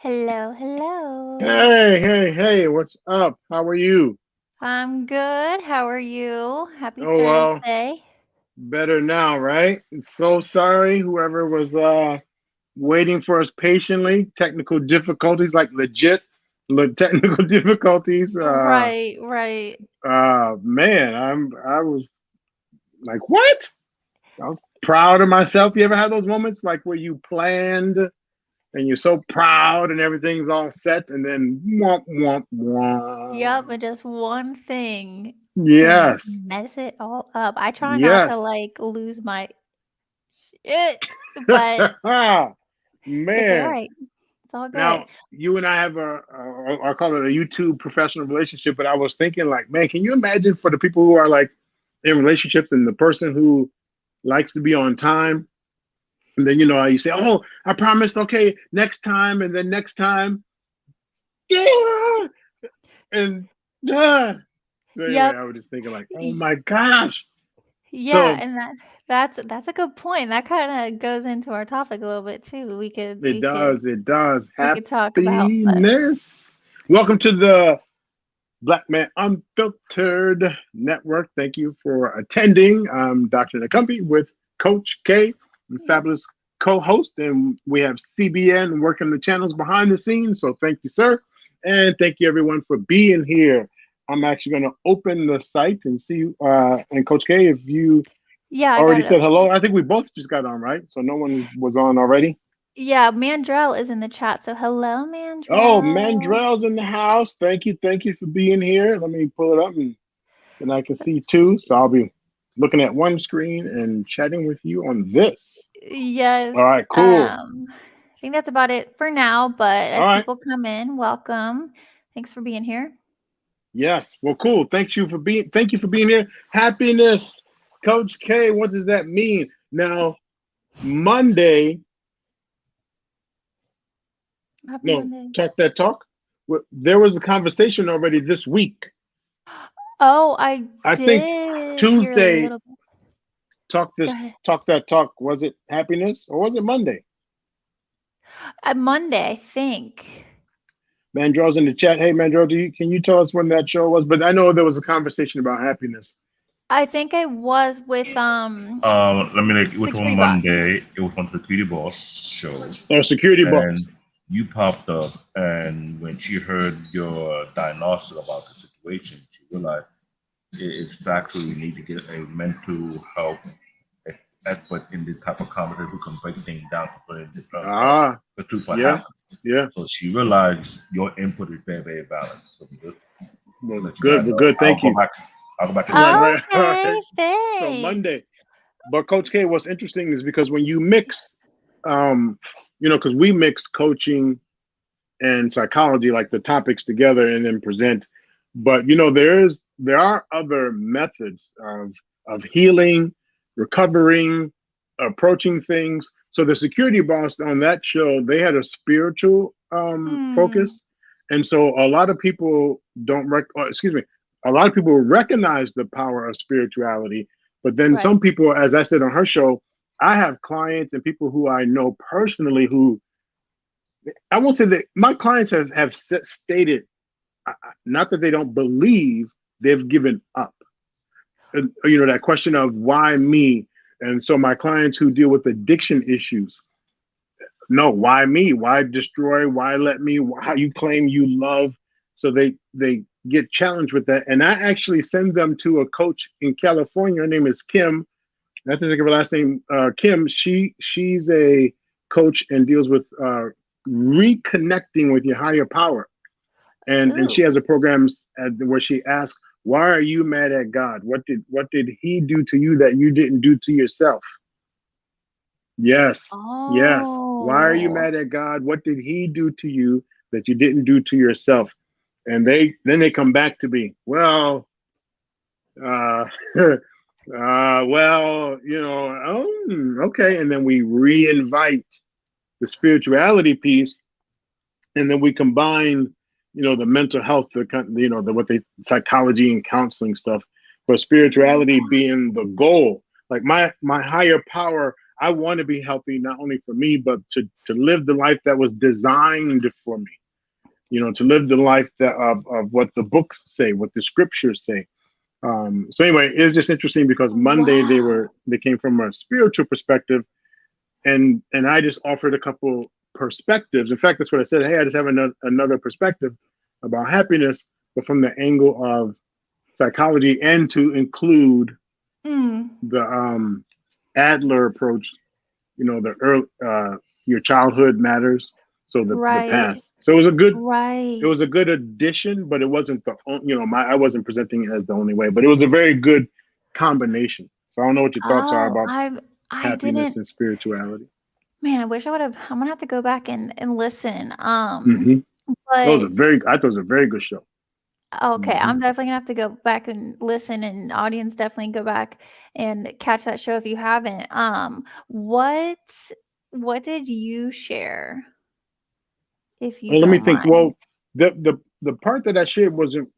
Hello, hello. Hey, what's up? How are you? I'm good. How are you? Happy Oh, well, Thursday. better now, right? So sorry, whoever was waiting for us patiently. Technical difficulties, like legit technical difficulties. Right. Man, I was like, what? I was proud of myself. You ever have those moments like where you planned and you're so proud and everything's all set, and then womp womp Yep, womp. but just one thing can Yes, mess it all up. I try not to yes. like lose my shit, but it's all Man, right. It's all good. now you and I have I call it a YouTube professional relationship, but I was thinking like, man, can you imagine for the people who are like in relationships and the person who likes to be on time, and then you say, oh, I promised, okay, next time, and then next time, yeah, and yeah. So anyway, I Yep. was just thinking like, oh Y- my gosh. Yeah, So and that's a good point. That kind of goes into our topic a little bit too. We could it we could does, it does. we could talk about, but Happiness. Welcome to the Black Man Unfiltered Network. Thank you for attending. I'm Dr. Nakumbe with Coach K, yep. fabulous co-host, and we have CBN working the channels behind the scenes. So thank you, sir, and thank you everyone for being here. I'm actually going to open the site and see, and Coach K, if you Yeah, I got already it said open. hello. I think we both just got on, right? So no one was on already. Yeah, Mandrell is in the chat, so hello, Oh, Mandrell. Mandrell's in the house. Thank you for being here. Let me pull it up and I can see two. So I'll be looking at one screen and chatting with you on this. Yes, All right, cool. I think that's about it for now, but All as right. people come in, welcome. Thanks for being here. Yes. Well, cool. Thank you for being here. Happiness. Coach K, what does that mean? Now, Monday, Happy no, Monday. talk that talk. There was a conversation already this week. Oh, I I think did hear a Tuesday, little bit. talk Go this ahead. talk that talk. Was it happiness or was it Monday? Monday, I think. Mandrell's in the chat. Hey, Mandrell, can you tell us when that show was? But I know there was a conversation about happiness. I think I was with Let me like, it was on Security Boss. Monday. It was on the Cutie Boss show, Oh, security and boss. you popped up. And when she heard your diagnosis about the situation, she realized it's factual. You need to get a mental health expert in this type of conversation who can break things down to put it in terms of Ah, the truth what yeah, happened. yeah. So she realized your input is very, very balanced. So just to Well, let you good. guys Well, know, good. Thank you. I'll go back and Right, listen. right. All Okay, right. So thanks. Monday, but Coach K, what's interesting is because when you mix, um, because we mix coaching and psychology, like the topics together, and then present. But there are other methods of healing, recovering, approaching things. So the security boss on that show, they had a spiritual Hmm. focus, and so a lot of people don't excuse me, a lot of people recognize the power of spirituality, but then Right. some people, as I said on her show, I have clients and people who I know personally who I won't say that my clients have stated, not that they don't believe, they've given up. And, that question of why me? And so my clients who deal with addiction issues, no, why me? Why destroy? Why let me? How you claim you love? So they get challenged with that. And I actually send them to a coach in California. Her name is Kim. I have to think of her last name. Kim. She's a coach and deals with reconnecting with your higher power. And she Ooh. has a program where she asks, "Why are you mad at God? What did He do to you that you didn't do to yourself?" Yes, yes. Why are you Oh. mad at God? What did He do to you that you didn't do to yourself? And they come back to me. Well, uh, well, okay. And then we reinvite the spirituality piece, and then we combine the mental health, the what they psychology and counseling stuff, but spirituality being the goal. Like my higher power, I want to be healthy, not only for me, but to live the life that was designed for me. To live the life that of what the books say, what the scriptures say. So anyway, it was just interesting because Monday Wow. they came from a spiritual perspective, and I just offered a couple perspectives. In fact, that's what I said. Hey, I just have another perspective about happiness, but from the angle of psychology, and to include Mm, the Adler approach. The early, your childhood matters, so the right. past. So it Right. was a good addition, but it wasn't I wasn't presenting it as the only way, but it was a very good combination. So I don't know what your thoughts are Oh, about I happiness didn't. and spirituality. Man, I wish I would have. I'm gonna have to go back and listen. Hmm. But I thought it was a very good show. okay, Hmm. I'm definitely gonna have to go back and listen, and audience definitely go back and catch that show if you haven't. What did you share, if you Well, let me don't think. mind? Well, the part that I shared wasn't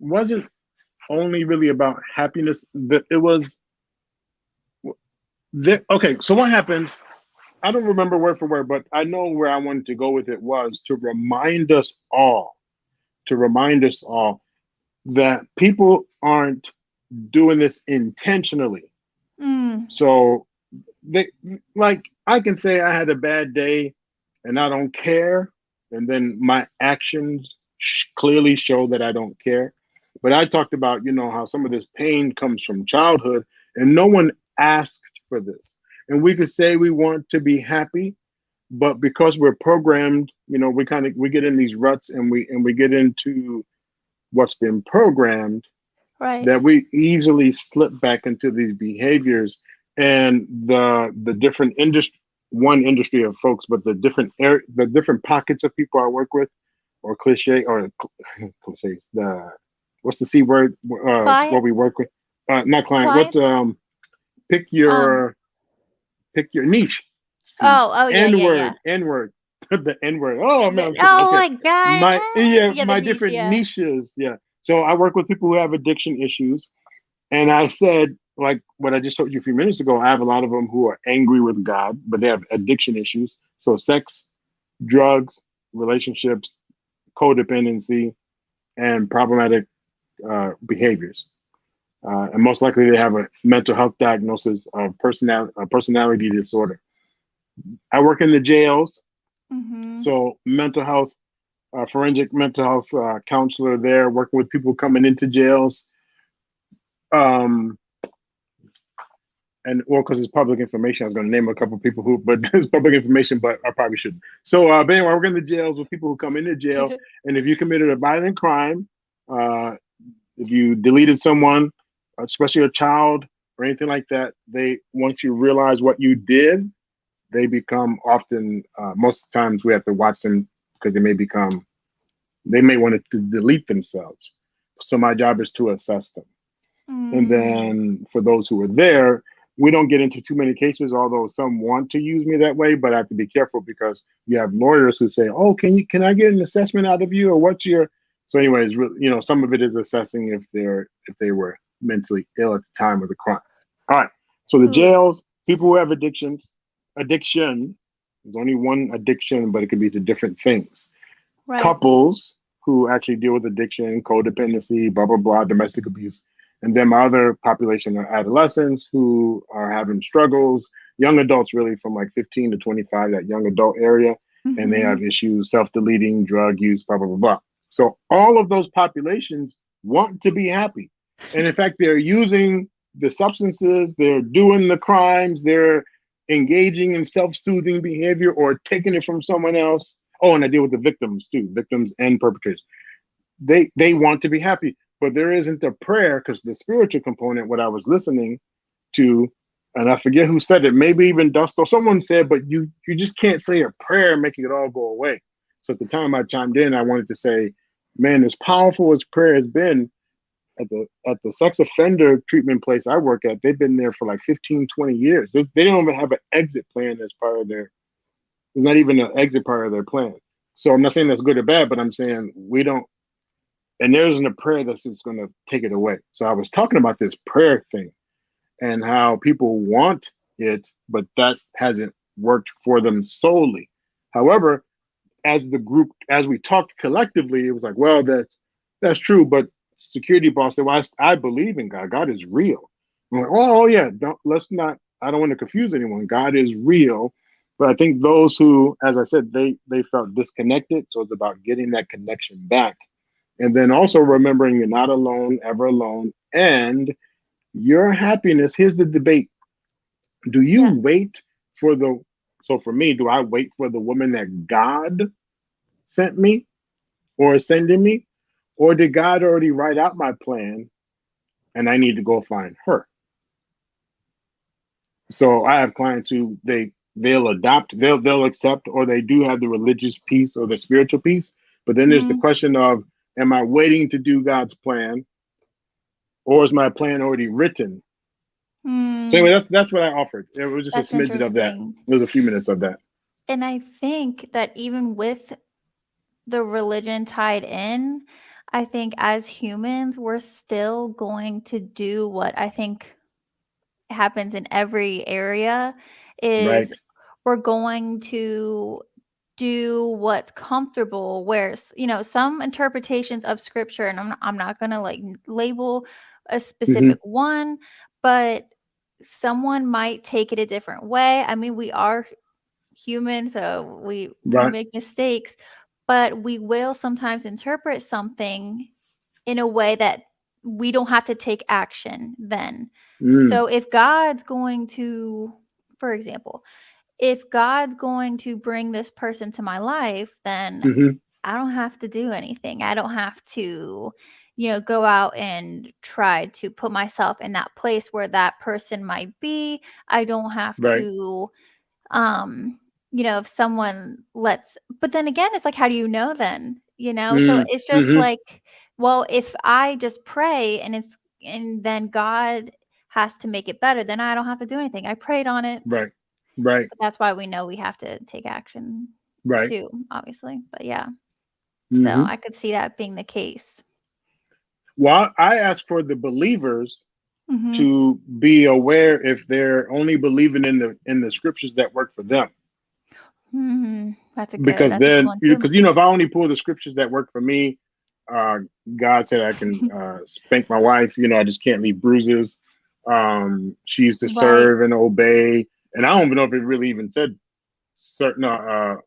only really about happiness. It was okay. So what happens? I don't remember word for word, but I know where I wanted to go with it was to remind us all that people aren't doing this intentionally. Mm, So they like I can say I had a bad day and I don't care, and then my actions clearly show that I don't care. But I talked about how some of this pain comes from childhood, and no one asked for this. And we could say we want to be happy, but because we're programmed, we get in these ruts, and we get into what's been programmed, right. that we easily slip back into these behaviors. And the different industry one industry of folks, but the different pockets of people I work with, or cliches, the what's the C word, Client, what we work with, not client, client. what's pick Um. your pick your niche. See, Oh. Oh. Yeah. N Yeah. Yeah. word, N word, the N word. Oh man, I'm tripping. Oh Okay, my god. Yeah. The my niche. different Yeah. niches. Yeah. So I work with people who have addiction issues, and I said, like what I just told you a few minutes ago, I have a lot of them who are angry with God, but they have addiction issues. So sex, drugs, relationships, codependency, and problematic behaviors. And most likely they have a mental health diagnosis of personality disorder. I work in the jails, Mm-hmm. so mental health, forensic mental health counselor there, working with people coming into jails. Um, and well, because it's public information, I was going to name a couple of people but it's public information, but I probably shouldn't. So, but anyway, we're in the jails with people who come into jail, and if you committed a violent crime, uh, if you deleted someone, especially a child or anything like that, they once you realize what you did, they become often. Most times, we have to watch them because they may want to delete themselves. So my job is to assess them. And Mm. then for those who are there, we don't get into too many cases, although some want to use me that way. But I have to be careful because you have lawyers who say, "Oh, can I get an assessment out of you, or what's your?" So, anyways, some of it is assessing if they were mentally ill at the time of the crime. All right. So the Ooh. jails, people who have addiction. There's only one addiction, but it could be to different things. Right. Couples who actually deal with addiction, codependency, blah blah blah, domestic abuse, and then my other population are adolescents who are having struggles, young adults really from like 15 to 25, that young adult area, and they have Mhm. issues, self-deleting, drug use, blah blah blah blah. So all of those populations want to be happy, and in fact, they're using the substances, they're doing the crimes, they're engaging in self-soothing behavior or taking it from someone else. Oh, and I deal with the victims too, victims and perpetrators. They want to be happy, but there isn't a prayer because the spiritual component, what I was listening to, and I forget who said it, maybe even Dust or someone said, but you just can't say a prayer making it all go away. So at the time I chimed in, I wanted to say, man, as powerful as prayer has been at the sex offender treatment place I work at, they've been there for like 15, 20 years. They don't even have an exit plan as part of there's not even an exit part of their plan. So I'm not saying that's good or bad, but I'm saying we don't, and there isn't a prayer that's just going to take it away. So I was talking about this prayer thing and how people want it, but that hasn't worked for them solely. However, as the group, as we talked collectively, it was like, well, that's true, but security boss said, well, I believe in God. God is real. I'm like, oh yeah, let's not. I don't want to confuse anyone. God is real, but I think those who, as I said, they felt disconnected. So it's about getting that connection back, and then also remembering you're not alone, ever alone, and your happiness. Here's the debate: do you Yeah. wait for the? So for me, do I wait for the woman that God sent me or is sending me? Or did God already write out my plan and I need to go find her? So I have clients who they'll adopt, they'll accept, or they do have the religious piece or the spiritual piece. But then there's the Hmm. question of, am I waiting to do God's plan, or is my plan already written? So Hmm. anyway, that's what I offered. It was just a That's smidgen of that. interesting. It was a few minutes of that. And I think that even with the religion tied in, I think as humans, we're still going to do what I think happens in every area Right. is we're going to do what's comfortable where some interpretations of scripture, and I'm not going to like label a Hmm. specific one, but someone might take it a different way. I mean, we are human, so we Right. make mistakes, but we will sometimes interpret something in a way that we don't have to take action then. Mm. So if God's going to, for example, if God's going to bring this person to my life, then Hmm. I don't have to do anything. I don't have to, go out and try to put myself in that place where that person might be. I don't have Right. to, if someone lets, but then again, it's like, how do you know then? So Mm. it's just Hmm. like, well, if I just pray and then God has to make it better, then I don't have to do anything. I prayed on it. Right. Right. But that's why we know we have to take action Right. too, obviously. But yeah, so Hmm. I could see that being the case. Well, I ask for the believers Mhm. to be aware if they're only believing in the scriptures that work for them. Mhm. Because That's a good then, one too. because if I only pull the scriptures that work for me, uh, God said I can spank my wife. I just can't leave bruises. She's to Right. serve and obey, and I don't even know if it really even said certain. I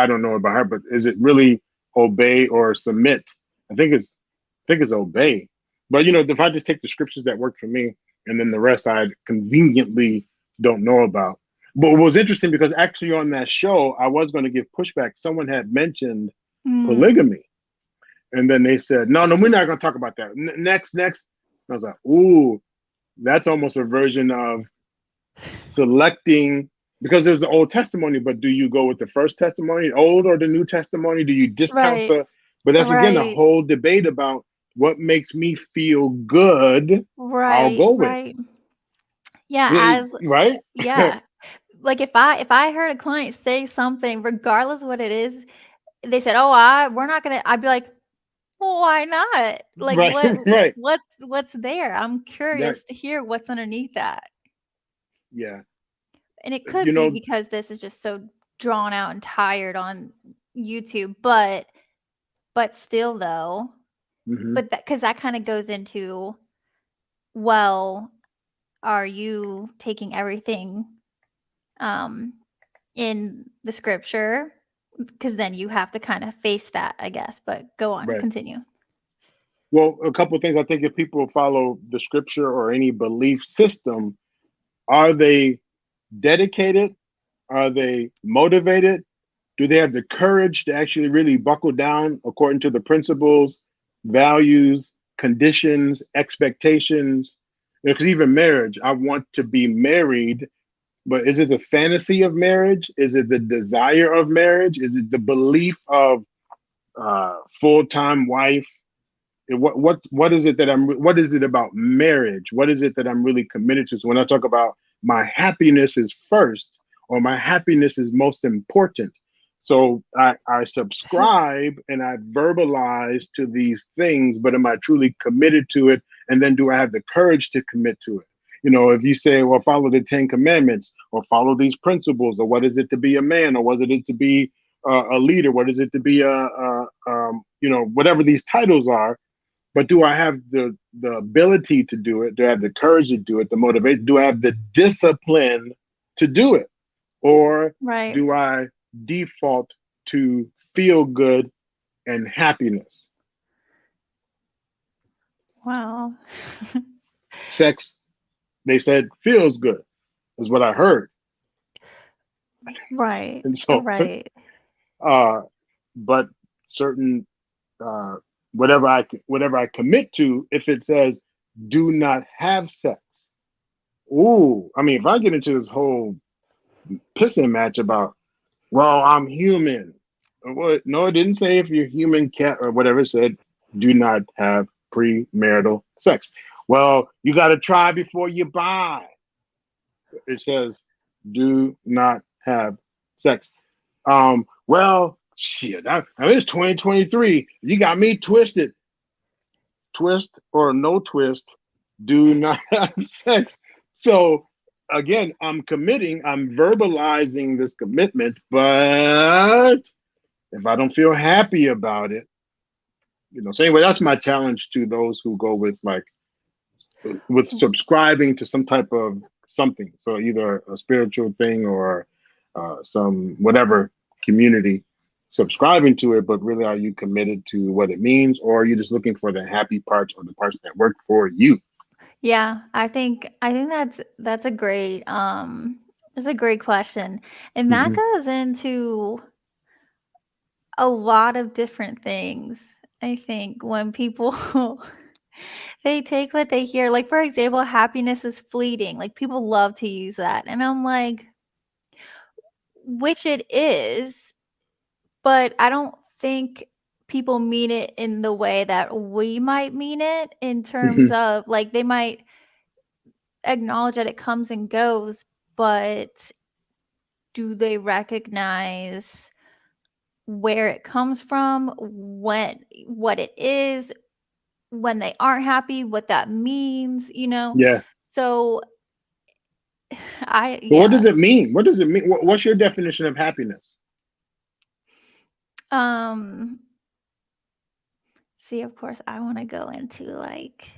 don't know about her, but is it really obey or submit? I think it's obey. But if I just take the scriptures that work for me, and then the rest I conveniently don't know about. But it was interesting because actually on that show, I was going to give pushback. Someone had mentioned Mm. polygamy, and then they said, "No, no, we're not going to talk about that. Next, next." I was like, "Ooh, that's almost a version of selecting." Because there's the Old Testimony, but do you go with the first testimony, old or the New Testimony? Do you discount Right. the? But that's again a Right. whole debate about what makes me feel good. I'll Right. go with. Right. Yeah, as Right. yeah. Like if I heard a client say something, regardless of what it is, they said, "Oh, I we're not gonna," I'd be like, "Well, why not? Like, Right. Right. what's there? I'm Right. curious to hear what's underneath that." Yeah. And it You could be know. because this is just so drawn out and tired on YouTube, but still though, Hmm. but that because that kind of goes into, well, are you taking everything um in the scripture? Because then you have to kind of face that, I guess. But go on, Right. continue. Well, a couple of things. I think if people follow the scripture or any belief system, are they dedicated? Are they motivated? Do they have the courage to actually really buckle down according to the principles, values, conditions, expectations? Because even marriage, I want to be married, but is it the fantasy of marriage? Is it the desire of marriage? Is it the belief of full-time wife? What is it that what is it about marriage? What is it that I'm really committed to? So when I talk about my happiness is first, or my happiness is most important, so I subscribe and I verbalize to these things, but am I truly committed to it? And then do I have the courage to commit to it? If you say, well, follow the 10 commandments or follow these principles, or what is it to be a man, or what is it to be a leader, what is it to be whatever these titles are. But do I have the ability to do it? Do I have the courage to do it? The motivation? Do I have the discipline to do it? Or Right. do I default to feel good and happiness? Wow. Sex, they said, feels good, is what I heard. Right. And so, Right. uh, but certain uh, whatever I commit to, if it says do not have sex, ooh, I mean, if I get into this whole pissing match about, well, I'm human. What? No, it didn't say if you're human, cat, or whatever. It said do not have premarital sex. Well, you got to try before you buy. It says do not have sex. Well, shit. It's 2023. You got me twisted. Twist or no twist, do not have sex. So again, I'm committing, I'm verbalizing this commitment, but if I don't feel happy about it, so anyway, that's my challenge to those who go with subscribing to some type of something. So either a spiritual thing or some whatever community subscribing to it, but really are you committed to what it means, or are you just looking for the happy parts or the parts that work for you? Yeah, I think that's a great question. And that Hmm. goes into a lot of different things. I think when people they take what they hear, like for example, happiness is fleeting. Like people love to use that. And I'm like, which it is, but I don't think people mean it in the way that we might mean it in terms Hmm. of like they might acknowledge that it comes and goes, but do they recognize where it comes from, what it is, when they aren't happy, what that means, you know? Yeah. So I But what does yeah. it mean? What does it mean? What's your definition of happiness? Um See, of course I want to go into like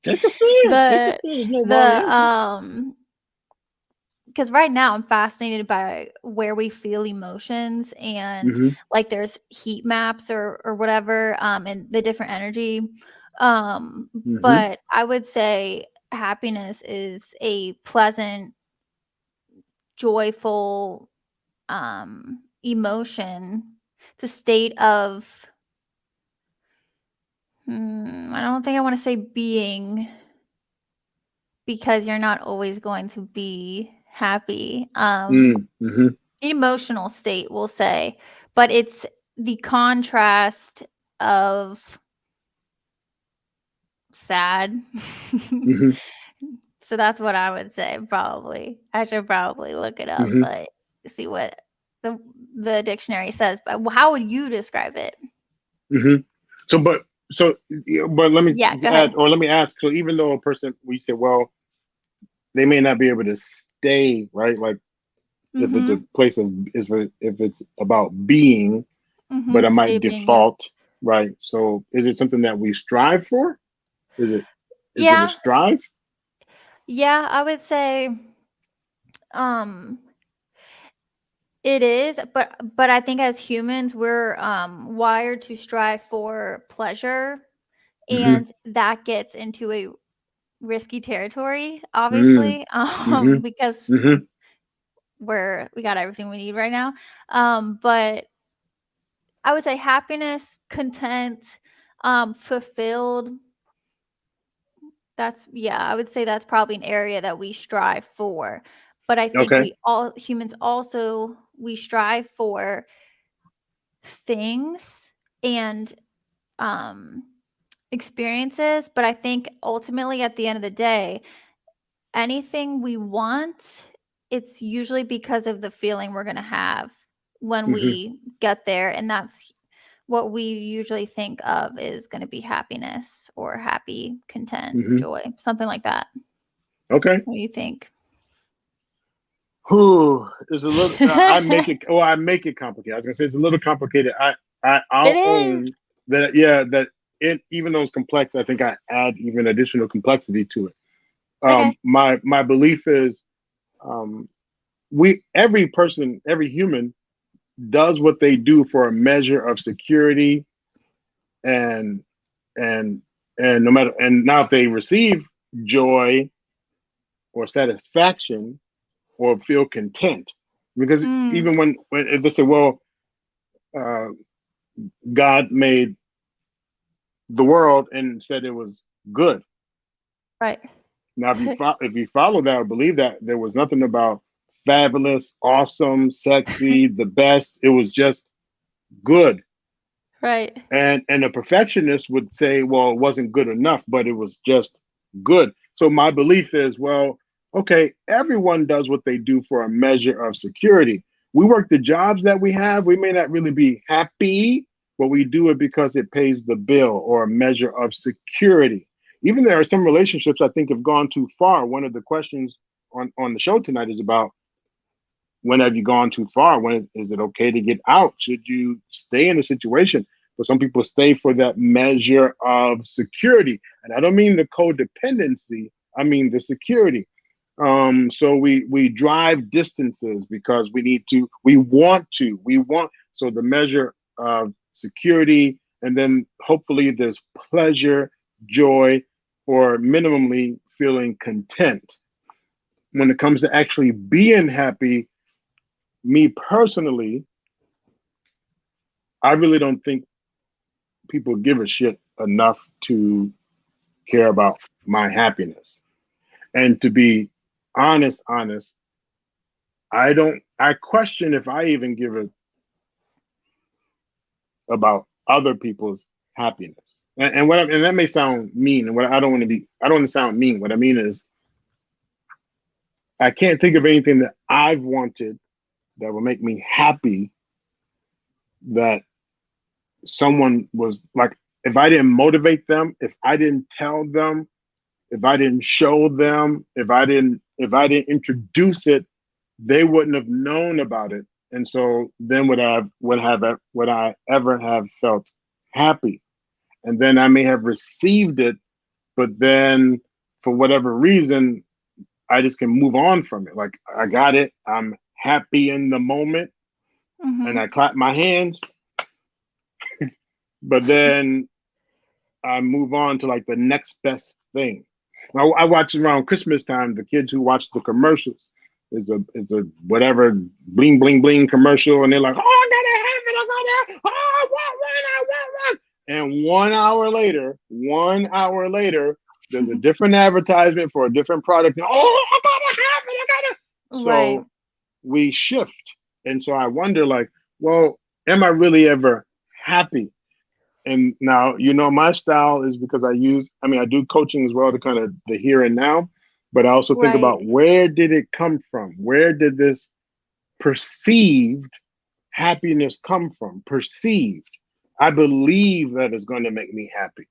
Take a stand. Take a the stand. There's no wrong the answer. because right now I'm fascinated by where we feel emotions and Hmm. like there's heat maps or whatever and the different energy Hmm. but I would say happiness is a pleasant joyful emotion. It's a state of I don't think I want to say being because you're not always going to be happy. Mm-hmm. Emotional state, we'll say, but it's the contrast of sad. Hmm. So that's what I would say, probably. I should probably look it up, Hmm. but see what the the dictionary says. But how would you describe it? Hmm. So, but let me Yeah, go add, ahead. or let me ask. So, even though a person, we say, well, they may not be able to stay, right? Like, if it's a Mhm. place of, if it's about being, but Mhm. I might Saving, yeah. default, right? So, is it something that we strive for? Is it, is it a Yeah. strive? Yeah, I would say um it is, but I think as humans we're wired to strive for pleasure Hmm. and that gets into a risky territory Hmm. obviously Hmm. because Hmm. we got everything we need right now. But I would say happiness, content, fulfilled. That's yeah, I would say that's probably an area that we strive for. But I think Okay. we all humans also we strive for things and um experiences, but I think ultimately at the end of the day, anything we want, it's usually because of the feeling we're going to have when Hmm. we get there and that's what we usually think of is going to be happiness or happy, content, Hmm. joy, something like that. Okay. What do you think? Whew, it's a little. I make it. Well, I make it complicated. I was gonna say it's a little complicated. It I'll is. own that. Yeah, that it even though it's complex, I think I add even additional complexity to it. Okay. My belief is, um, we every person, every human does what they do for a measure of security and and no matter and now if they receive joy or satisfaction or feel content because Mm, even when if they say well uh, God made the world and said it was good. right. Now if you follow that or believe that, there was nothing about fabulous, awesome, sexy, the best. It was just good. Right. And a perfectionist would say, well, it wasn't good enough, but it was just good. So my belief is, well, okay, everyone does what they do for a measure of security. We work the jobs that we have. We may not really be happy, but we do it because it pays the bill or a measure of security. Even there are some relationships I think have gone too far. One of the questions on the show tonight is about when have you gone too far? When is it okay to get out? Should you stay in a situation? But some people stay for that measure of security. And I don't mean the codependency, I mean the security. So we drive distances because we need to, we want. So the measure of security, and then hopefully there's pleasure, joy, or minimally feeling content. When it comes to actually being happy, me personally, I really don't think people give a shit enough to care about my happiness. And to be honest, I question if I even give a about other people's happiness. And that may sound mean, and what I don't want to sound mean. What I mean is I can't think of anything that I've wanted that will make me happy that someone was like, if I didn't motivate them, if I didn't tell them, if I didn't show them, if I didn't introduce it, they wouldn't have known about it. And so then would I ever have felt happy? And then I may have received it, but then for whatever reason, I just can move on from it. Like I got it, I'm happy in the moment, and Mm-hmm. I clap my hands, but then I move on to like the next best thing. I watch around Christmas time. The kids who watch the commercials is a whatever bling bling bling commercial, and they're like, "Oh, I gotta have it! I gotta! Oh, I want one! I want one!" And 1 hour later, there's a different advertisement for a different product. Oh, I gotta have it! I gotta. Right. So we shift, and so I wonder, like, well, am I really ever happy? And now my style is because I do coaching as well to kind of the here and now, but I also think Right. about where did it come from? Where did this perceived happiness come from? Perceived. I believe that it's going to make me happy.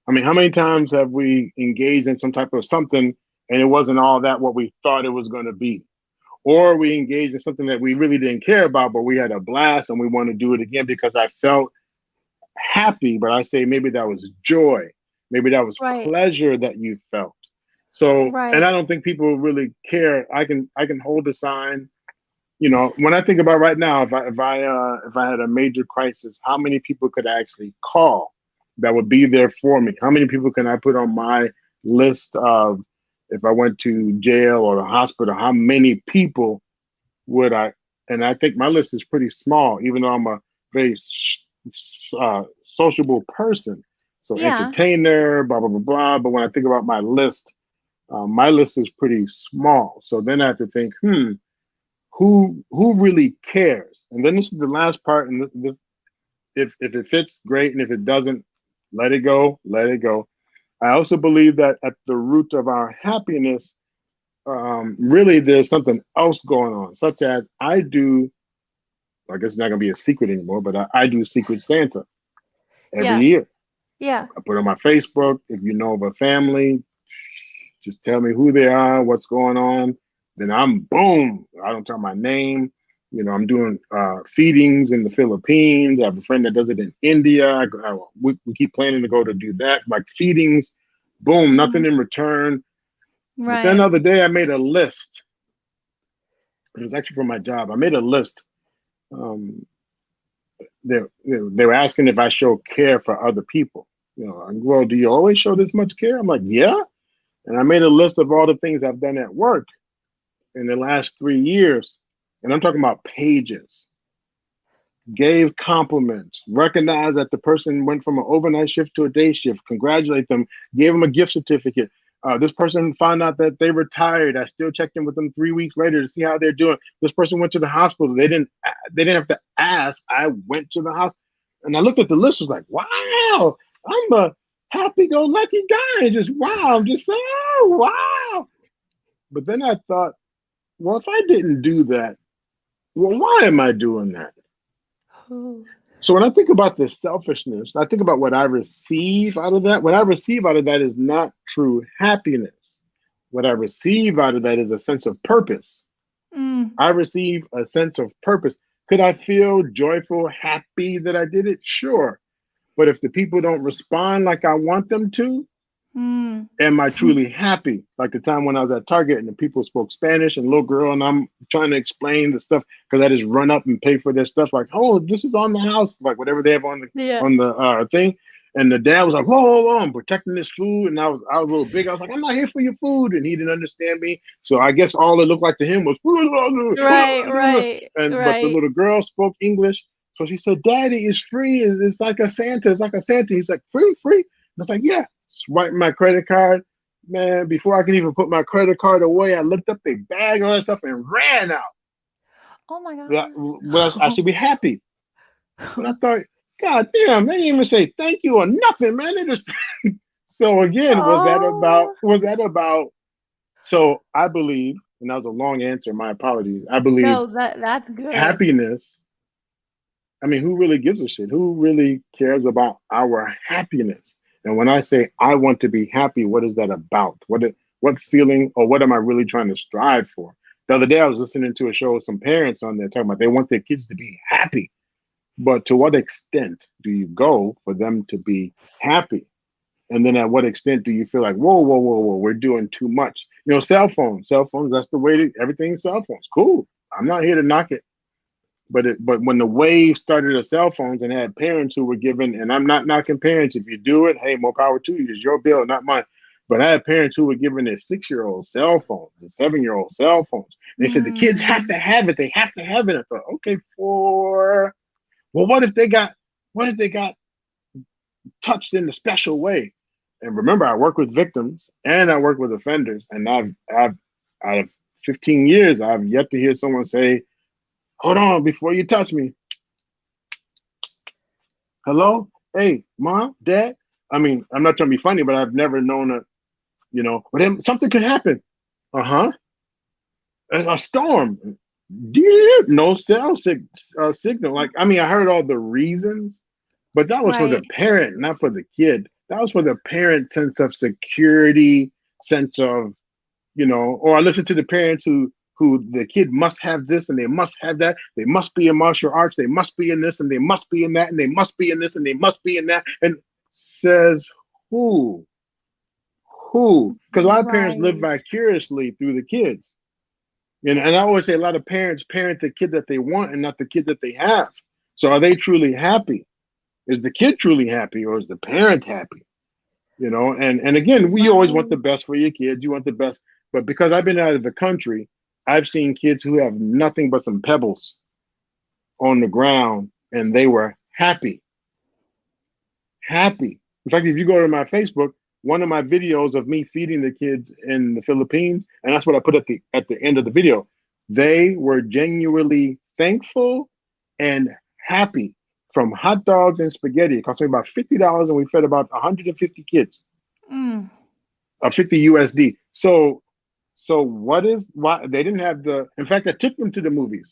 I mean, how many times have we engaged in some type of something and it wasn't all that what we thought it was going to be? Or we engaged in something that we really didn't care about, but we had a blast and we want to do it again because I felt happy, but I say maybe that was joy, maybe that was Right. pleasure that you felt. So, and I Right. don't think people really care. I can hold a sign. When I think about right now, if I had a major crisis, how many people could I actually call that would be there for me? How many people can I put on my list of if I went to jail or the hospital? How many people would I? And I think my list is pretty small, even though I'm a very uh, sociable person. So Yeah. entertainer, blah blah blah blah. But when I think about my list is pretty small. So then I have to think, who really cares? And then this is the last part, and this if it fits, great, and if it doesn't, let it go, let it go. I also believe that at the root of our happiness, really there's something else going on, such as I do. I guess it's not gonna be a secret anymore, but I do Secret Santa every Yeah. year. Yeah. I put it on my Facebook. If you know of a family, Just tell me who they are, what's going on. Then I'm boom. I don't tell my name. I'm doing feedings in the Philippines. I have a friend that does it in India. We keep planning to go to do that, like feedings. Boom, nothing in return. But then Right. the other day, I made a list. It was actually for my job. I made a list. Um, they were asking if I show care for other people. Well, do you always show this much care? I'm like, yeah. And I made a list of all the things I've done at work in the last 3 years. And I'm talking about pages. Gave compliments, recognized that the person went from an overnight shift to a day shift, congratulate them, gave them a gift certificate. This person found out that they retired. I still checked in with them 3 weeks later to see how they're doing. This person went to the hospital. They didn't have to ask. I went to the hospital, and I looked at the list. Was like, wow, I'm a happy-go-lucky guy. And just wow, I'm just saying, oh wow. But then I thought, well, if I didn't do that, well, why am I doing that? So when I think about this selfishness, I think about what I receive out of that. What I receive out of that is not true happiness. What I receive out of that is a sense of purpose. I receive a sense of purpose. Could I feel joyful, happy that I did it? Sure. But if the people don't respond like I want them to, am I truly happy? Like the time when I was at Target and the people spoke Spanish and little girl, and I'm trying to explain the stuff because I just run up and pay for their stuff. Like, oh, this is on the house, like whatever they have on the thing. And the dad was like, whoa, whoa, whoa, I'm protecting this food. And I was a little big. I was like, I'm not here for your food. And he didn't understand me. So I guess all it looked like to him was Right. but the little girl spoke English. So she said, Daddy, it's free. It's like a Santa. It's like a Santa. He's like, free? And I was like, yeah. Swipe my credit card. Man, before I could even put my credit card away, I looked up the bag and all that stuff and ran out. Oh my God. I should be happy. But I thought, God damn, they didn't even say thank you or nothing, man. They just so again, was that about so I believe, and that was a long answer, my apologies. I believe No, that's good. happiness. I mean, who really gives a shit? Who really cares about our happiness? And when I say I want to be happy, what is that about? What feeling or what am I really trying to strive for? The other day I was listening to a show with some parents on there talking about they want their kids to be happy. But to what extent do you go for them to be happy? And then at what extent do you feel like, whoa, whoa, whoa, whoa, we're doing too much? Cell phones, that's the way everything's cell phones. Cool. I'm not here to knock it. But when the wave started of cell phones and had parents who were given, and I'm not knocking parents, if you do it, hey, more power to you. It's your bill, not mine. But I had parents who were given their 6-year-old cell phones, the 7-year-old cell phones. They said the kids have to have it. They have to have it. I thought, okay, what if they got touched in a special way? And remember, I work with victims and I work with offenders, and I've out of 15 years, I've yet to hear someone say, hold on, before you touch me. Hello? Hey, mom, dad? I mean, I'm not trying to be funny, but I've never known but then something could happen. Uh-huh. A storm. No cell signal. Like, I mean, I heard all the reasons, but that was for the parent, not for the kid. That was for the parent sense of security, sense of, or I listened to the parents who the kid must have this and they must have that. They must be in martial arts. They must be in this and they must be in that and they must be in this and they must be in that. And says who? Because a lot of parents live vicariously through the kids. And I always say a lot of parents parent the kid that they want and not the kid that they have. So are they truly happy? Is the kid truly happy or is the parent happy? And again, we always want the best for your kids. You want the best. But because I've been out of the country, I've seen kids who have nothing but some pebbles on the ground and they were happy. Happy. In fact, if you go to my Facebook, one of my videos of me feeding the kids in the Philippines, and that's what I put at the end of the video, they were genuinely thankful and happy from hot dogs and spaghetti. It cost me about $50 and we fed about 150 kids. 50 USD. So why they didn't have in fact, I took them to the movies.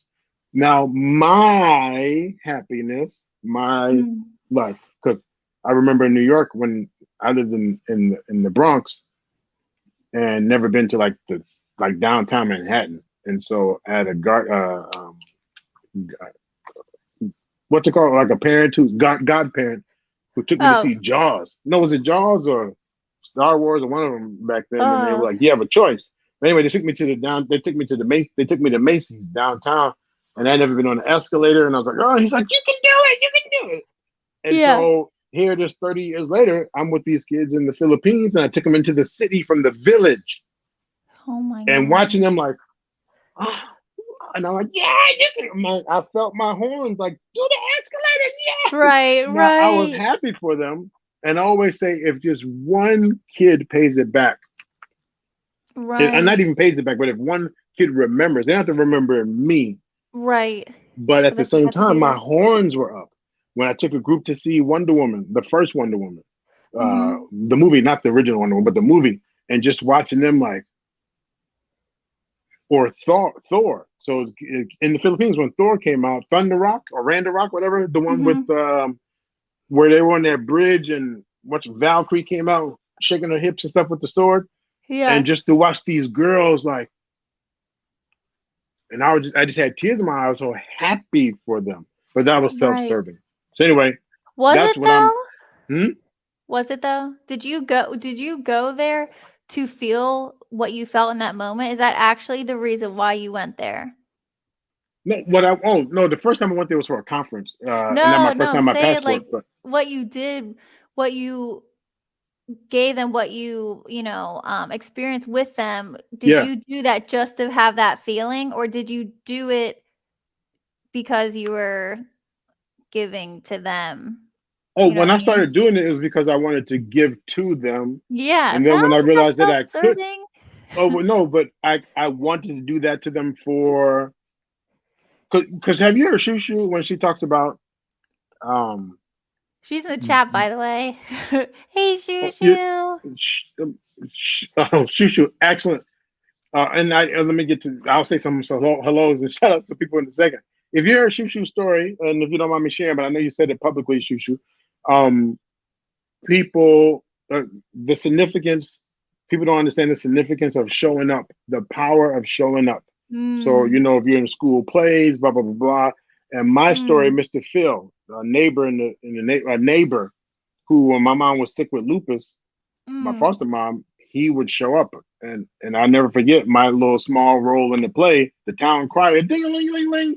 Now my happiness, my life, because I remember in New York when I lived in the Bronx, and never been to like downtown Manhattan. And so I had a what's it called? Like a parent who's godparent who took me to Oh, see Jaws. No, was it Jaws or Star Wars or one of them back then? And they were oh, like, "You have a choice." But anyway, They took me to the They took me to Macy's downtown, and I'd never been on the escalator. And I was like, "Oh," he's like, "You can do it. You can do it." And yeah. so here, just 30 years later, I'm with these kids in the Philippines, and I took them into the city from the village, Oh my and god. watching them like, oh, and I'm like, yeah, I felt my horns like, do the escalator, yes. Right, Now I was right, happy for them, and I always say, if just one kid pays it back, and not right, even pays it back, but if one kid remembers, they don't have to remember me. right. But at But the then you same have to time, do my that. horns were up when I took a group to see Wonder Woman, the first Wonder Woman, Mm-hmm. the movie, not the original Wonder Woman, but the movie, and just watching them like, or Thor. So in the Philippines, when Thor came out, Thunder Rock or Randa Rock, whatever, the one with Mm-hmm. where they were on that bridge and what's Valkyrie came out shaking her hips and stuff with the sword, Yeah. and just to watch these girls like, and I just had tears in my eyes. I was so happy for them, but that was Right. self-serving. So anyway, Was that's it what I'm. though? Hmm? Was it though? Did you go there to feel what you felt in that moment? Is that actually the reason why you went there? No, what I oh no, the first time I went there was for a conference, and then No, my first no, time my say passport. like But what you did, what you gave them, what experienced with them. Did yeah, you do that just to have that feeling, or did you do it because you were giving to them? oh, You know when what I I mean? started doing it, it was because I wanted to give to them, Yeah, and so then when I is that realized that I could, self-serving? oh well, no, but I wanted to do that to them for because have you heard Shushu when she talks about um She's in the chat, by the way. Hey, Shoo you, Shoo. Shushu, excellent. And let me get to. I'll say some hellos and shout outs to people in a second. If you heard Shushu's story, and if you don't mind me sharing, but I know you said it publicly, Shushu, um, people, the significance. People don't understand the significance of showing up, the power of showing up. So Mm, you know, if you're in school plays, blah blah blah blah. And my story, mm, Mr. Phil, a neighbor a neighbor who, when my mom was sick with lupus, my mm. foster mom, he would show up, and I'll never forget my little small role in the play. The town crier, ding a ling ling ling,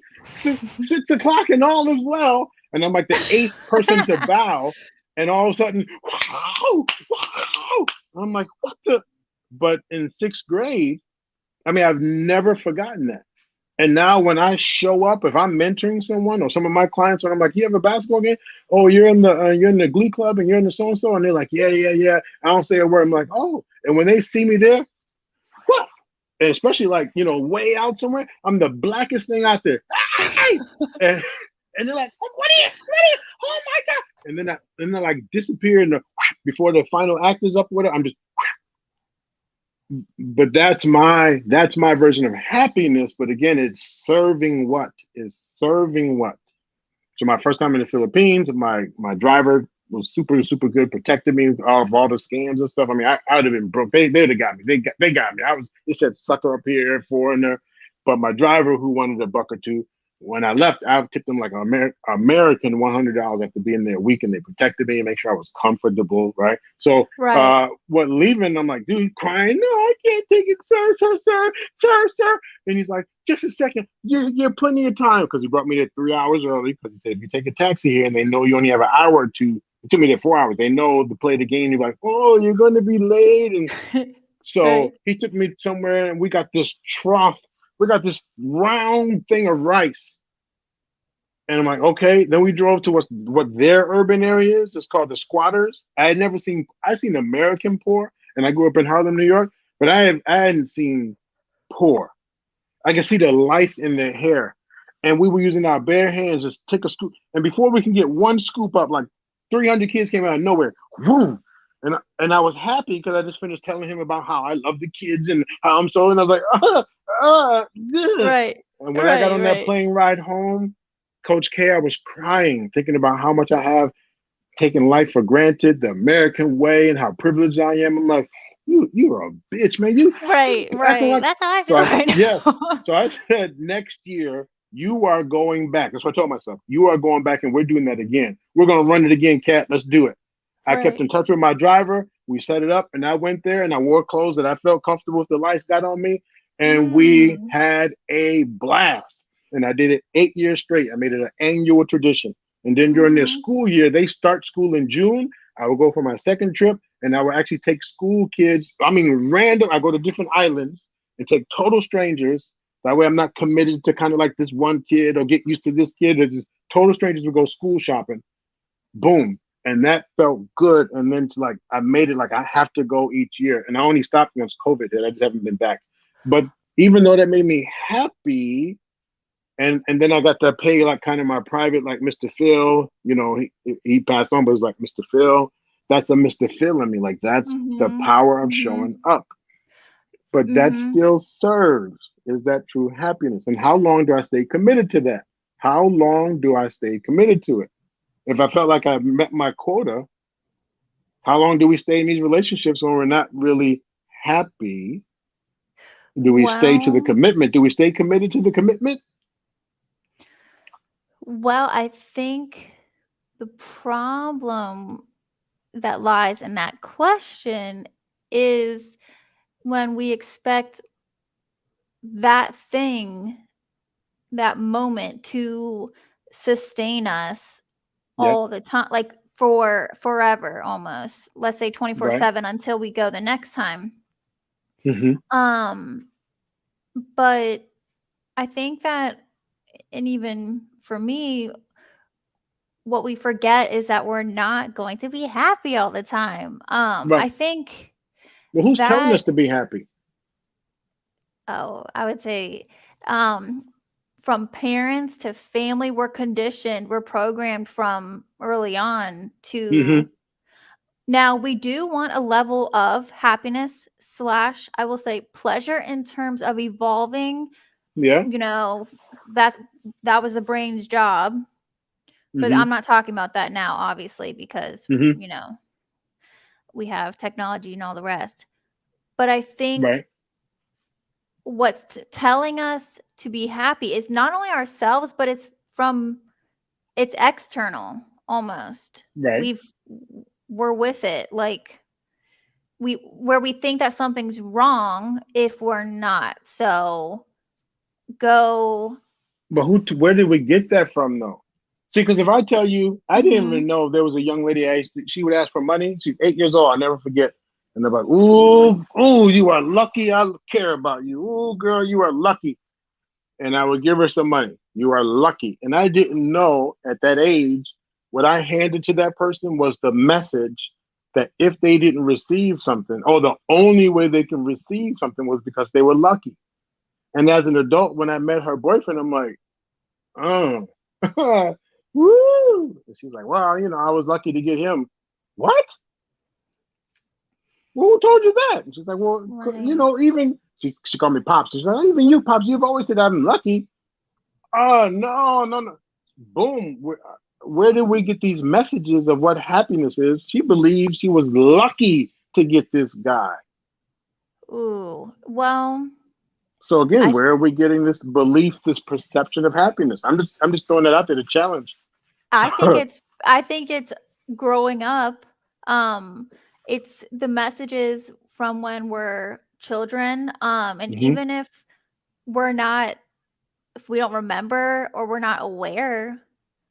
6 o'clock, and all is well. And I'm like the eighth person to bow, and all of a sudden, wow, wow. I'm like, what the? But in sixth grade, I mean, I've never forgotten that. And now when I show up, if I'm mentoring someone or some of my clients, when I'm like, "You have a basketball game? Oh, you're in the Glee Club and you're in the so and so," and they're like, "Yeah, yeah, yeah." I don't say a word. I'm like, "Oh," and when they see me there, what? And especially like way out somewhere, I'm the blackest thing out there. Hey! And and they're like, "Oh, what are you? What are you? Oh my god!" And then like disappear in the before the final act is up. Whatever. I'm just but that's my version of happiness. But again, it's serving what is serving what. So my first time in the Philippines, my driver was super good, protected me of all the scams and stuff. I mean, I would have been broke. They'd have got me. They got me. They said sucker up here, foreigner. But my driver, who wanted a buck or two, when I left, I tipped them like an American $100 after being there a week, and they protected me and make sure I was comfortable, right? So Right. what leaving, I'm like, dude, crying, no, I can't take it, sir. And he's like, just a second, you're plenty of time, because he brought me there 3 hours early, because he said, if you take a taxi here and they know you only have an hour or two, it took me there 4 hours. They know to play the game. You're like, oh, you're going to be late. And so Right. he took me somewhere, and we got this trough. We got this round thing of rice. And I'm like, okay. Then we drove to what their urban area is. It's called the Squatters. I've seen American poor, and I grew up in Harlem, New York, but I hadn't seen poor. I can see the lice in their hair. And we were using our bare hands, just take a scoop. And before we can get one scoop up, like 300 kids came out of nowhere. Boom. And I was happy because I just finished telling him about how I love the kids and how I'm so. And I was like, yeah. Right. And when I got Right, on that right. plane ride home, Coach K, I was crying, thinking about how much I have taken life for granted, the American way, and how privileged I am. I'm like, you are a bitch, man. You Right, acting right. like That's how I so. feel right Yes. now. So I said next year you are going back. That's what I told myself. You are going back, and we're doing that again. We're gonna run it again, Cat. Let's do it. I kept in Right. touch with my driver. We set it up, and I went there and I wore clothes that I felt comfortable with. The lights got on me, and we Mm. had a blast. And I did it 8 years straight. I made it an annual tradition. And then during their Mhm. school year, they start school in June. I would go for my second trip, and I would actually take school kids. I mean, random. I go to different islands and take total strangers. That way, I'm not committed to kind of like this one kid or get used to this kid. It's just total strangers would go school shopping. Boom. And that felt good. And then to like I made it like I have to go each year. And I only stopped once COVID hit. I just haven't been back. But even though that made me happy, and then I got to pay like kind of my private, like Mr. Phil, he passed on, but it was like Mr. Phil. That's a Mr. Phil in me. Like that's the Mhm. power of showing Mhm. up. But that Mhm. still serves. Is that true happiness? And how long do I stay committed to that? How long do I stay committed to it? If I felt like I met my quota, how long do we stay in these relationships when we're not really happy? Do we stay to the Well, commitment? Do we stay committed to the commitment? I think the problem that lies in that question is when we expect that thing, that moment to sustain us Yeah, all the time, like for forever almost. Let's say right. 24/7 until we go the next time. Hmm. Um, but I think that, and even for me, what we forget is that we're not going to be happy all the time. I Right. think Well, who's telling us that, to be happy? oh, I would say, um, from parents to family, we're conditioned, we're programmed from early on to. Hmm. Now, we do want a level of happiness slash, I will say, pleasure in terms of evolving. Yeah. You know, that that was the brain's job, but Hmm. I'm not talking about that now, obviously, because Hmm. we have technology and all the rest. But I think Right. what's telling us to be happy is not only ourselves, but it's external almost. Right. We're with it, like we think that something's wrong if we're not. So go. But where did we get that from, though? See, because if I tell you, I didn't even Mhm. know there was a young lady. She would ask for money. She's 8 years old. I'll never forget. And they're like, "Ooh, ooh, you are lucky. I care about you. Ooh, girl, you are lucky." And I would give her some money. You are lucky. And I didn't know at that age what I handed to that person was the message that if they didn't receive something, or the only way they can receive something was because they were lucky. And as an adult, when I met her boyfriend, I'm like, oh, woo. And she's like, well, I was lucky to get him. What? Well, who told you that? And she's like, well, Right. even she called me Pops. She's like, even you, Pops, you've always said I'm lucky. Oh, no, no, no. Boom. Where did we get these messages of what happiness is? She believed she was lucky to get this guy. Ooh. So again, I where are we getting this belief, this perception of happiness? I'm just throwing that out there to challenge. I think it's growing up. Um, it's the messages from when we're children. And Hmm. even we're not, if we don't remember or we're not aware,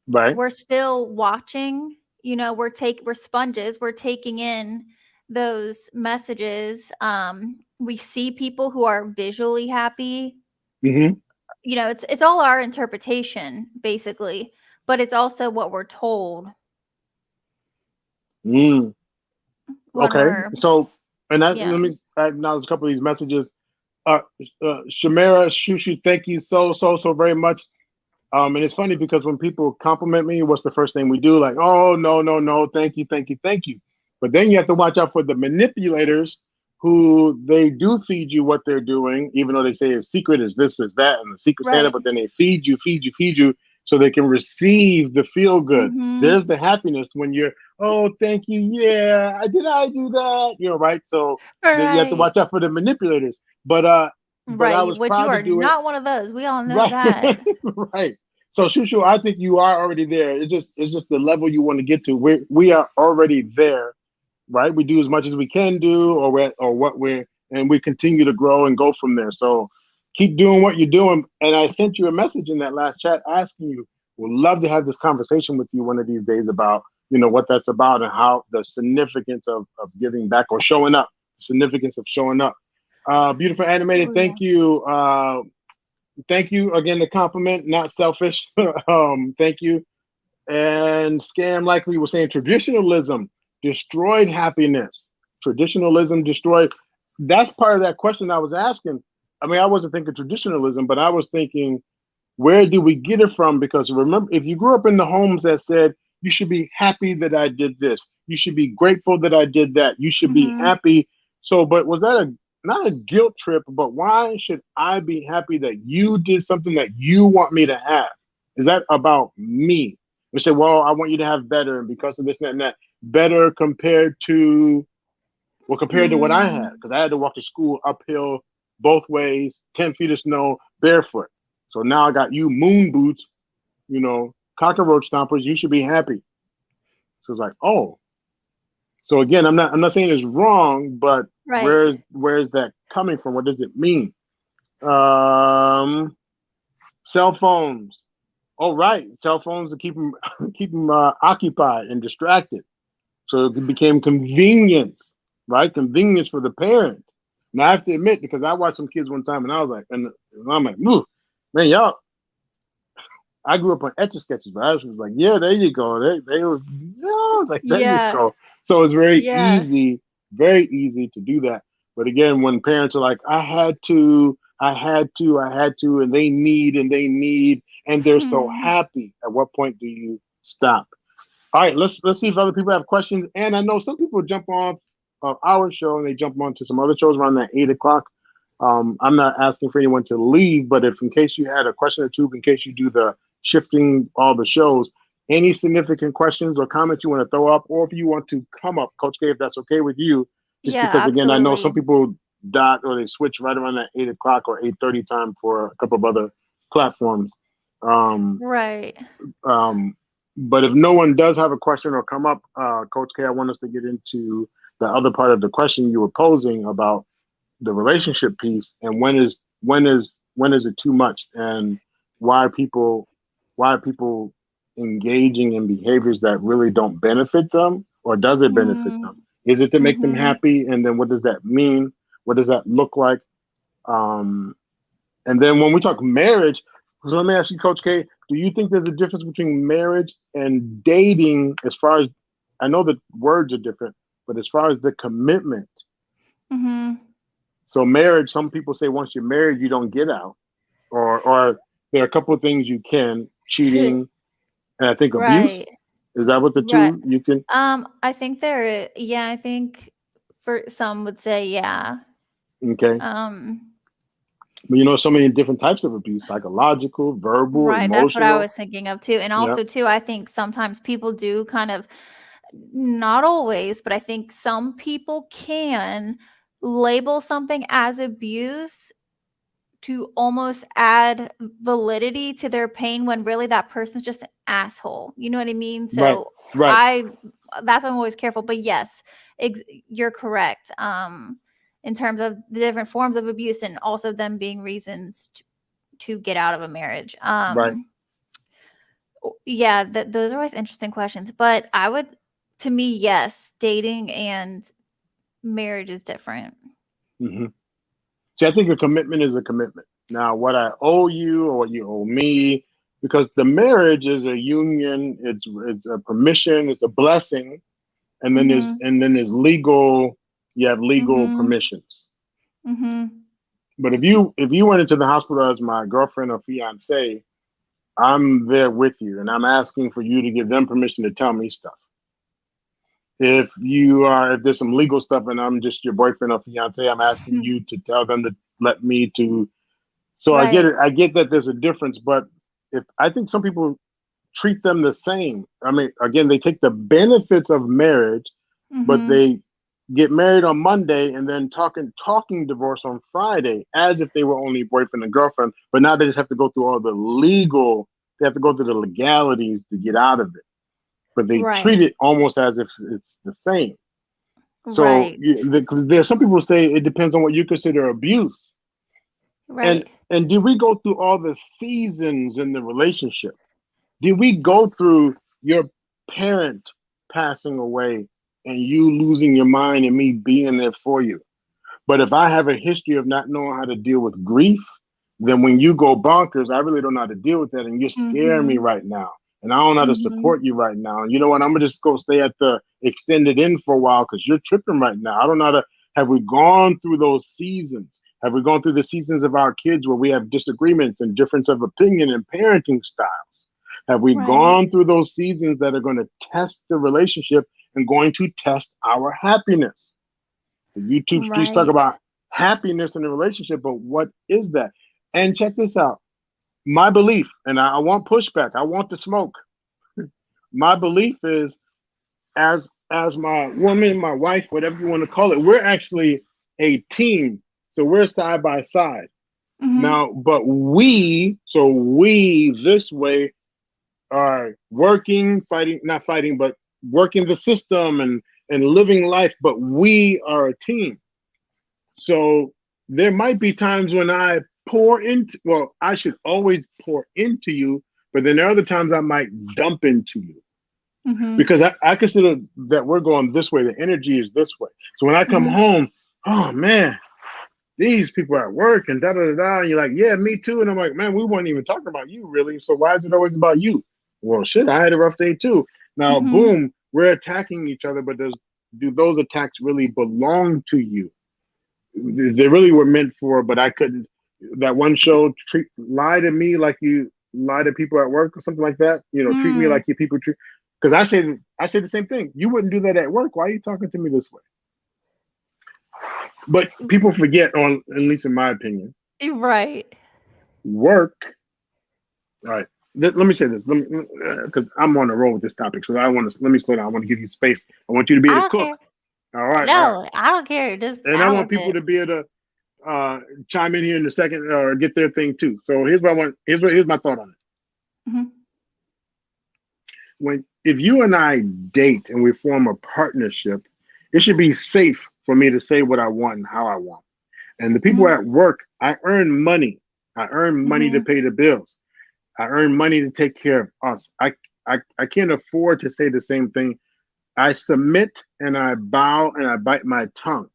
Right. we're still watching. We're sponges. We're taking in those messages. We see people who are visually happy. Hmm. It's all our interpretation, basically, but it's also what we're told Mm. when Okay. we're. So, and that Yeah. let me acknowledge a couple of these messages. Uh, Shamara Shushu, thank you so very much. And it's funny because when people compliment me, what's the first thing we do? Like, oh, no, no, no, thank you, thank you, thank you. But then you have to watch out for the manipulators who they do feed you what they're doing, even though they say it's secret, is this, is that, and the secret Santa, Right. but then they feed you, feed you, feed you. so they can receive the feel good. Mhm. There's the happiness when you're, oh, thank you, yeah, did I do that? Right? So you have to Right. watch out for the manipulators. But I Right, was which you proud to are do it. not one of those. We all know Right, that. right. So Shushu, I think you are already there. It's just the level you want to get to. We are already there, right? We do as much as we can do, or what we're, and we continue to grow and go from there. So keep doing what you're doing. And I sent you a message in that last chat asking you. Would love to have this conversation with you one of these days about what that's about and how the significance of giving back or showing up, significance of showing up. Beautiful animated. Oh, yeah. Thank you again. The compliment, not selfish. Thank you. And Scam likely was saying traditionalism destroyed happiness. Traditionalism destroyed. That's part of that question I was asking. I mean, I wasn't thinking traditionalism, but I was thinking, where do we get it from? Because remember, if you grew up in the homes that said, you should be happy that I did this, you should be grateful that I did that, you should be Mhm. happy. So, but was that not a guilt trip, but why should I be happy that you did something that you want me to have? Is that about me? We say, well, I want you to have better, and because of this, and that, better compared to what I had, Mm. because I had to walk to school uphill both ways, 10 feet of snow, barefoot. So now I got you moon boots, cockroach stompers. You should be happy. So it's like, oh, so again, I'm not saying it's wrong, but Right. where's that coming from? What does it mean? Um, Cell phones. Oh, right, cell phones to keep them keep them occupied and distracted. So it became convenience, right? Convenience for the parent. Now I have to admit, because I watched some kids one time, and I was like, and I'm like, "Ooh, man, y'all." I grew up on Etch a Sketches, but I was like, yeah, there you go. They was, like, there you Yeah. go. So it's Yeah. very easy to do that. But again, when parents are like, I had to, and they need, and they're so happy. At what point do you stop? All right, let's see if other people have questions. And I know some people jump off of our show and they jump on to some other shows around that 8 o'clock. I'm not asking for anyone to leave, but if in case you had a question or two, in case you do the shifting all the shows, any significant questions or comments you want to throw up, or if you want to come up, Coach K, if that's okay with you, just Yeah, because again, I know some absolutely. people dot or they switch right around that 8 o'clock or 8:30 time for a couple of other platforms. Um, Right. um, but if no one does have a question or come up, Coach K, I want us to get into the other part of the question you were posing about the relationship piece and when is it too much, and why are people why are people engaging in behaviors that really don't benefit them, or does it benefit them? Mhm. Is it to make them Mhm. happy, and then what does that mean? What does that look like? um, and then when we talk marriage, so let me ask you, Coach K, do you think there's a difference between marriage and dating as far as, I know the words are different, but as far as the commitment? Mhm. So marriage, some people say once you're married, you don't get out, or there are a couple of things you can, cheating, and I think abuse. Right. Is that what the Right. two you can? I think yeah, I think for some would say yeah. Okay, Um, but so many different types of abuse: psychological, verbal, right, that's what I emotional. was thinking of too. And Yeah, also too, I think sometimes people do kind of, not always, but I think some people can label something as abuse to almost add validity to their pain when really that person's just an asshole. You know what I mean? right, So right, I that's why I'm always careful. But yes, you're correct. In terms of the different forms of abuse and also them being reasons to get out of a marriage. right. Yeah, those are always interesting questions. But I would, to me, yes, dating and marriage is different. Hmm. See, I think a commitment is a commitment. Now, what I owe you or what you owe me, because the marriage is a union, it's a permission, it's a blessing, and then there's Mhm. legal. You have legal Mhm. permissions. Mhm. But if you went into the hospital as my girlfriend or fiance, I'm there with you, and I'm asking for you to give them permission to tell me stuff. If there's some legal stuff and I'm just your boyfriend or fiance, I'm asking you to tell them to let me to. So I get Right. it. I get that there's a difference, but if I think some people treat them the same. I mean, again, they take the benefits of marriage, but Mhm. they get married on Monday and then talking divorce on Friday as if they were only boyfriend and girlfriend. But now they just have to go through all the legal. They have to go through the legalities to get out of it. But they treat Right. it almost as if it's the same. So Right. because there's some people say it depends on what you consider abuse. And Right. and did we go through all the seasons in the relationship? Did we go through your parent passing away and you losing your mind and me being there for you? But if I have a history of not knowing how to deal with grief, then when you go bonkers, I really don't know how to deal with that. And you're scaring me Mhm. right now. And I don't know how to Mhm. support you right now. And you know what? I'm going to just go stay at the extended in for a while because you're tripping right now. I don't know how to. Have we gone through those seasons? Have we gone through the seasons of our kids where we have disagreements and difference of opinion and parenting styles? Have we Right. gone through those seasons that are going to test the relationship and going to test our happiness? The YouTube streets talk Right. about happiness in a relationship, but what is that? And check this out. My belief, and I want pushback. I want the smoke. My belief is as my woman, my wife, whatever you want to call it, we're actually a team. So we're side by side. Mhm. Now, but we this way are working, fighting, not fighting, but working the system and living life, but we are a team. So there might be times when I pour into, well, I should always pour into you, but then there are other times I might dump into you Mhm. because I consider that we're going this way. The energy is this way. So when I come Mhm. home, oh man, these people are at work and da da da da. And you're like, yeah, me too. And I'm like, man, we weren't even talking about you really. So why is it always about you? Well, shit, I had a rough day too. Now, Mhm. boom, we're attacking each other, but do those attacks really belong to you? They really were meant for, but I couldn't. That one show, lie to me like you lie to people at work or something like that. You know, treat me Mm. like you people treat. Because I say the same thing. You wouldn't do that at work. Why are you talking to me this way? But people forget, on at least in my opinion, Right. work. All right. Let me say this. Let me, because I'm on the roll with this topic. So I want to let me slow down. I want to give you space. I want you to be I able to don't cook. care. All right. All right. No, I don't care. Just And I I want love people it. to be able to chime in here in a second or get their thing too. So here's what I want. Here's my thought on it. Mhm. When if you and I date and we form a partnership, it should be safe for me to say what I want and how I want. And the people Mhm. at work, I earn money. I earn money to Mhm. pay the bills. I earn money to take care of us. I can't afford to say the same thing. I submit and I bow and I bite my tongue.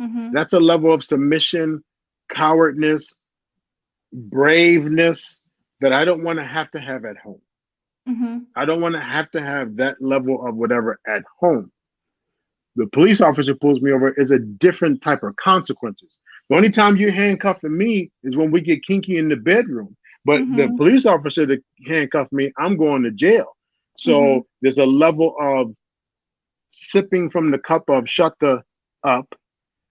Mhm. That's a level of submission, cowardness, braveness that I don't want to have at home. Mhm. I don't want to have that level of whatever at home. The police officer pulls me over is a different type of consequences. The only time you're handcuffing me is when we get kinky in the bedroom. But the Mhm. police officer that handcuffed me, I'm going to jail. Mhm. So there's a level of sipping from the cup of shut the up.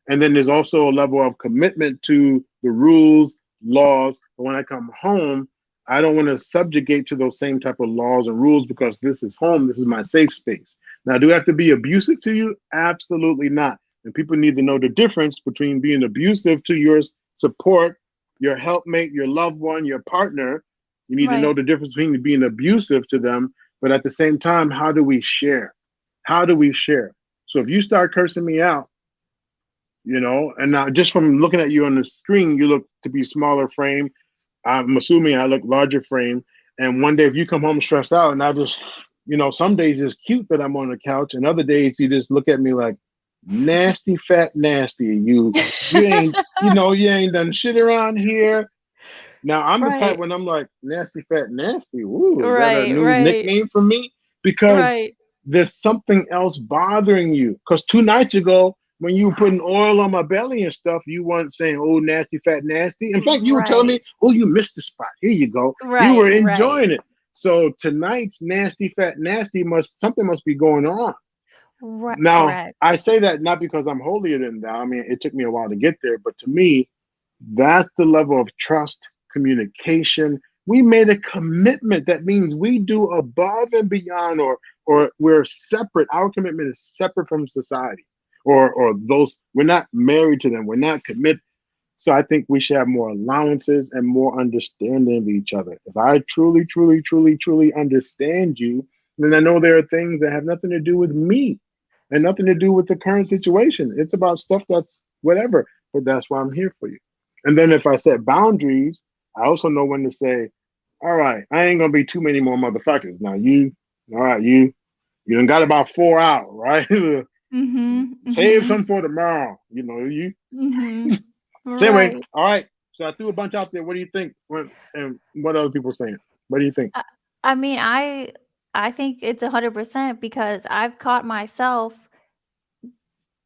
And then there's also a level of commitment to the rules, laws. But when I come home, I don't want to subjugate to those same type of laws and rules because this is home. This is my safe space. Now, do I have to be abusive to you? Absolutely not. And people need to know the difference between being abusive to your support, your helpmate, your loved one, your partner. You need to know Right. the difference between being abusive to them. But at the same time, how do we share? How do we share? So if you start cursing me out, and now just from looking at you on the screen, you look to be smaller frame. I'm assuming I look larger frame. And one day, if you come home stressed out, and I just, some days it's cute that I'm on the couch, and other days you just look at me like nasty, fat, nasty. You ain't, you ain't done shit around here. Now I'm the type Right. when I'm like nasty, fat, nasty. Ooh, is that a Right. new Right. nickname for me? Because Right. there's something else bothering you. Because 2 nights ago, when you were putting oil on my belly and stuff, you weren't saying, oh, nasty, fat, nasty. In fact, you were telling me, Right. oh, you missed the spot. Here you go. You Right. were Right. enjoying it. So tonight's nasty, fat, nasty something must be going on. Right. Now, Correct. I say that not because I'm holier than thou. I mean, it took me a while to get there, but to me, that's the level of trust, communication, We made a commitment. That means we do above and beyond, or we're separate. Our commitment is separate from society, or those, we're not married to them. We're not committed. So I think we should have more allowances and more understanding of each other. If I truly, truly, truly, truly understand you, then I know there are things that have nothing to do with me and nothing to do with the current situation. It's about stuff that's whatever, but that's why I'm here for you. And then if I set boundaries, I also know when to say, all right, I ain't gonna be too many more motherfuckers. Now all right, you done got about 4 out, right? Mhm. Save Mhm. some for tomorrow. You Mhm. so anyway, Right. all right. So I threw a bunch out there. What do you think? And what other people saying? What do you think? I, I mean, I think it's 100% because I've caught myself,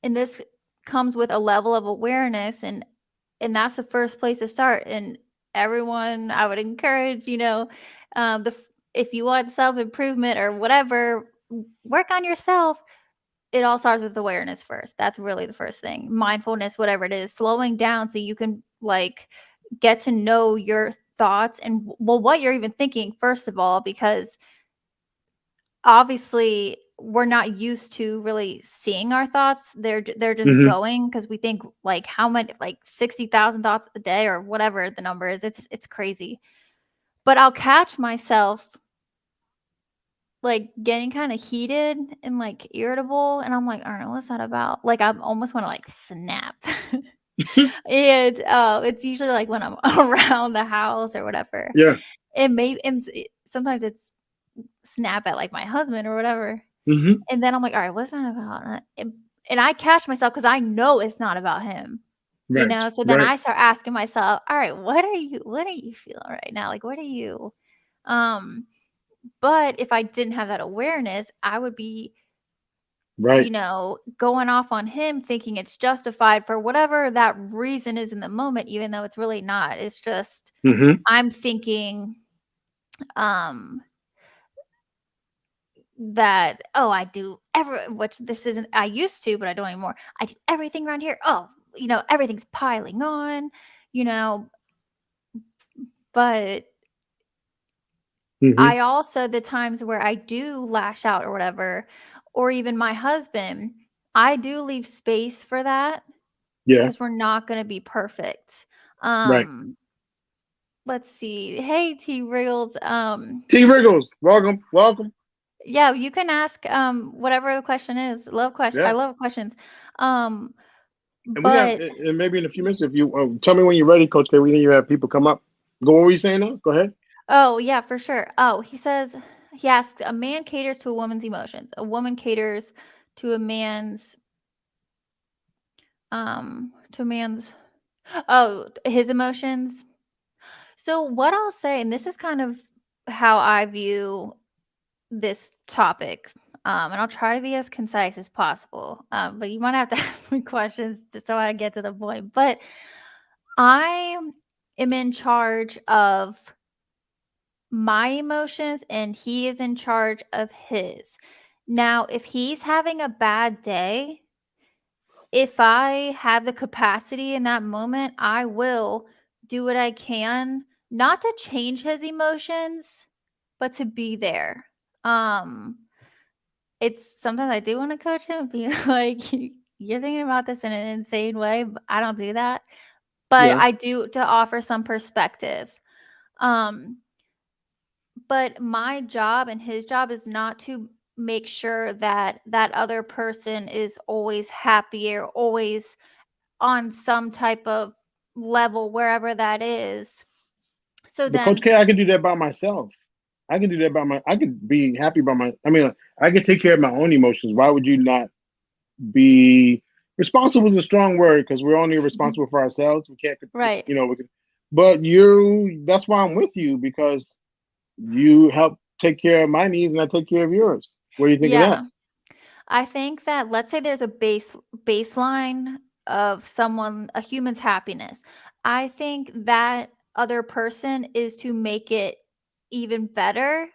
and this comes with a level of awareness, and that's the first place to start. And everyone, I would encourage, if you want self improvement or whatever, work on yourself. It all starts with awareness first. That's really the first thing. Mindfulness, whatever it is, slowing down so you can like get to know your thoughts and well what you're even thinking first of all, because obviously we're not used to really seeing our thoughts. They're just Mm-hmm. going because we think like how many, like 60,000 thoughts a day or whatever the number is. It's crazy. But I'll catch myself like getting kind of heated and like irritable, and I'm like, all right, what's that about? Like I almost want to like snap. And it's usually like when I'm around the house or whatever. Yeah. Sometimes it's snap at like my husband or whatever. Mm-hmm. And then I'm like, "All right, what's that about?" And I catch myself because I know it's not about him, Right. So then Right. I start asking myself, "All right, what are you feeling right now? Like, what are you?" Um, but if I didn't have that awareness, I would be, Right. going off on him thinking it's justified for whatever that reason is in the moment, even though it's really not. It's just Mm-hmm. I'm thinking, um that, "Oh, I do which this isn't I used to, but I don't anymore. I do everything around here. Oh, everything's piling on, you know, but Mm-hmm. I also the times where I do lash out or whatever, or even my husband, I do leave space for that Yeah. because we're not gonna be perfect. Right. Um, let's see. Hey, T Reels, T Wriggles, welcome. Welcome. yeah, you can ask, whatever the question is. I Yeah. love questions. Um, And we got, but and maybe in a few minutes, if you tell me when you're ready, Coach K, we need you have people come up. Go. What were you saying now? Go ahead. Oh, yeah, for sure. Oh, he asks, a man caters to a woman's emotions. A woman caters to a man's, oh, his emotions. So what I'll say, and this is kind of how I view this topic, and I'll try to be as concise as possible. But you might have to ask me questions just so I get to the point. But I am in charge of my emotions and he is in charge of his. Now, if he's having a bad day, if I have the capacity in that moment, I will do what I can not to change his emotions, but to be there. Um, it's sometimes I do want to coach him and be like, you're thinking about this in an insane way, but I don't do that. But Yeah. I do to offer some perspective. Um, But my job and his job is not to make sure that that other person is always happy or always on some type of level, wherever that is. So But Coach then K, I can do that by myself. I can do that by my. I could be happy by my. I mean, I can take care of my own emotions. Why would you not be responsible? Is a strong word because we're only Mhm. responsible for ourselves. We can't, Right. we can. But you, that's why I'm with you because you help take care of my needs and I take care of yours. What do you think of that? Yeah. I think that let's say there's a baseline of a human's happiness. I think that other person is to make it even better.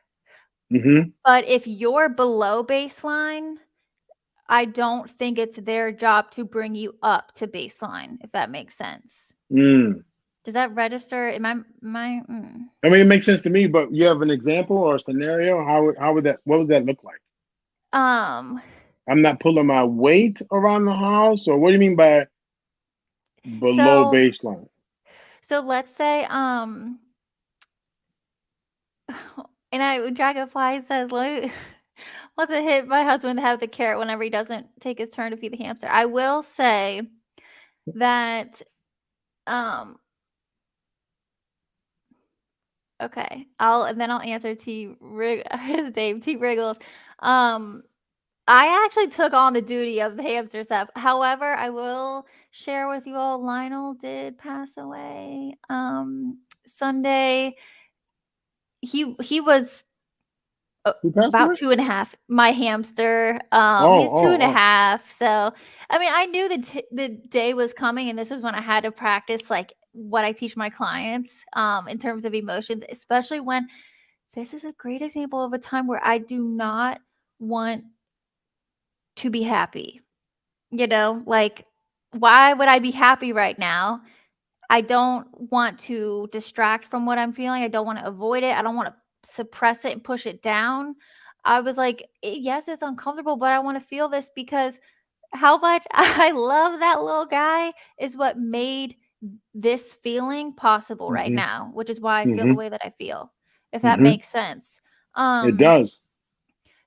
Mm-hmm. But if you're below baseline, I don't think it's their job to bring you up to baseline, if that makes sense. Mm. Does that register? I mean, it makes sense to me, but you have an example or a scenario? How would that? What would that look like? um I'm not pulling my weight around the house, or what do you mean by below so baseline? so let's say and I Dragonfly says, "Let me wants to hit my husband to have the carrot whenever he doesn't take his turn to feed the hamster." I will say that um okay, I'll answer his name T Wriggles. Um I actually took on the duty of the hamster stuff. However, I will share with you all Lionel did pass away Sunday. He was Who passed about away? 2.5. My hamster, Oh, he's two oh, and a oh. half. So, I mean, I knew the day was coming, and this was when I had to practice like what I teach my clients in terms of emotions, especially when this is a great example of a time where I do not want to be happy. Like, why would I be happy right now? I don't want to distract from what I'm feeling. I don't want to avoid it. I don't want to suppress it and push it down. I was like, yes, it's uncomfortable, but I want to feel this because how much I love that little guy is what made this feeling possible right Mm-hmm. now, which is why I feel the Mm-hmm. way that I feel, if that Mm-hmm. makes sense. It Um, does.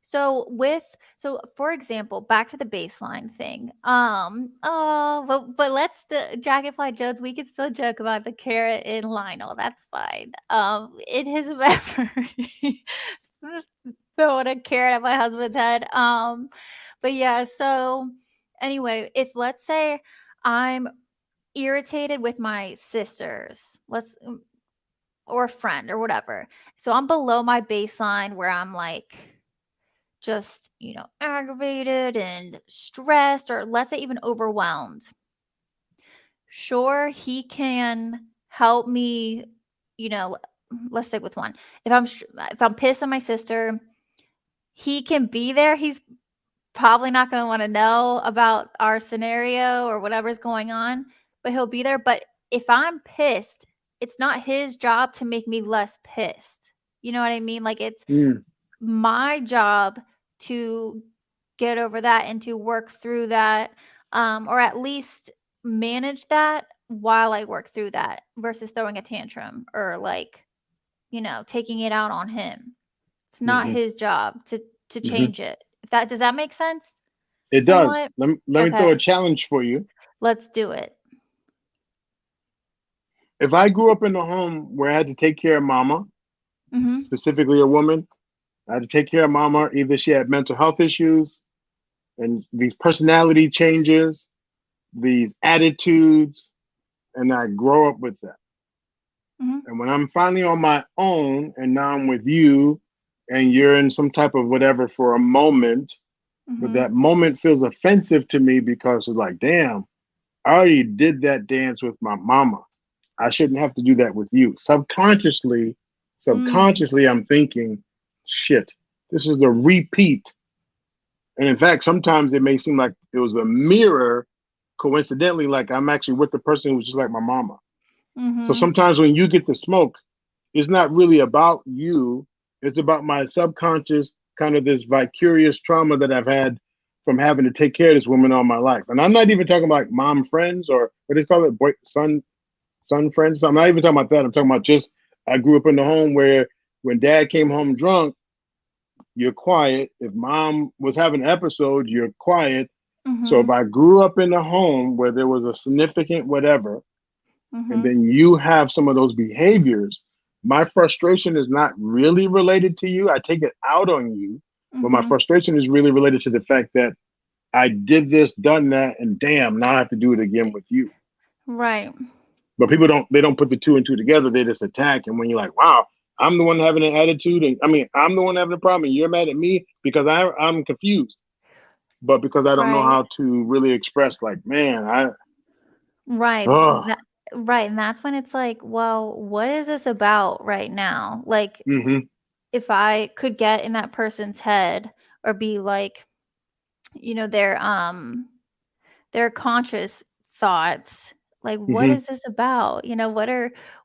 so for example, back to the baseline thing. But let's Dragonfly Jones, we can still joke about the carrot in Lionel. That's fine. In his memory. Throwing a carrot at my husband's head. But yeah, so anyway, if let's say I'm irritated with my sisters, or a friend or whatever. So I'm below my baseline where I'm like just, aggravated and stressed, or let's say even overwhelmed. Sure, he can help me, you know, let's stick with one. If I'm pissed at my sister, he can be there. He's probably not going to want to know about our scenario or whatever's going on, but he'll be there. But if I'm pissed, it's not his job to make me less pissed. You know what I mean? Like, it's Mm, my job to get over that and to work through that, or at least manage that while I work through that versus throwing a tantrum or like, taking it out on him. It's not mm-hmm. his job to Mm-hmm. change it. If that does that make sense? It does. Somewhat? Let me throw Okay, a challenge for you. let's do it. If I grew up in a home where I had to take care of mama, Mhm. specifically a woman, I had to take care of mama. Either she had mental health issues and these personality changes, these attitudes, and I grow up with that. Mhm. And when I'm finally on my own and now I'm with you and you're in some type of whatever for a moment, but Mhm. that moment feels offensive to me because it's like, damn, I already did that dance with my mama. I shouldn't have to do that with you. Mm. Subconsciously, I'm thinking, shit, this is a repeat. And in fact, sometimes it may seem like it was a mirror, coincidentally, like I'm actually with the person who's just like my mama. So Mhm. sometimes when you get the smoke, it's not really about you. It's about my subconscious, kind of this vicarious trauma that I've had from having to take care of this woman all my life. And I'm not even talking about like mom friends or what they call it, son friends. I'm not even talking about that. I'm talking about just I grew up in a home where when dad came home drunk, you're quiet. If mom was having an episode, you're quiet. So if Mhm. I grew up in a home where there was a significant whatever, and Mhm. then you have some of those behaviors, my frustration is not really related to you. I take it out on you, but my Mhm. frustration is really related to the fact that I did this, done that, and damn, now I have to do it again with you. Right. But people don't put the two and two together. They just attack. And when you're like, wow, I'm the one having an attitude, and I mean, I'm the one having a problem, and you're mad at me because I'm confused, but because I don't know Right. how to really express, like, man, Right. oh, Right. And that's when it's like, well, what is this about right now? Like, mm-hmm, if I could get in that person's head or be like, you know, their conscious thoughts, Like, what Hmm. is this about?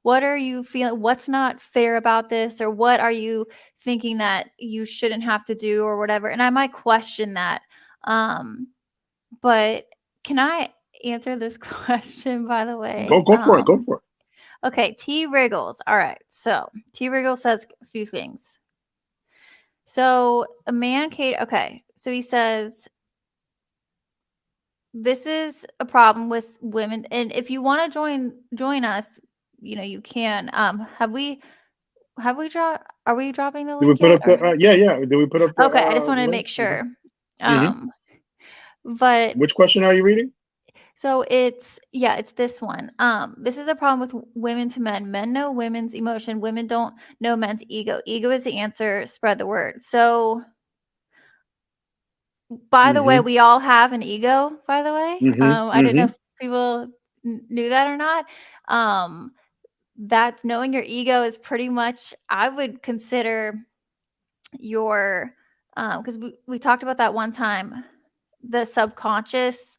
What are you feeling? What's not fair about this? Or what are you thinking that you shouldn't have to do or whatever? And I might question that. Um, but can I answer this question, by the way? Go for it. Go for it. Okay, T Wriggles. All right. So T Wriggles says a few things. So a man, Kate. Okay. So he says this is a problem with women, and if you want to join us, you can. Have we are we dropping the Did we link put yet? up Or the? Yeah. Did we put up okay, I just the wanted to link? make sure. Hmm. But Which question are you reading? so it's this one. This is a problem with women to men. Men know women's emotion. Women don't know men's ego. Ego is the answer. Spread the word. So, by the way, Hmm. we all have an ego. By the way, Hmm. I didn't know Hmm. if people knew that or not. Um, that's knowing your ego is pretty much. I would consider your because we talked about that one time, the subconscious,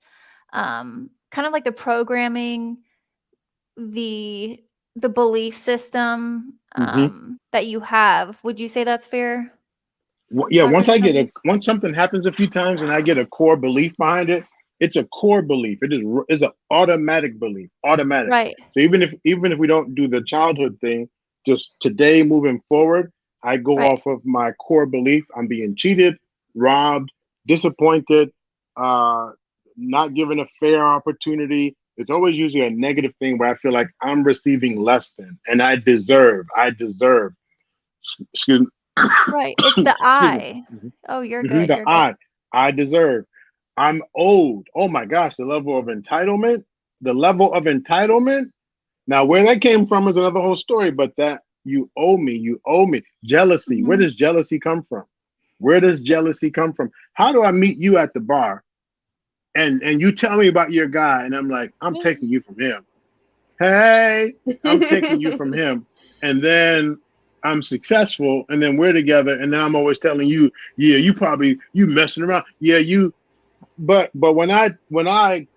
kind of like the programming, the the belief system, Hmm. that you have. Would you say that's fair, Yeah, Dr. Nakumbe? once something happens a few times and I get a core belief behind it, it's a core belief. It's an automatic belief, automatic. Right, So even if we don't do the childhood thing, just today moving forward, I go right, off of my core belief. I'm being cheated, robbed, disappointed, uh, not given a fair opportunity. It's always usually a negative thing where I feel like I'm receiving less than, and I deserve. I deserve. Excuse me. right. It's the Excuse me. I. Oh, you're good. The You're good. I deserve. I'm owed. Oh my gosh, the level of entitlement. The level of entitlement. Now, where that came from is another whole story, but that you owe me, you owe me. Jealousy. Where Hmm. does jealousy come from? Where does jealousy come from? How do I meet you at the bar and you tell me about your guy and I'm like, I'm taking you from him. Hey, I'm taking you from him. And then I'm successful and then we're together and then I'm always telling you, yeah, you messing around. Yeah, but when I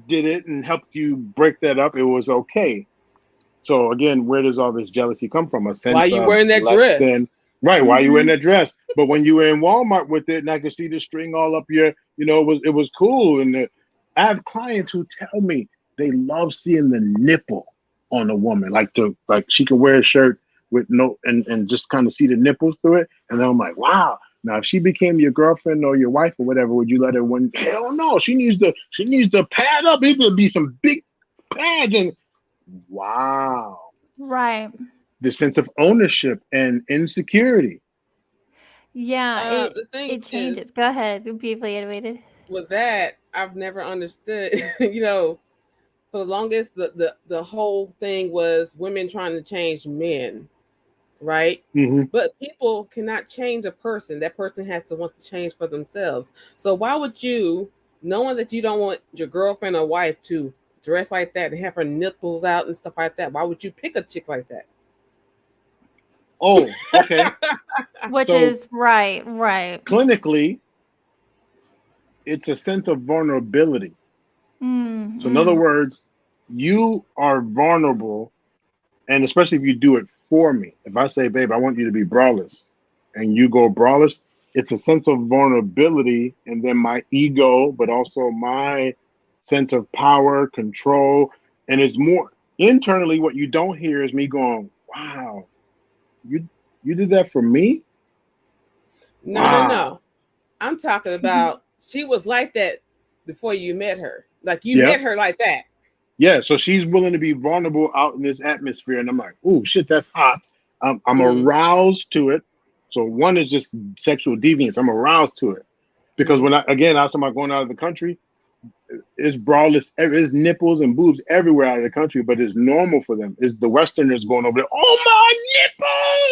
did it and helped you break that up, it was okay. So again, where does all this jealousy come from? A Why sense you of wearing that less dress? than right. Why you wearing Hmm. that dress? But when you were in Walmart with it, and I could see the string all up your, it was cool. And I have clients who tell me they love seeing the nipple on a woman, like she can wear a shirt with no and just kind of see the nipples through it. And then I'm like, wow. Now, if she became your girlfriend or your wife or whatever, would you let her win? Hell no. She needs to pad up. It would be some big pads and wow, Right. the sense of ownership and insecurity. Yeah. It The thing it is, changes. Go ahead. Be animated. with that, I've never understood. For the longest, the whole thing was women trying to change men, right? Hmm. But people cannot change a person. That person has to want to change for themselves. So why would you, knowing that you don't want your girlfriend or wife to dress like that and have her nipples out and stuff like that, why would you pick a chick like that? Oh, okay. Which So is right. Right. clinically, it's a sense of vulnerability. So in other Mm-hmm. words, you are vulnerable, and especially if you do it for me. If I say, babe, I want you to be braless, and you go braless, it's a sense of vulnerability, and then my ego, but also my sense of power, control, and it's more internally. What you don't hear is me going, "Wow, you did that for me? No, no, Wow, no. I'm talking about she was like that before you met her. Like you yep, met her like that. yeah." So she's willing to be vulnerable out in this atmosphere, and I'm like, "Oh shit, that's hot." I'm Mm-hmm. aroused to it. So one is just sexual deviance. I'm aroused to it because Mm-hmm. when I was talking about going out of the country, it's braless, it's nipples and boobs everywhere out of the country, but it's normal for them. It's the Westerners going over there. Oh my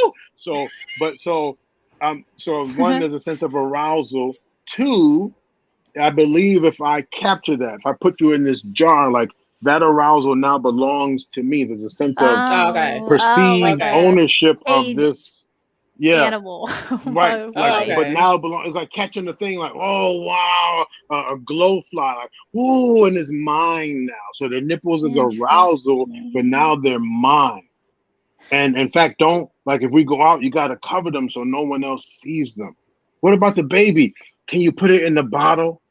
nipple! So one, there's a sense of arousal. Two, I believe if I capture that, if I put you in this jar, like that arousal now belongs to me. There's a sense of Okay. Oh, like perceived a Okay. ownership of cage. this. Yeah. animal. Right, of like, life. but Okay. now it belong. It's like catching the thing, like, oh wow, a glow fly, like, ooh, and it's mine now. So the nipples is arousal, but Interesting. now they're mine. And in fact, don't like if we go out, you got to cover them so no one else sees them. What about the baby? Can you put it in the bottle?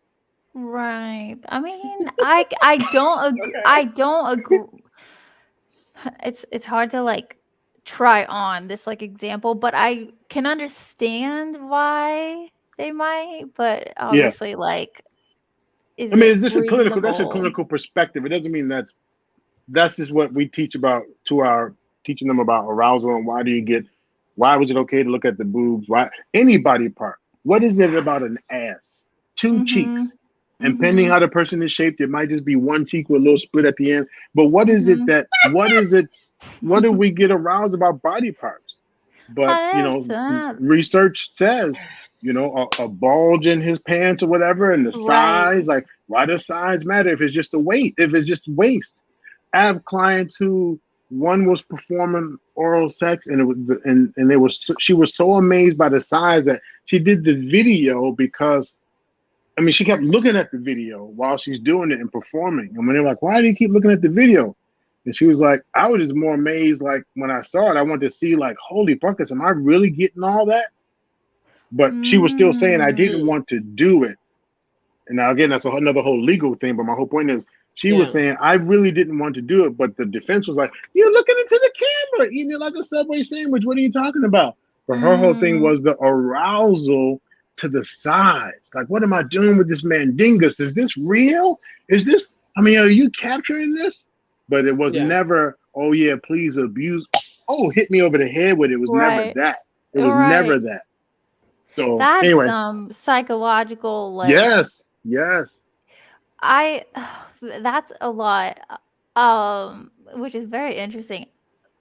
Right. I mean, I don't I Okay. don't agree. It's hard to like try on this like example, but I can understand why they might, but Yeah, obviously like is I mean, it is this a clinical? That's a reasonable? clinical perspective. It doesn't mean that's just what we teach about to our teaching them about arousal and why was it okay to look at the boobs? Why any body part? What is it about an ass? Two cheeks. Mhm. And depending Mhm. how the person is shaped, it might just be one cheek with a little split at the end. But Mhm. what do we get aroused about body parts? But I understand. research says, a bulge in his pants or whatever, and the Right. size, like, why does size matter if it's just a weight, if it's just waist? I have clients who one was performing oral sex and it was and they was she was so amazed by the size that she did the video because I mean she kept looking at the video while she's doing it and performing. And when they're like, why do you keep looking at the video? And she was like, I was just more amazed. Like when I saw it, I wanted to see like, holy buckets, am I really getting all that? But she was still saying I Mm. didn't Mm. want to do it. And now again, that's another whole legal thing. But my whole point is, she was Yeah. saying I really didn't want to do it, but the defense was like, "You're looking into the camera, eating it like a Subway sandwich. What are you talking about?" But her whole thing Mm. was the arousal to the sides. Like, what am I doing with this mandingus? Is this real? Is this? I mean, are you capturing this? But it was Yeah. never, oh yeah, please abuse. Oh, hit me over the head with it. It was never Right. that. It was never Right. that. So That's anyway, some psychological like yes, yes. I that's a lot. Which is very interesting.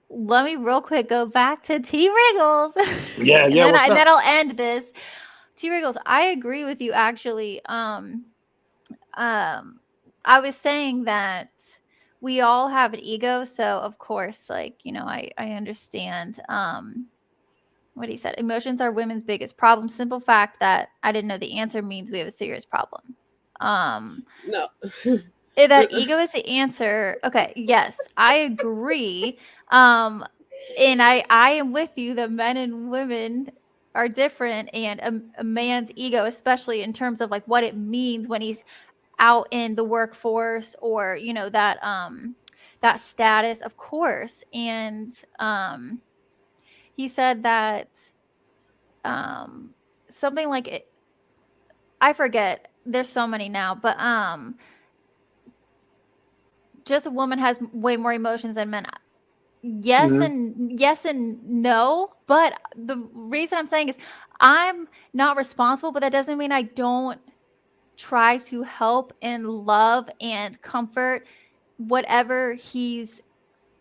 Let me real quick go back to T Wriggles. Yeah, and yeah. What's and up? then I'll end this. T Wriggles, I agree with you actually. Um I was saying that we all have an ego, so of course, like, I understand what he said. Emotions are women's biggest problem. Simple fact that I didn't know the answer means we have a serious problem. Um No. that ego is the answer. Okay, yes, I agree. Um, and I am with you that men and women are different, and a man's ego, especially in terms of like what it means when he's out in the workforce, or that status, of course. And he said that um something like it, I forget. There's so many now, but just a woman has way more emotions than men. Hmm. Yes and no, but the reason I'm saying is I'm not responsible, but that doesn't mean I don't try to help and love and comfort whatever he's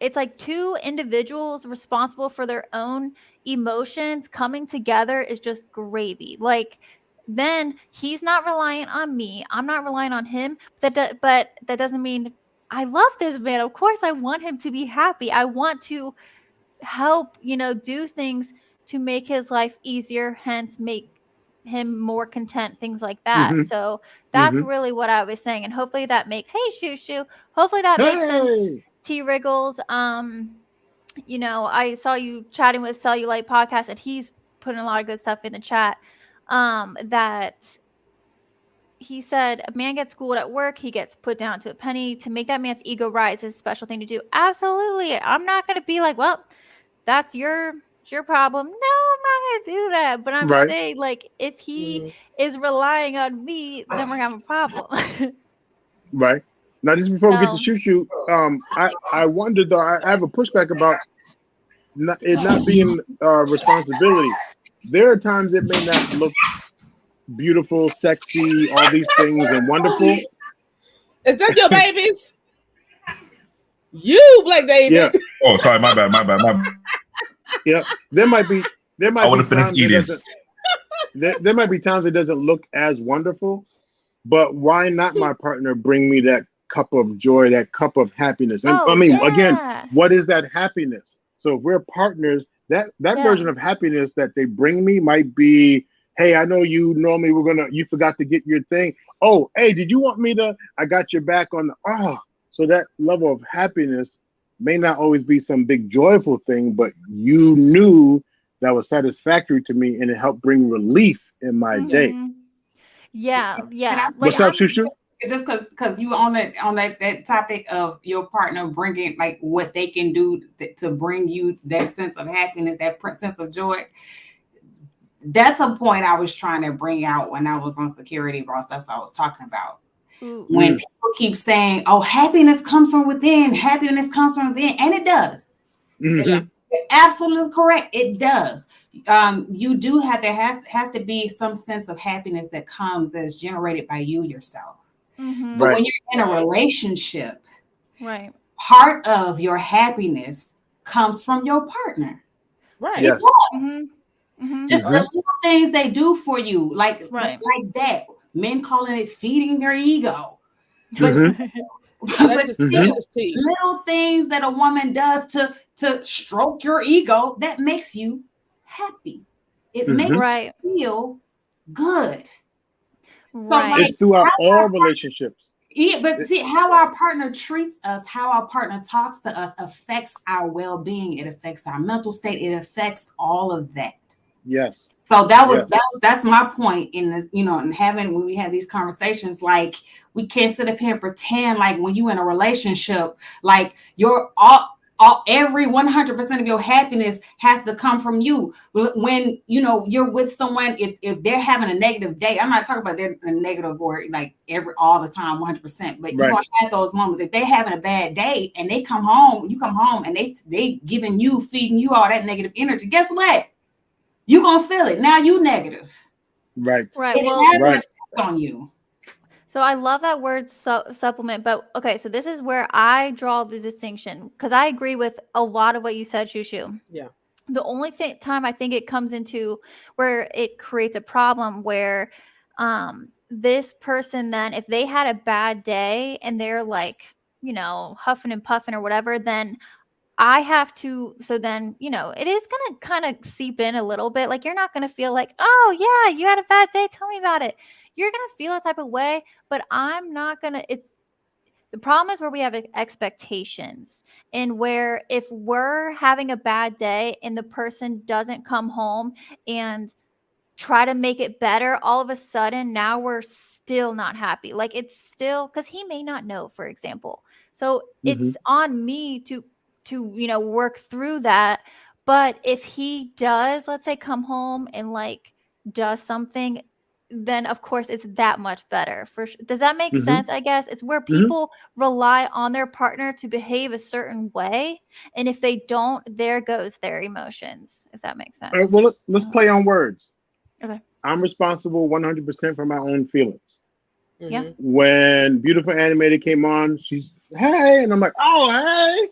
it's like two individuals responsible for their own emotions coming together is just gravy. Like then he's not reliant on me. I'm not relying on him. But that doesn't mean I love this man. Of course, I want him to be happy. I want to help, do things to make his life easier, hence make him more content, things like that. Hmm. So that's Hmm. really what I was saying. And hopefully that makes, hey, shoo shoo, hopefully that makes sense. Hey. T Wriggles. I saw you chatting with Cellulite Podcast, and he's putting a lot of good stuff in the chat. That he said a man gets schooled at work, he gets put down to a penny. To make that man's ego rise is a special thing to do. Absolutely. I'm not gonna be like, well, that's your problem. No, I'm not gonna do that. But I'm Right, saying, like, if he Mhm. is relying on me, then we're gonna have a problem. right. Now, just before we get to So, shoot, I wonder though. I have a pushback about it not being responsibility. There are times it may not look beautiful, sexy, all these things, and wonderful. Is that your babies? You, Black Yeah, David. Oh, sorry, my bad, my bad, my bad. yeah. There might be I want to finish times it eating. doesn't. There might be times it doesn't look as wonderful, but why not my partner bring me that cup of joy, that cup of happiness? And I oh mean, again, yeah. what is that happiness? So if we're partners, that Yeah. version of happiness that they bring me might be, hey, I know you normally you forgot to get your thing. Oh, hey, did you want me to? I got your back on the. Oh, so that level of happiness may not always be some big joyful thing, but you knew that was satisfactory to me, and it helped bring relief in my day. Mhm. Yeah, Can I yeah. Like What's up, I'm Shushu? just because you on that topic of your partner bringing like what they can do to bring you that sense of happiness, that sense of joy. That's a point I was trying to bring out when I was on security, Ross. That's what I was talking about. ooh, When people keep saying, "Oh, happiness comes from within," happiness comes from within, and it does. Mhm. Yeah. You're absolutely correct. It does. You do have there has to be some sense of happiness that comes that is generated by you yourself. mhm. But Right. when you're in a relationship, Right. part of your happiness comes from your partner. Right. It Yes. does. Mhm. Mhm. Just the Mhm. little things they do for you, Right. like that. Men calling it feeding their ego, but Mhm. Oh, that's but just Mhm. still, that's tea. little things that a woman does to stroke your ego that makes you happy. It makes Mhm. Right. you feel good. So Right. like It's throughout how all relationships. yeah, but It- see how our partner treats us, how our partner talks to us affects our well-being. It affects our mental state. It affects all of that. yes. So Yes. that's my point in this, and having when we have these conversations, like we can't sit up here and pretend like when you in a relationship, like you're all every 100% of your happiness has to come from you. When you're with someone, if they're having a negative day, I'm not talking about they're a negative or like all the time 100%, but you're Right. gonna have those moments. If they're having a bad day and they come home, you come home and they giving you, feeding you all that negative energy, guess what? You're gonna feel it. Now you negative. Right. Right. It Well, has an Right. effect on you. so I love that word supplement, but okay, so this is where I draw the distinction because I agree with a lot of what you said, Shushu. Yeah. The only time I think it comes into where it creates a problem where this person then if they had a bad day and they're like, huffing and puffing or whatever, then I have to so then, it is gonna kind of seep in a little bit. Like you're not gonna feel like, oh yeah, you had a bad day, tell me about it. You're gonna feel that type of way, but I'm not gonna it's the problem is where we have expectations and where if we're having a bad day and the person doesn't come home and try to make it better, all of a sudden now we're still not happy. Like it's still because he may not know, for example. So Mhm. it's on me to work through that. But if he does, let's say, come home and like does something, then of course it's that much better. Does that make Mhm. sense? I guess it's where Mhm. people rely on their partner to behave a certain way, and if they don't, there goes their emotions. If that makes sense. Well, let's play on words. Okay. I'm responsible 100% for my own feelings. Yeah. Mm-hmm. When Beautiful Animated came on, she's, hey, and I'm like, oh, hey.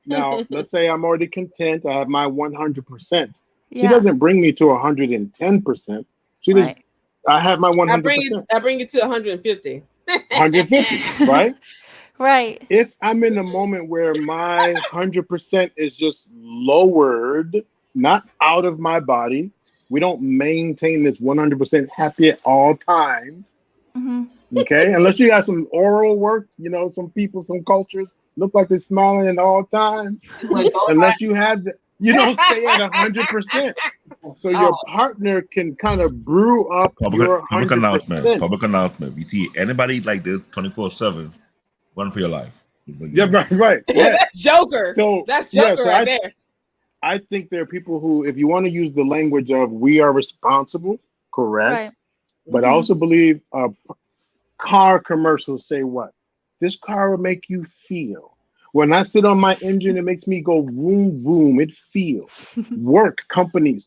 Now, let's say I'm already content. I have my 100%. She Yeah. doesn't bring me to 110%. She just, Right. I have my I bring you 100%, I bring you to 150. 150, right? Right. If I'm in a moment where my 100% is just lowered, not out of my body, we don't maintain this 100% happy at all times. Mhm. Okay, unless you got some oral work, some people, some cultures look like they're smiling at all times. Well, Unless you have you don't stay at 100%. So your oh, partner can kind of brew up your Public announcement. 100%. Public announcement. You see anybody like this 24/7, run for your life. Yeah, right. Yes. That's Joker. So That's yeah, Joker so right I there. I think there are people who, if you want to use the language of we are responsible, correct. Right. But I Mhm. also believe car commercials say what? This car will make you feel. When I sit on my engine, it makes me go vroom, vroom. It feels. Work companies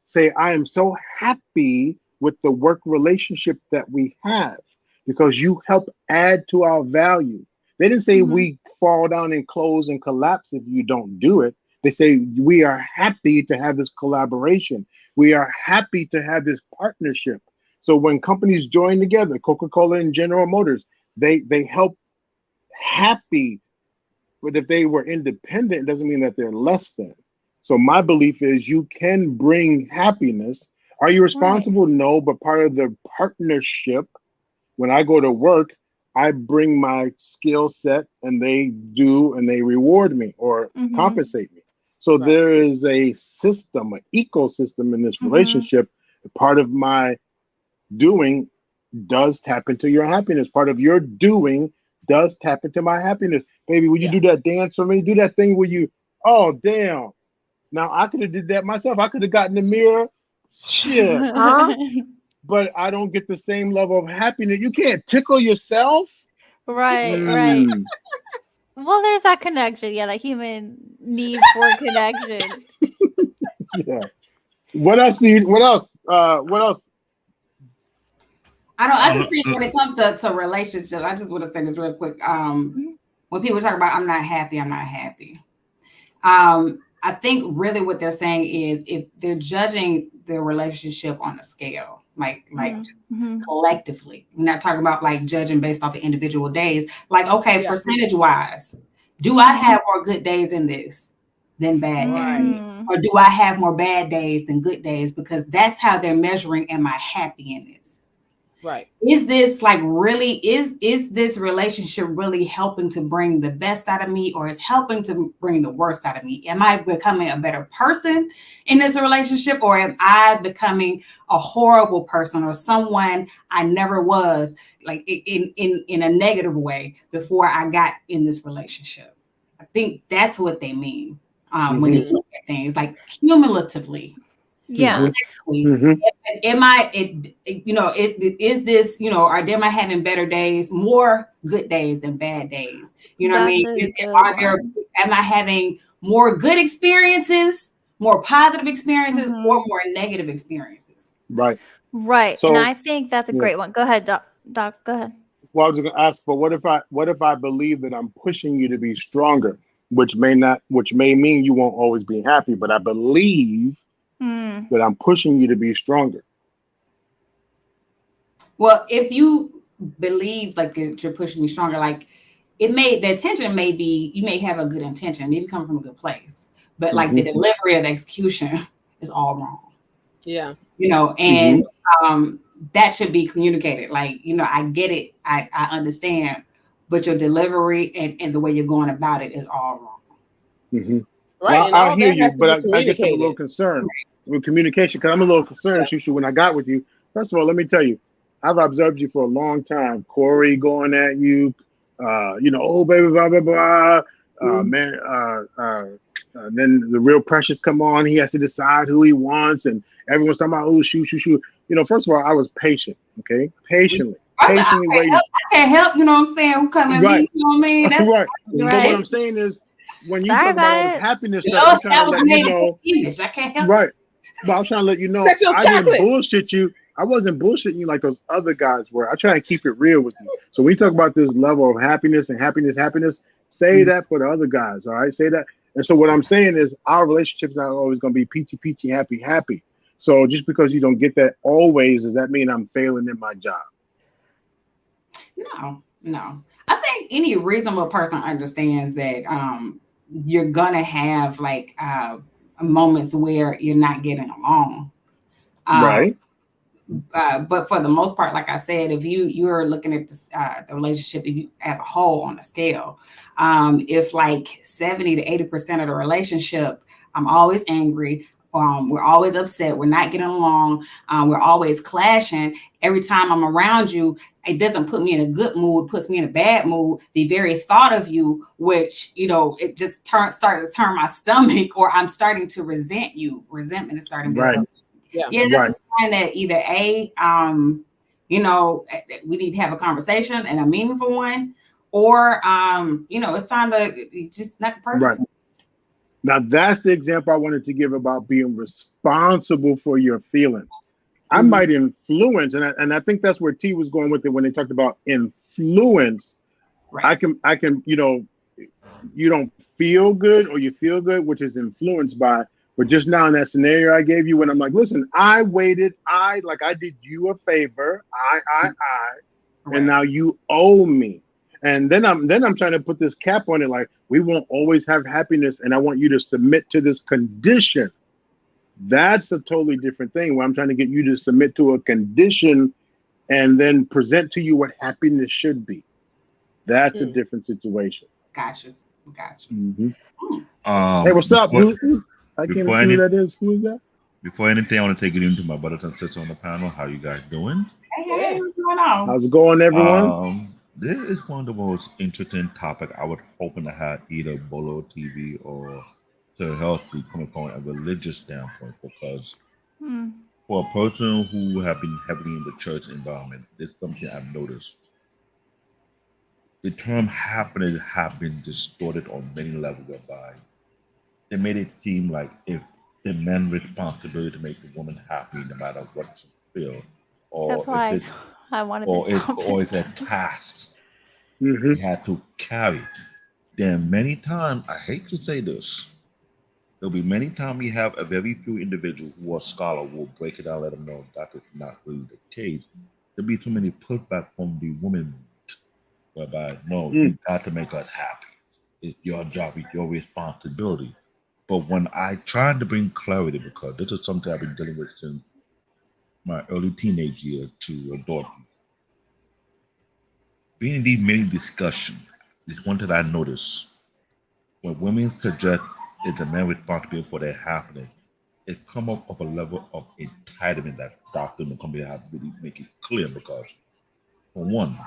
say, I am so happy with the work relationship that we have because you help add to our value. They didn't say Mhm. we fall down and close and collapse if you don't do it. They say we are happy to have this collaboration. We are happy to have this partnership. So when companies join together, Coca-Cola and General Motors, they help happy. But if they were independent, it doesn't mean that they're less than. So my belief is you can bring happiness. Are you Right. responsible? No, but part of the partnership, when I go to work, I bring my skill set and they do and they reward me or Mm-hmm. compensate me. So Right. there is a system, an ecosystem in this Mm-hmm. relationship. Part of my doing does tap into your happiness. Part of your doing does tap into my happiness. Baby, will you Yeah. do that dance for me? Do that thing where you, oh, damn. Now I could have did that myself. I could have gotten the mirror. Shit, huh? But I don't get the same level of happiness. You can't tickle yourself. Right, right. Mm, Well, there's that connection. Yeah, that human need for connection. yeah. What else do you? What else? What else? I don't. I just Um, think when it comes to relationships, I just want to say this real quick. Mhm. When people talk about I'm not happy, I'm not happy. I think really what they're saying is if they're judging their relationship on a scale, like just Mm-hmm. collectively. We're not talking about like judging based off of individual days. Like, okay, Yeah. percentage wise, do I have more good days in this than bad days? Right. Mm. Or do I have more bad days than good days? Because that's how they're measuring, am I happy in this? Right. Is this like really is this relationship really helping to bring the best out of me, or is helping to bring the worst out of me? Am I becoming a better person in this relationship, or am I becoming a horrible person or someone I never was, like in a negative way before I got in this relationship? I think that's what they mean when they Mm-hmm, look at things like cumulatively. Yeah. Collectively, mm-hmm, am I is this, or am I having better days, more good days than bad days? You know what I That's mean? a good Are there, one. am I having more good experiences, more positive experiences, or Mm-hmm. more negative experiences? right. Right. And So I think that's a yeah. great one. Go ahead, Doc. Doc, go ahead. Well, I was going to ask, but what if I believe that I'm pushing you to be stronger, which may mean you won't always be happy, but I believe Mm. that I'm pushing you to be stronger. Well, if you believe like that you're pushing me stronger, like the intention may be, you may have a good intention, maybe come from a good place, but like the Hmm. delivery or the execution is all wrong. Yeah. Hmm. And that should be communicated. Like, I get it, I understand, but your delivery and the way you're going about it is all wrong. Hmm. Right. Well, And I all hear that you, has to but be I guess I'm a little communicated. concerned with communication because I'm a little concerned, Yeah. Shushu, when I got with you. First of all, let me tell you, I've observed you for a long time. Corey going at you, oh baby, blah blah blah. Mhm. Man, then the real precious come on. He has to decide who he wants, and everyone's talking about, oh, shoot, shoot, shoot. First of all, I was patient, okay, patiently waiting. I can't help, you know what I'm saying, who come at me, Right, you know what I mean? That's right. But what Right. I'm saying is, when you Sorry talk about all this about it. happiness stuff, I'm us trying that to was let you made in know, his image. I can't help it. right. But I'm trying to let you know, That's your I didn't chocolate. bullshit you. I wasn't bullshitting you like those other guys were. I try and keep it real with you. So when you talk about this level of happiness and happiness, say Mhm. that for the other guys. All right, say that. And so what I'm saying is, our relationship's not always going to be peachy peachy, happy happy. So just because you don't get that always, does that mean I'm failing in my job? No. I think any reasonable person understands that you're gonna have like moments where you're not getting along. Uh, Right. but for the most part, like I said, if you're looking at this, the relationship as a whole on a scale, if like 70 to 80% of the relationship, I'm always angry. We're always upset. We're not getting along. We're always clashing. Every time I'm around you, it doesn't put me in a good mood, puts me in a bad mood. The very thought of you, which, it just started to turn my stomach, or I'm starting to resent you. Resentment is starting to build Right. up. Yeah. Yeah, that's Right. a sign that either we need to have a conversation and a meaningful one, or it's time to just not the person. Right. Now that's the example I wanted to give about being responsible for your feelings. I Mhm. might influence, and I think that's where T was going with it when they talked about influence. Right. I can, you don't feel good or you feel good, which is influenced by. But just now in that scenario I gave you, when I'm like, listen, I waited, I did you a favor, and Right. now you owe me. And then I'm trying to put this cap on it, like we won't always have happiness, and I want you to submit to this condition. That's a totally different thing. Where I'm trying to get you to submit to a condition and then present to you what happiness should be. That's a different situation. Gotcha. Gotcha. Mm-hmm. Um, Hey, what's up? before, I can't before see who any, that is. Who is that? before anything, I want to take it into my brothers and sisters on the panel. How you guys doing? Hey, what's going on? How's it going, everyone? This is one of the most interesting topic I would hoping to have either Bolo TV or to help be coming from a religious standpoint because Hmm. for a person who have been heavily in the church environment, it's something I've noticed. The term happiness have been distorted on many levels whereby they made it seem like if the man's responsibility to make the woman happy no matter what she feels, That's or if why it's I wanted this or topic. it's a task Mm-hmm. he had to carry. Then many times, I hate to say this, there'll be many times we have a very few individuals who are scholar will break it down, let them know that is not really the case. There'll be too many pushback from the women whereby no, you got to make us happy. It's your job, it's your responsibility. But when I tried to bring clarity, because this is something I've been dealing with since my early teenage years to adult, being in these many discussions is one thing I notice. When women suggest it's a man responsible for their happiness, it come up of a level of entitlement that Dr. Nakumbe has really make it clear because for one,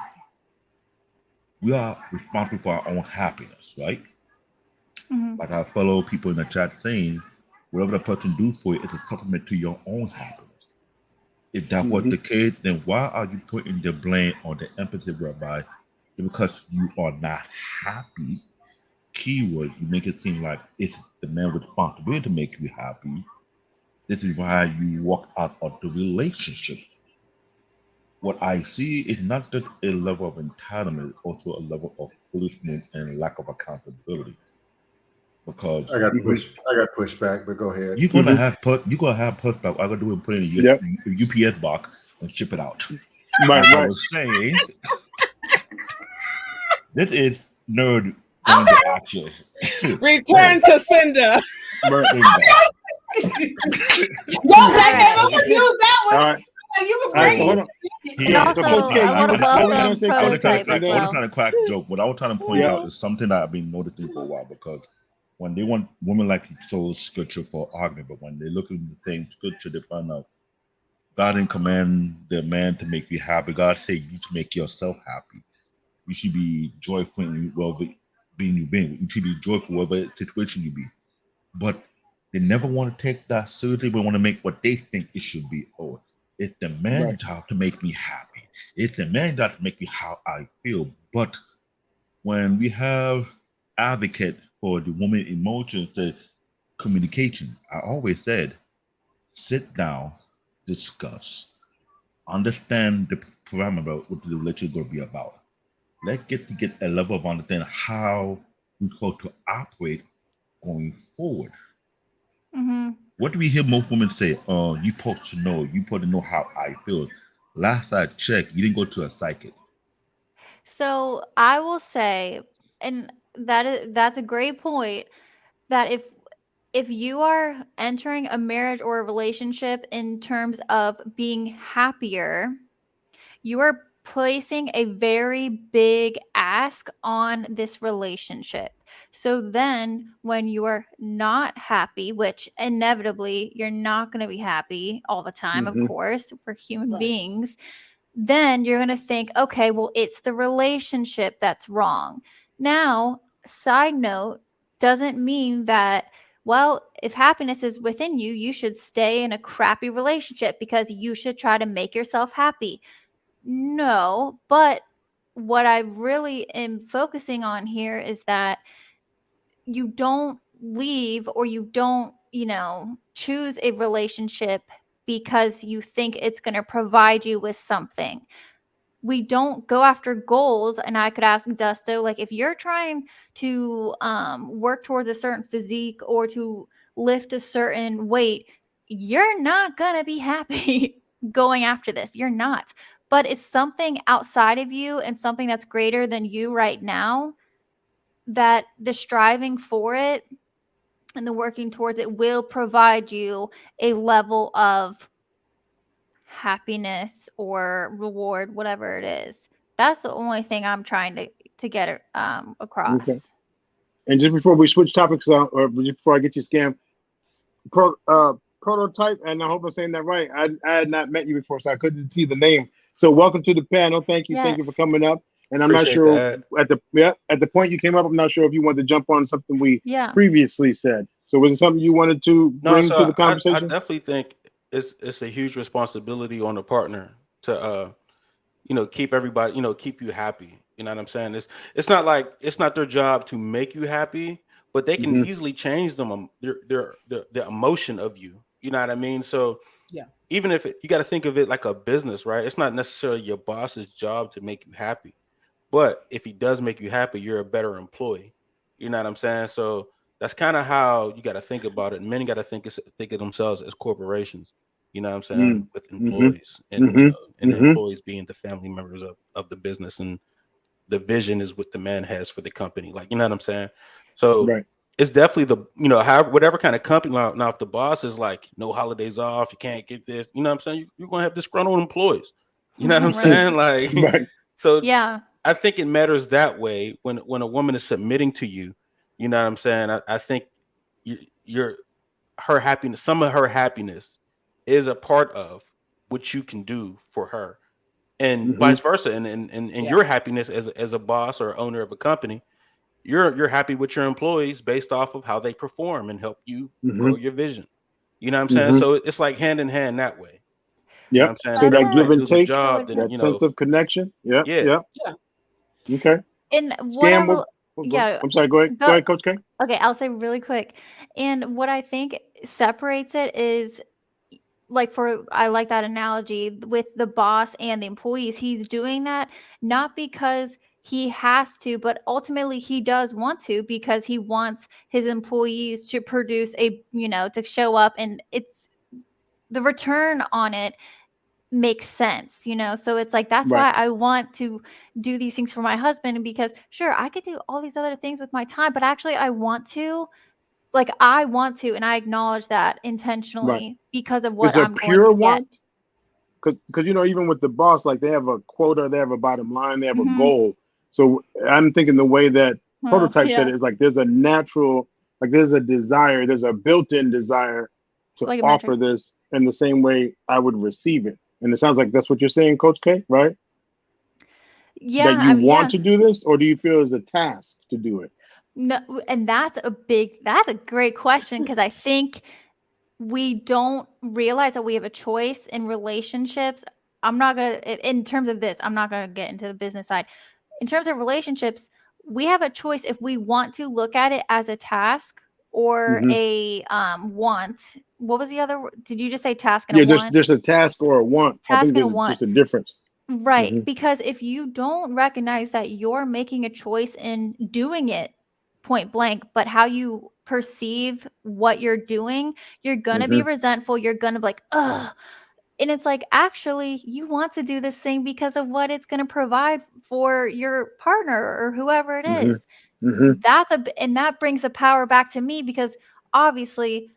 we are responsible for our own happiness, right? Mhm. Like our fellow people in the chat saying, whatever the person do for you is a supplement to your own happiness. If that was Mm-hmm. the case, then why are you putting the blame on the empathy whereby because you are not happy, keyword, you make it seem like it's the man's responsibility to make you happy. This is why you walk out of the relationship. What I see is not just a level of entitlement, also a level of foolishness and lack of accountability. Because Mm-hmm. I got pushed back, but go ahead. Mm-hmm. you're gonna have pushback. All I gotta do is put it in Yep. a UPS box and ship it out. Right. Like I Right. was saying, this is nerd going to action. Return to sender. Right. Yo, Black, I'm gonna use that All one. right. You can All right. bring So hold on. And also, So Coach K, I want to what were you gonna welcome say, I was Coach K? Prototype trying as to, I was well. trying to crack a joke. What I was trying to point Yeah. out is something that I've been noticing for a while because when they want women like to show scripture for argument, but when they look at the same scripture, they find out God didn't command the man to make you happy. God said you should make yourself happy. You should be joyful in whatever being you been. You should be joyful whatever situation you be. But they never want to take that seriously. They want to make what they think it should be. Oh, it's the Right. man's job to make me happy. It's the man's job to make me how I feel. But when we have advocate for the woman emotions, the communication, I always said, sit down, discuss, understand the parameter of what the relationship is going to be about. Let's get a level of understanding how we go to operate going forward. Hmm. What do we hear most women say? You supposed to know. You supposed to know how I feel. Last I checked, you didn't go to a psychic. So I will say, and that's a great point, that if you are entering a marriage or a relationship in terms of being happier, you are placing a very big ask on this relationship. So then, when you are not happy, which inevitably you're not going to be happy all the time, of Mm-hmm. course, we're human Right. beings, then you're going to think, okay, well, it's the relationship that's wrong. Now, side note, doesn't mean that, well, if happiness is within you, you should stay in a crappy relationship because you should try to make yourself happy. No, but what I really am focusing on here is that you don't leave or you don't, choose a relationship because you think it's going to provide you with something. We don't go after goals. And I could ask Dusto, like, if you're trying to work towards a certain physique or to lift a certain weight, you're not going to be happy going after this. You're not. but it's something outside of you and something that's greater than you right now, that the striving for it and the working towards it will provide you a level of happiness or reward, whatever it is. That's the only thing I'm trying to get Okay. across. And just before we switch topics, or just before I get you scammed, prototype, and I hope I'm saying that right. I had not met you before, so I couldn't see the name. So welcome to the panel. Thank you for Yes. coming up. And I'm not Appreciate sure that. at the point you came up, I'm not sure if you wanted to jump on something we Yeah. previously said. So was it something you wanted to No, bring to so the I conversation? definitely think it's a huge responsibility on the partner to keep everybody, keep you happy. You know what I'm saying? It's not like it's not their job to make you happy, but they can Hmm. easily change them their emotion of you. You know what I mean? So Yeah. even if you got to think of it like a business, right? It's not necessarily your boss's job to make you happy, but if he does make you happy, you're a better employee. You know what I'm saying? So that's kind of how you got to think about it. Men got to think of themselves as corporations. You know what I'm saying? Mm. With Hmm. employees, and Hmm. and the Hmm. employees being the family members of the business, and the vision is what the man has for the company. Like, you know what I'm saying? So Right. it's definitely however, whatever kind of company. Now, if the boss is like no holidays off, you can't get this. You know what I'm saying? You're gonna have disgruntled employees. You know what I'm Right. saying? Like, Right. so Yeah. I think it matters that way when a woman is submitting to you. You know what I'm saying? I think you're her happiness. Some of her happiness is a part of what you can do for her, and Hmm. vice versa. And Yeah. your happiness as a boss or owner of a company, you're happy with your employees based off of how they perform and help you Hmm. grow your vision. You know what I'm saying? Hmm. So it's like hand in hand that way. You know what Yep. I'm saying? So If That's they that give want a to and do the take, I job, would. then that sense of connection. Yep. yeah. Yep. Yeah. Okay. And what I Scam. will. What, Yeah. I'm sorry. Go ahead. Go Go. ahead, Coach K. Okay, I'll say really quick. And what I think separates it is, like, for I like that analogy with the boss and the employees. He's doing that not because he has to, but ultimately he does want to, because he wants his employees to produce to show up, and it's the return on it makes sense. So it's like, that's Right. why I want to do these things for my husband, because sure, I could do all these other things with my time, but actually I want to, and I acknowledge that Right. intentionally because of what It's a I'm going pure to get. want. Because even with the boss, like they have a quota, they have a bottom line, they have a Hmm. goal. So I'm thinking the way that Oh, prototype said yeah. it is like there's a natural, like there's a desire, there's a built-in desire to Like a metric. offer this in the same way I would receive it. And it sounds like that's what you're saying, Coach K, right? Yeah, That you want yeah. to do this, or do you feel it's a task to do it? No, and that's a great question, because I think we don't realize that we have a choice in relationships. I'm not gonna, in terms of this, I'm not gonna get into the business side. In terms of relationships, we have a choice if we want to look at it as a task or Hmm. a want. What was the other? Did you just say task and a Yeah, there's want? there's a task or a want. I Task think and a there's want. just a difference. Right, Hmm. because if you don't recognize that you're making a choice in doing it point blank, but how you perceive what you're doing, you're gonna be Hmm. resentful. You're gonna be like, ugh. And it's like, actually, you want to do this thing because of what it's gonna provide for your partner or whoever it Hmm. is. Hmm. And that brings the power back to me, because obviously,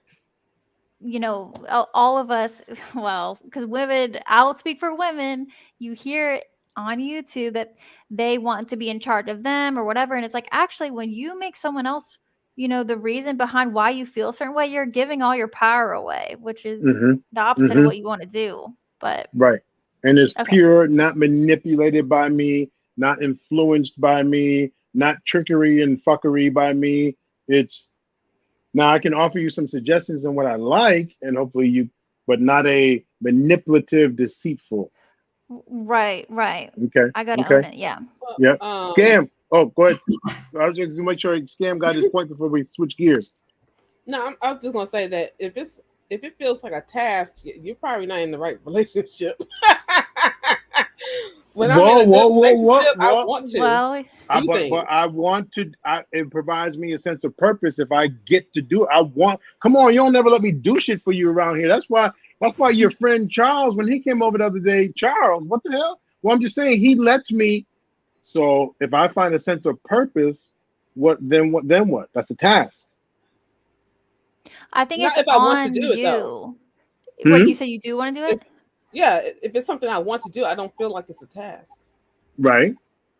all of us, well, because women, I'll speak for women, you hear it on YouTube that they want to be in charge of them or whatever. And it's like, actually, when you make someone else, the reason behind why you feel a certain way, you're giving all your power away, which is Hmm. the opposite of Hmm. what you want to do. But Right. And it's okay. pure, not manipulated by me, not influenced by me, not trickery and fuckery by me. It's now I can offer you some suggestions on what I like, and hopefully but not a manipulative, deceitful. Right, right. Okay. I gotta Okay. own it. Yeah. Well, Yeah. Scam. Oh, go ahead. I was just to make sure Scam got his point before we switch gears. no, I was just gonna say that if it feels like a task, you're probably not in the right relationship. When I'm in Whoa, a whoa, good whoa, relationship, I what? want to Well, I do but things. I want to. It provides me a sense of purpose if I get to do it. I want. Come on, you don't never let me do shit for you around here. That's why That's why your friend Charles, when he came over the other day, Charles, what the hell? Well, I'm just saying he lets me. So if I find a sense of purpose, what then? What then? What? That's a task. I think Not it's if I want to on do it, though. you. What Hmm? you say you do want to do it? Yeah, if it's something I want to do, I don't feel like it's a task. Right.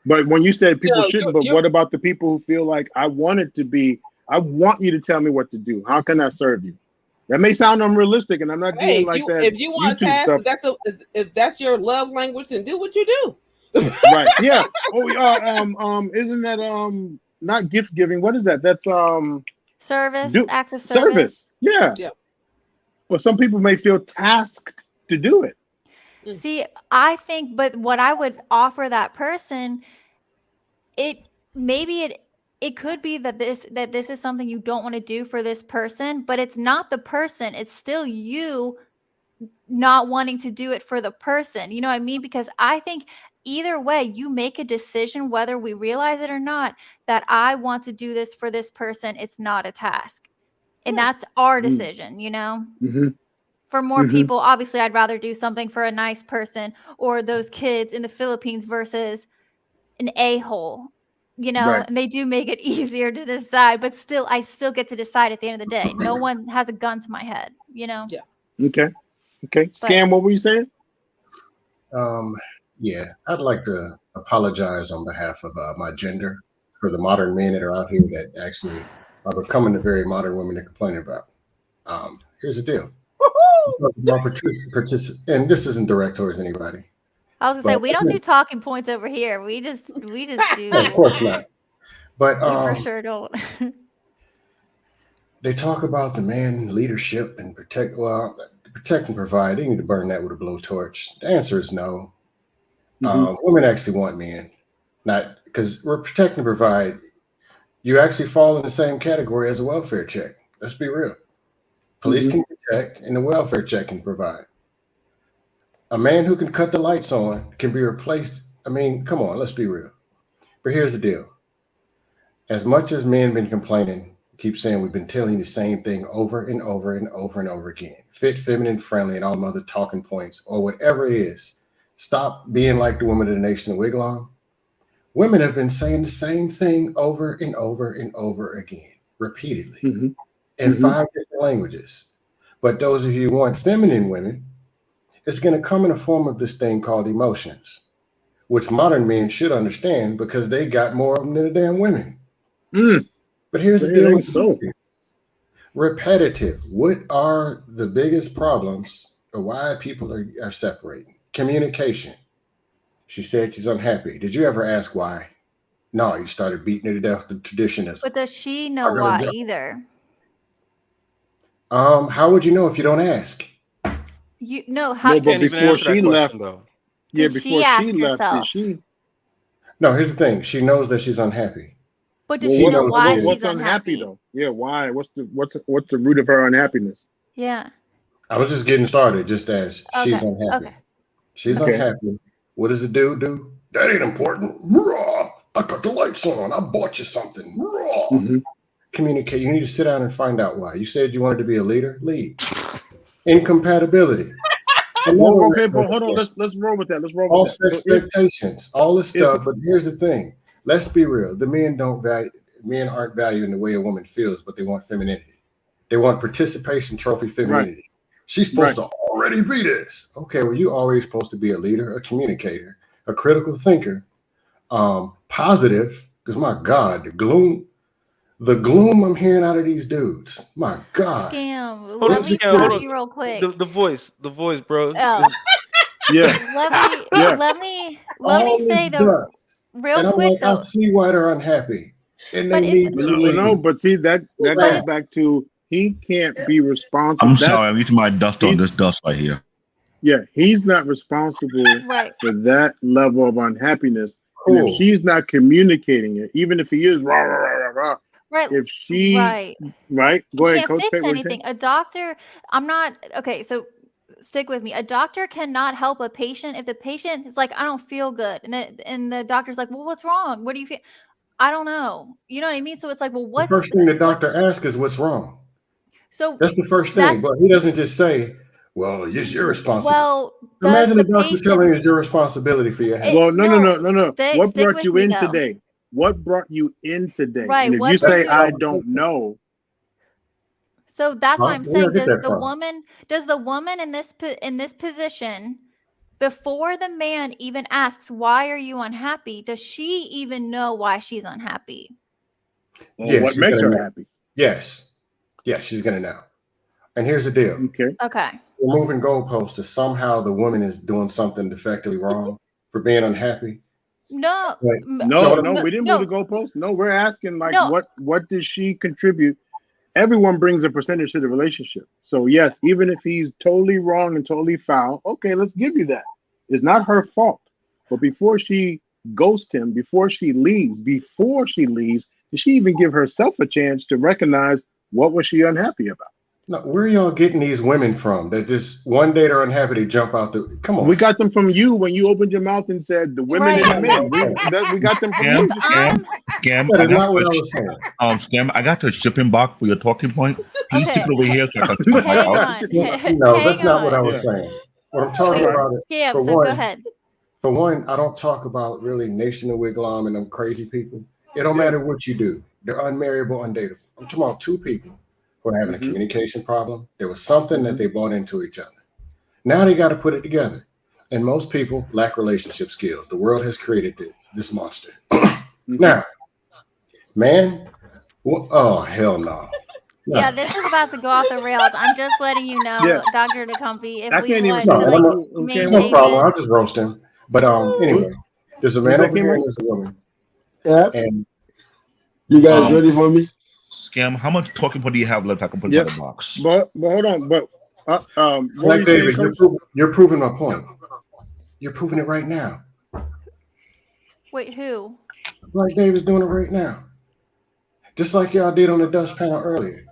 But when you said You people know, shouldn't, but you're what about the people who feel like I want it to be? I want you to tell me what to do. How can I serve you? That may sound unrealistic, and I'm not hey, doing like that if you want a YouTube task, stuff. is that if that's your love language, then do what you do. Right. Yeah. Oh, isn't that not gift giving? What is that? That's Service, do acts of service. service. Yeah. Yeah. Well, some people may feel tasked to do it. See, I think, but what I would offer that person, it could be that this is something you don't want to do for this person, but it's not the person. It's still you not wanting to do it for the person. You know what I mean? Because I think either way, you make a decision, whether we realize it or not, that I want to do this for this person. It's not a task. And Yeah. that's our Mm. decision, you know? Mm-hmm. For more Mhm. people, obviously, I'd rather do something for a nice person or those kids in the Philippines versus an a-hole, you know? Right. And they do make it easier to decide, but still, I still get to decide at the end of the day. No one has a gun to my head, you know? Yeah. Okay. Okay. But- Scam, what were you saying? Yeah, I'd like to apologize on behalf of my gender for the modern men that are out here that actually are becoming the very modern women they're complaining about. Here's the deal. And this isn't direct towards anybody. I was gonna say, But- we don't do talking points over here. We just do. No, of course not. But We for sure don't. they talk about the man leadership and protect and provide. They need to burn that with a blowtorch. The answer is no. Mhm. Women actually want men, not because we're protect and provide. You actually fall in the same category as a welfare check. Let's be real. Police Mhm. can protect, and the welfare check can provide. A man who can cut the lights on can be replaced. I mean, come on, let's be real. But here's the deal. As much as men been complaining, keep saying we've been telling you the same thing over and over and over and over again. Fit, feminine, friendly, and all them other talking points, or whatever it is. Stop being like the woman of the nation of Wigwam. Women have been saying the same thing over and over and over again, repeatedly, Mhm. in Mhm. 5 different languages. But those of you who want feminine women, it's going to come in the form of this thing called emotions, which modern men should understand because they got more of them than the damn women. Mm. But here's the It deal ain't with so. repetitive. What are the biggest problems or why people are separating? Communication. She said she's unhappy. Did you ever ask why? No, you started beating her to death with traditionism. But does she know gonna why go. either? How would you know if you don't ask? You no, No, how but Can't even before answer that she left, question though. yeah, Did before she ask she left, did herself? she? No, here's the thing. She knows that she's unhappy. But does Well, she know knows why it. she's what's unhappy unhappy? though? Yeah, why? What's the root of her unhappiness? Yeah. I was just getting started, just as she's Okay. unhappy. Okay. She's Okay. unhappy. What does it do? That ain't important. Raw. I cut the lights on. I bought you something. Raw. Mhm. Communicate. You need to sit down and find out why. You said you wanted to be a leader. Lead. Incompatibility. Well, okay, but hold on. Let's roll with that. Let's roll with False that. So if, expectations, all this stuff. But here's the thing. Let's be real. The men aren't valuing the way a woman feels, but they want femininity. They want participation trophy femininity. She's supposed to already be this. Okay, well, you always supposed to be a leader, a communicator, a critical thinker, positive, because my God, the gloom I'm hearing out of these dudes. My God. Scam. Hold Let on, me Scam, hold stop on. you real quick. The voice, bro. Oh. yeah, Yeah. Let me All say this though, dust. real And I'm quick like, I though. see why they're unhappy. And they But need to leave. no, but see that But goes it- back to he can't be responsible. I'm sorry, I'm eating my dust on this dust right here. Yeah, he's not responsible Right. for that level of unhappiness. And Cool. if she's not communicating it, even if he is rah rah rah rah rah, Right. if she Right. go You ahead, can't Coach. fix Say what you anything. A doctor, I'm not okay, so stick with me. A doctor cannot help a patient if the patient is like, I don't feel good. And the doctor's like, well, what's wrong? What do you feel? I don't know. You know what I mean? So it's like, well, The what's first thing the doctor asks is what's wrong. so That's the first that's thing. But he doesn't just say, Well, it's your responsibility. Well, Imagine does the the doctor telling you patient? it's your responsibility for your health. Well, no. What Stick brought with you me, in though. today? What brought you in today? Right, And if what you brought say you- I don't know, So that's what I'm Where saying. did I get that from? Does the woman in this position, before the man even asks, "Why are you unhappy?" Does she even know why she's unhappy? well, Yeah, what she's makes gonna her know. happy? Yes. Yes, she's gonna know. And here's the deal. Okay. Okay. We're moving goalposts to somehow the woman is doing something defectively wrong for being unhappy. No. Right. No, No, we didn't move the goalpost. No, we're asking like No. what does she contribute? Everyone brings a percentage to the relationship. So yes, even if he's totally wrong and totally foul, okay, let's give you that. It's not her fault. But before she ghosts him, before she leaves, did she even give herself a chance to recognize what was she unhappy about? No, where are y'all getting these women from that just one day they're unhappy, they jump out the come on. We got them from you when you opened your mouth and said the women Right. and the men. We got them from you. Scam, That I is not got what I the was saying. Scam. I got the shipping box for your talking point. Please Okay. take it over here so I can talk my Hang out. on. No, Hang that's not what I on. was saying. What I'm talking Wait, about it Scam, for so one, go ahead. For one, I don't talk about really Nation of Wigwam and them crazy people. It don't matter what you do. They're unmarriable, undateable. I'm talking about two people who are having a communication problem. There was something that they bought into each other. Now they got to put it together. And most people lack relationship skills. The world has created this monster. Now, man, oh, hell no. Yeah, this is about to go off the rails. I'm just letting you know, Yeah. Dr. Nakumbe, if I we can't even want tell to No, like who came it's no maintain problem. I'll this. just roast him. But anyway, there's a man that over came here up? and there's a woman. Yeah. And You guys ready for me? Scam, how much talking point do you have left? I can put it Yeah. in the box. But hold on. But what were Black you David, saying, Coach? you're proving my point. You're proving it right now. Wait, who? Black David's doing it right now. Just like y'all did on the Dutch panel earlier.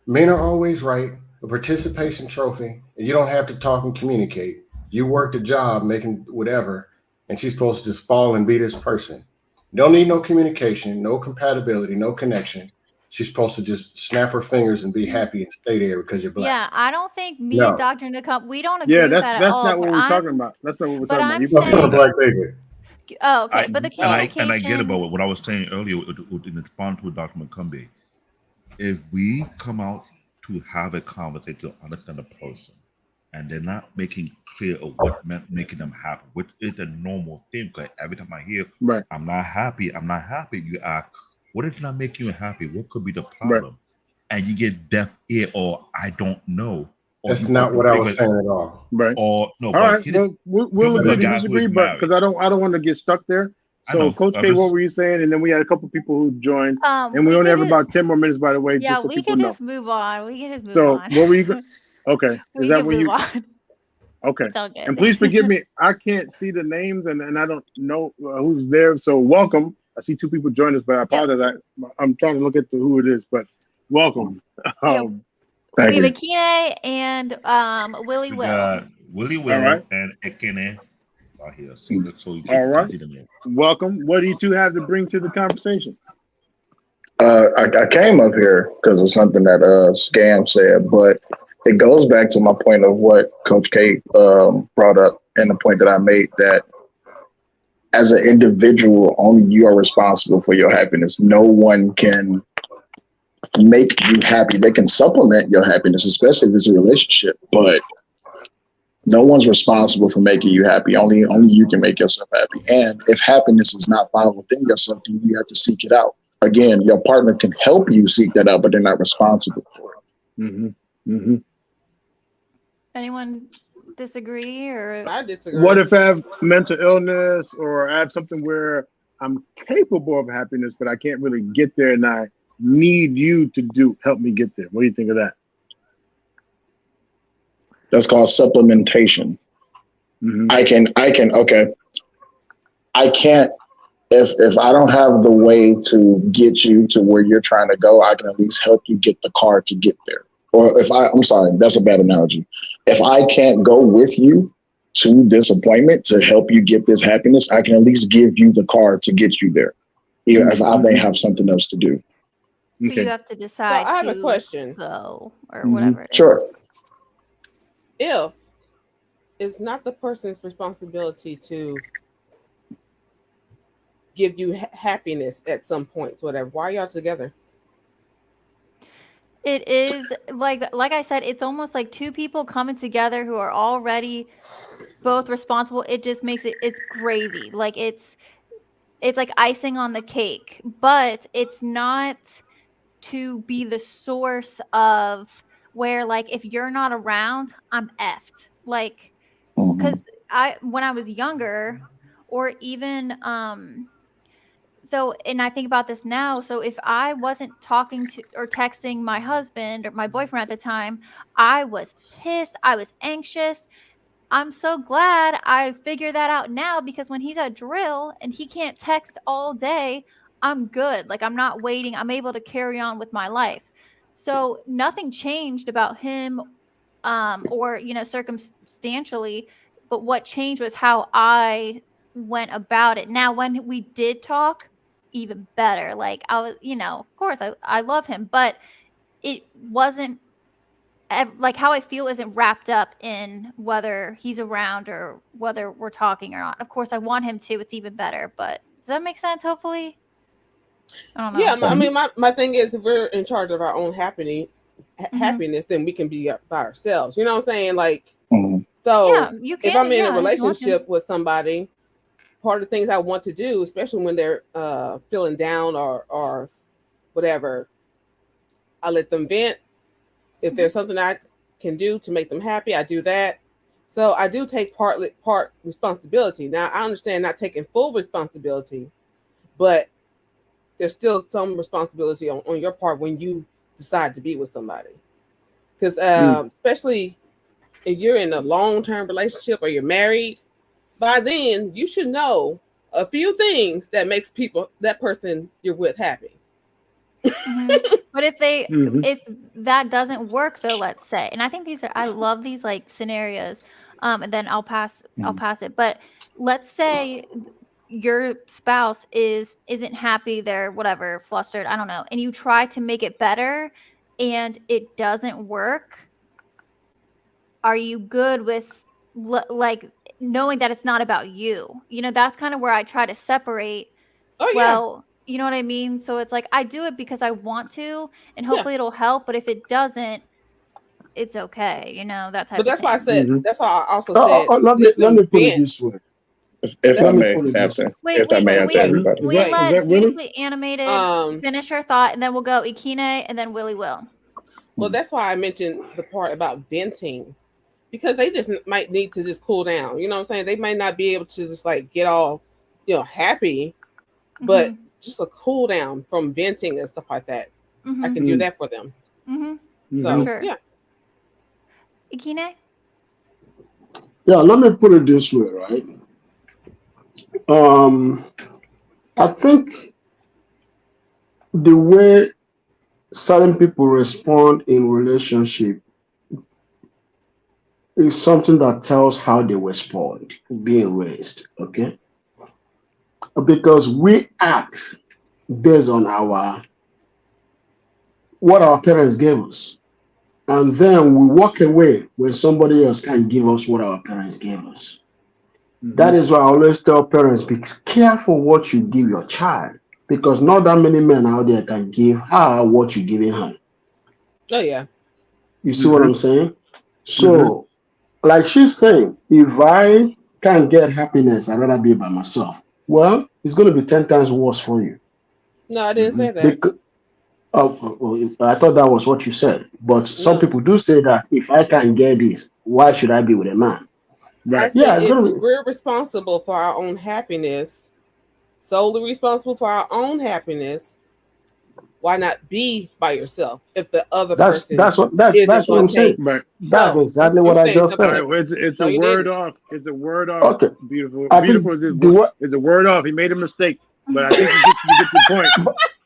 Men are always right, a participation trophy, and you don't have to talk and communicate. You work the job making whatever, and she's supposed to just fall and be this person. Don't need no communication, no compatibility, no connection. She's supposed to just snap her fingers and be happy and stay there because you're black. Yeah, I don't think me No. and Dr. Nakumbe, we don't agree Yeah, with that's that at that's all. not what But we're I'm talking about. That's not what we're but talking about. I'm You You're saying- talking Black David. Oh, okay. But the and I communication. get about what I was saying earlier in response to Dr. Nakumbe. If we come out to have a conversation to understand a person, and they're not making clear of what making them happy, which is a normal thing. Because every time I hear, Right. I'm not happy, you ask, what is not making you happy? What could be the problem? And you get deaf ear, or I don't know. Or That's not what I was saying at all. Right. Or no. All right. Well, we'll agree to guy who disagree, is but because I don't want to get stuck there. I So, know. Coach K, what were you saying? And then we had a couple people who joined, and we only have about 10 more minutes, by the way, Yeah, just so we people can know. just move on. We can just move So, on. what were you? Okay, We is that can what move you? on. Okay. It's all good. And please forgive me. I can't see the names, and I don't know who's there. So, welcome. I see two people join us, but I apologize. I'm trying to look at who it is, but welcome. We have Akine and Willie We Will. got Willie Will right. and Ekene out here. So you All right. see the name. Welcome. What do you two have to bring to the conversation? I came up here because of something that Scam said, but it goes back to my point of what Coach K brought up, and the point that I made that as an individual, only you are responsible for your happiness. No one can make you happy. They can supplement your happiness, especially if it's a relationship, but no one's responsible for making you happy. Only you can make yourself happy. And if happiness is not found within yourself, then you have to seek it out. Again, your partner can help you seek that out, but they're not responsible for it. Mm-hmm. Mm-hmm. Anyone disagree or? I disagree. What if I have mental illness or I have something where I'm capable of happiness, but I can't really get there, and I need you to help me get there? What do you think of that? That's called supplementation. Mm-hmm. I can't, if I don't have the way to get you to where you're trying to go, I can at least help you get the car to get there. Or I'm sorry, that's a bad analogy. If I can't go with you to this appointment to help you get this happiness, I can at least give you the car to get you there. Even if I may have something else to do. You have to decide. So I have a question. Go or whatever. Sure. if it's not the person's responsibility to give you happiness at some point, whatever. Why are y'all together? It is like I said, it's almost like two people coming together who are already both responsible. It just makes it's gravy. Like it's like icing on the cake, but it's not to be the source of where, like, if you're not around, I'm effed. Like, Mhm. because when I was younger, or even so, and I think about this now. So if I wasn't talking to or texting my husband or my boyfriend at the time, I was pissed. I was anxious. I'm so glad I figured that out now, because when he's at drill and he can't text all day, I'm good. Like, I'm not waiting. I'm able to carry on with my life. So nothing changed about him, or, circumstantially, but what changed was how I went about it. Now, when we did talk, even better. Like, I was, of course I love him, but it wasn't like how I feel isn't wrapped up in whether he's around or whether we're talking or not. Of course, I want him to. It's even better. But does that make sense? Hopefully, I don't Yeah, know. I mean, my thing is, if we're in charge of our own Mhm. happiness, then we can be by ourselves. You know what I'm saying? Like, Mhm. so Yeah, you if can. I'm in a Yeah, if you want to. relationship with somebody, part of the things I want to do, especially when they're feeling down or whatever, I let them vent. If there's something I can do to make them happy, I do that. So I do take part responsibility. Now I understand not taking full responsibility, but there's still some responsibility on your part when you decide to be with somebody. Because especially if you're in a long-term relationship or you're married, by then you should know a few things that makes that person you're with happy. But if Mhm. if that doesn't work, though, let's say, and I think I love these, like, scenarios. And then I'll Mhm. pass it. But let's say your spouse isn't happy, they're whatever, flustered, I don't know, and you try to make it better and it doesn't work. Are you good with like knowing that it's not about you? That's kind of where I try to separate. Oh yeah, Well, you know what I mean? So it's like I do it because I want to, and yeah. hopefully it'll help, but if it doesn't, it's okay, that But type of thing. Mhm. that's why I also said Let let me them put it vent. this way. If I Let That's me may put it this way. answer, Wait, if I wait, may wait, answer wait. Mhm. everybody. Is We that let Willie? Beautifully Animated um finish her thought, and then we'll go Ikine, and then Willie will. well, that's why I mentioned the part about venting, because they just might need to just cool down. You know what I'm saying? They might not be able to just like get all, happy, but Mhm. just a cool down from venting and stuff like that. I Mhm. can do Mhm. that for them. Mhm. For Mhm. So sure. yeah. Ikine? Yeah, let me put it this way, right? Um, I think the way certain people respond in relationship is something that tells how they were spoiled, being raised. Okay, because we act based on our what our parents gave us, and then we walk away when somebody else can give us what our parents gave us. That Mhm. is why I always tell parents, be careful what you give your child, because not that many men out there can give her what you're giving her. Oh yeah. You see what Mhm. I'm saying? Mhm. So, like she's saying, if I can't get happiness, I'd rather be by myself. Well, it's going to be 10 times worse for you. No, I didn't say Mhm. that. Because, I thought that was what you said. But some No. people do say that if I can't get this, why should I be with a man? I Right. said Yeah, it's if going to be. we're responsible for our own happiness, solely responsible for our own happiness, why not be by yourself if the other That's person that's what that's isn't that's what going I'm to saying. take? Right. That's No, exactly you're what I saying just All something said. right. different. Well, it's No, a you word didn't. off. It's a word off. Okay, Beautiful. I Beautiful think is just the what what. is a word off. He made a mistake, but I think you get the point.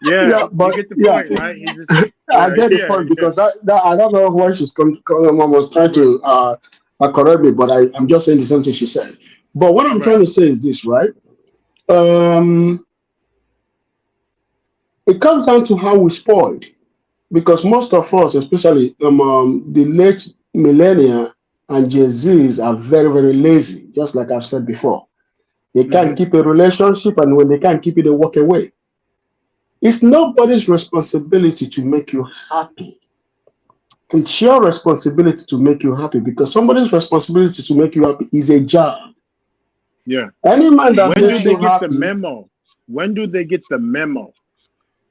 Yeah, Yeah, you but get the yeah, point, right? He just I yeah get the yeah point yeah. because I don't know why she's was trying to correct me, but I'm just saying the same thing she said. But what I'm Right. trying to say is this, right? Um, it comes down to how we spoiled because most of us, especially the late millennia, and Gen Zs are very, very lazy, just like I've said before. They can't keep a relationship, and when they can't keep it, they walk away. It's nobody's responsibility to make you happy. It's your responsibility to make you happy, because somebody's responsibility to make you happy is a job. Yeah. Any man that When do makes they you get the happy, memo? When do they get the memo?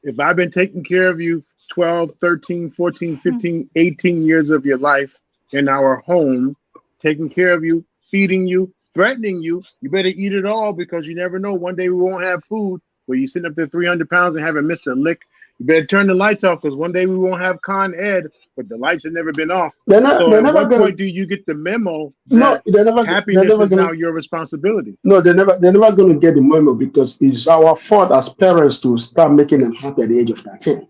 If I've been taking care of you 12, 13, 14, 15, 18 years of your life in our home, taking care of you, feeding you, threatening you, you better eat it all, because you never know. One day we won't have food. Where you sitting up there 300 pounds and haven't missed a lick. You better turn the lights off, because one day we won't have Con Ed, but the lights have never been off. they're So never at what gonna. point do you get the memo No, that they're happiness never is gonna. now your responsibility? No, they're never gonna get the memo, because it's our fault as parents to start making them happy at the age of 13.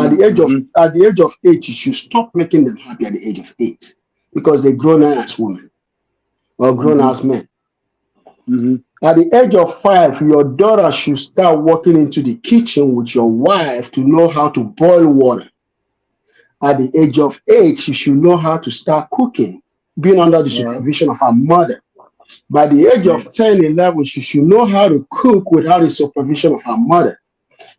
At the age of 8, you should stop making them happy at the age of 8, because they're grown as women or grown as men. At the age of 5, your daughter should start walking into the kitchen with your wife to know how to boil water. At the age of 8, she should know how to start cooking, being under the supervision of her mother. By the age of 10, 11, she should know how to cook without the supervision of her mother.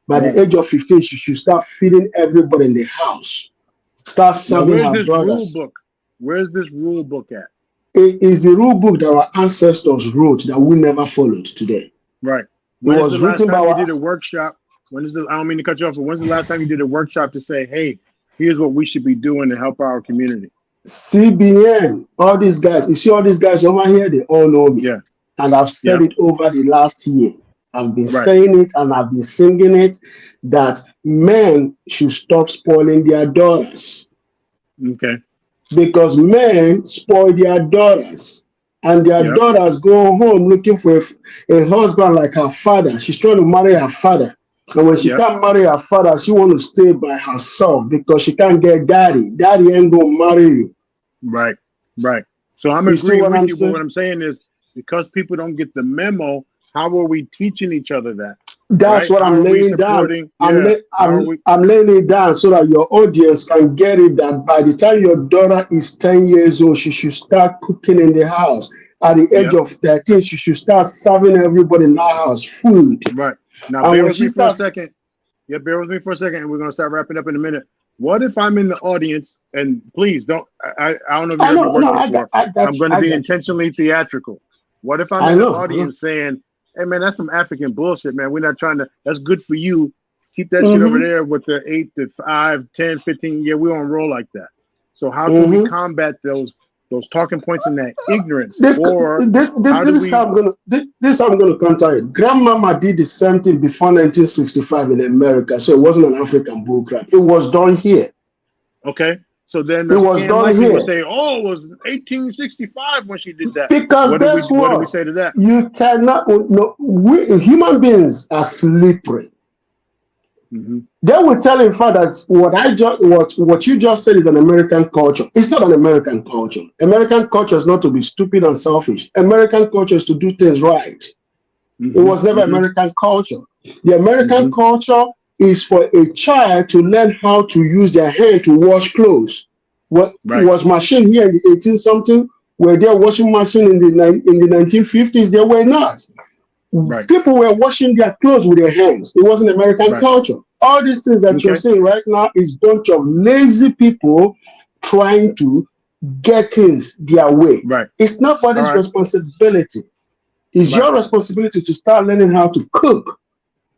By the age of 15, she should start feeding everybody in the house. Start Now, serving where's her this rule brothers. book? Where's this rule book at? It is the rule book that our ancestors wrote that we never followed today. Right. It When is was the last written by time you our, did a workshop? When is the? I don't mean to cut you off, but when's the last time you did a workshop to say, "Hey, here's what we should be doing to help our community"? CBN, all these guys. You see all these guys over here, they all know me. Yeah. And I've said Yeah. it over the last year. I've been Right. saying it and I've been singing it, that men should stop spoiling their daughters, Okay. because men spoil their daughters, and their Yep. daughters go home looking for a husband like her father. She's trying to marry her father. And when she Yep. can't marry her father, she want to stay by herself because she can't get daddy. Daddy ain't gonna marry you. Right. Right. So I'm You see agreeing what with I'm you, but saying? what I'm saying is, because people don't get the memo, how are we teaching each other that? That's Right? what How I'm are we laying down. supporting? Yeah. How are we? I'm laying it down so that your audience can get it, that by the time your daughter is 10 years old, she should start cooking in the house. At the age Yep. of 13, she should start serving everybody in the house food. Right. Now, And bear when with she me for a starts, second. Yeah, bear with me for a second, and we're gonna start wrapping up in a minute. What if I'm in the audience, and please don't, I don't know if you I heard me know, work no, before. I got I'm you, going to I be got you. intentionally theatrical. What if I'm I in the know. audience saying, "Hey man, that's some African bullshit, man. We're not trying to. That's good for you. Keep that shit over there with the 8 to 5, 10, 15. Yeah, we don't roll like that." So how can we combat those talking points and that ignorance? Or how do This is we? how I'm gonna counter it. Grandmama did the same thing before 1965 in America, so it wasn't an African bullcrap. It was done here. Okay. So then It the was scam done likely will here. say, "Oh, it was 1865 when she did that." Because What do we guess say what? to that? You cannot. No, we human beings are slippery. They will tell in fact that what you just said is an American culture. It's not an American culture. American culture is not to be stupid and selfish. American culture is to do things right. It was never American culture. The American culture is for a child to learn how to use their hand to wash clothes. What was machine here in the 18 something? Were there washing machine in the 1950s? They were not. People were washing their clothes with their hands. It wasn't American culture. All these things that you're seeing right now is bunch of lazy people trying to get things their way. It's nobody's responsibility. It's your responsibility to start learning how to cook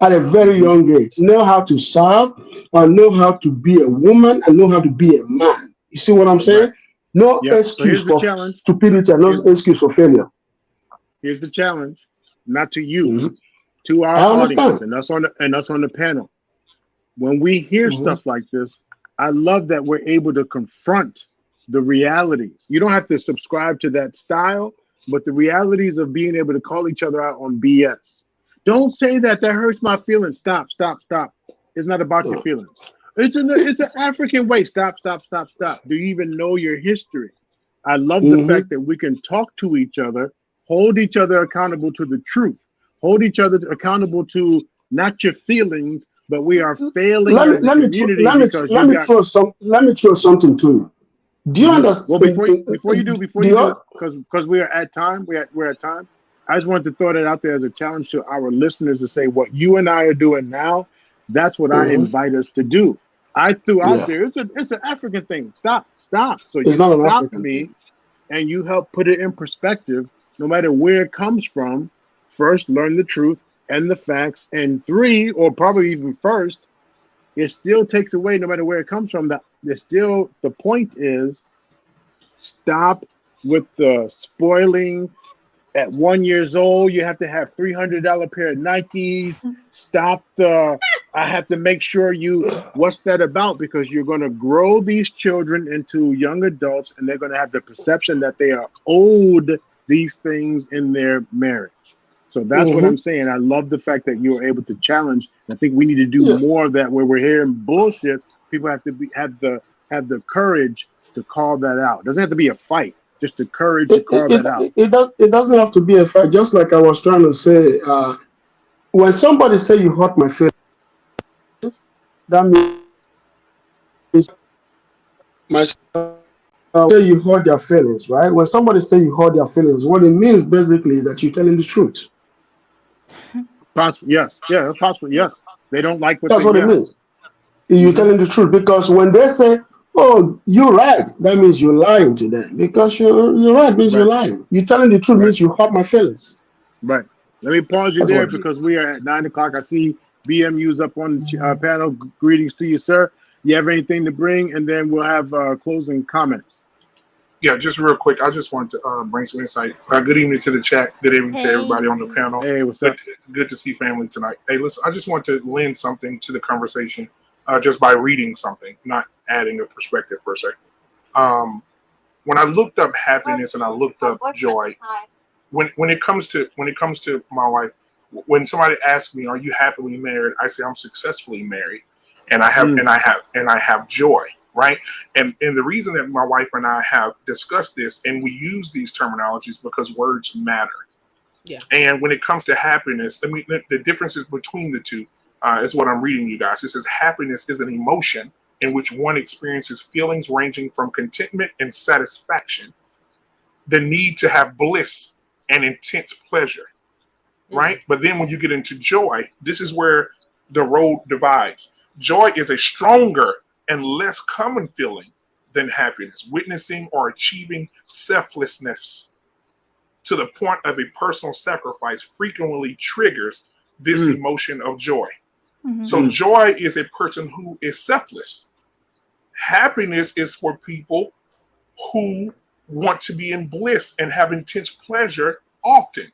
at a very young age. Know how to serve, and know how to be a woman, and know how to be a man. You see what I'm saying? No excuse for stupidity and no excuse for failure. Here's the challenge, not to you, to our audience and us on the panel. When we hear stuff like this, I love that we're able to confront the realities. You don't have to subscribe to that style, but the realities of being able to call each other out on BS. Don't say that hurts my feelings. Stop. It's not about your feelings. It's an African way. Stop. Do you even know your history? I love the fact that we can talk to each other, hold each other accountable to the truth, hold each other accountable to not your feelings, but we are failing as a community because let me throw something to you. Do you understand? Well, before you do, you- because we're at time, we're at time. I just wanted to throw that out there as a challenge to our listeners to say what you and I are doing now. That's what I Mhm. invite us to do. I threw out Yeah, there. It's an African thing. Stop. So it's you not an stopped African me thing. and you help put it in perspective. No matter where it comes from, first learn the truth and the facts, and three, or probably even first, it still takes away. No matter where it comes from, that there's still the point is stop with the spoiling. At 1 years old, you have to have $300 pair of Nikes. Stop the. I have to make sure you. What's that about? Because you're going to grow these children into young adults, and they're going to have the perception that they are owed these things in their marriage. So that's what Hmm. I'm saying. I love the fact that you were able to challenge. I think we need to do Yeah, more of that. Where we're hearing bullshit, people have to have the courage to call that out. It doesn't have to be a fight. Just the courage to call that out. it doesn't have to be a fight. Just like I was trying to say, when somebody say you hurt my feelings, that means myself say you hurt their feelings, right? When somebody say you hurt their feelings, what it means basically is that you're telling the truth. Possible, yes, yeah, that's possible. Yes, they don't like what That's they. what it Yeah. means. You're Hmm. telling the truth because when they say, "Oh, you're right," that means you're lying to them. Because you're right means you're Right. lying. You're telling the truth Right. means you hurt my feelings. Right. Let me pause you That's there what it is. because we are at 9 o'clock. I see BMU's up on the panel. Greetings to you, sir. You have anything to bring, and then we'll have closing comments. Yeah, just real quick, I just wanted to bring some insight. Good evening to the chat. Good evening to everybody on the Hey. panel. Hey, what's Good, up? good to see family tonight. Hey, listen, I just want to lend something to the conversation just by reading something, not adding a perspective per se. When I looked up happiness and I looked up joy, when it comes to my wife, when somebody asks me, "Are you happily married?" I say, "I'm successfully married, and Mm, I have joy." Right, and the reason that my wife and I have discussed this and we use these terminologies because words matter. Yeah. And when it comes to happiness, the differences between the two is what I'm reading you guys. It says happiness is an emotion in which one experiences feelings ranging from contentment and satisfaction, the need to have bliss and intense pleasure, Mm. right? But then when you get into joy, this is where the road divides. Joy is a stronger and less common feeling than happiness, witnessing or achieving selflessness to the point of a personal sacrifice frequently triggers this mm, emotion of joy. Mhm. So mm. joy is a person who is selfless. Happiness is for people who want to be in bliss and have intense pleasure often.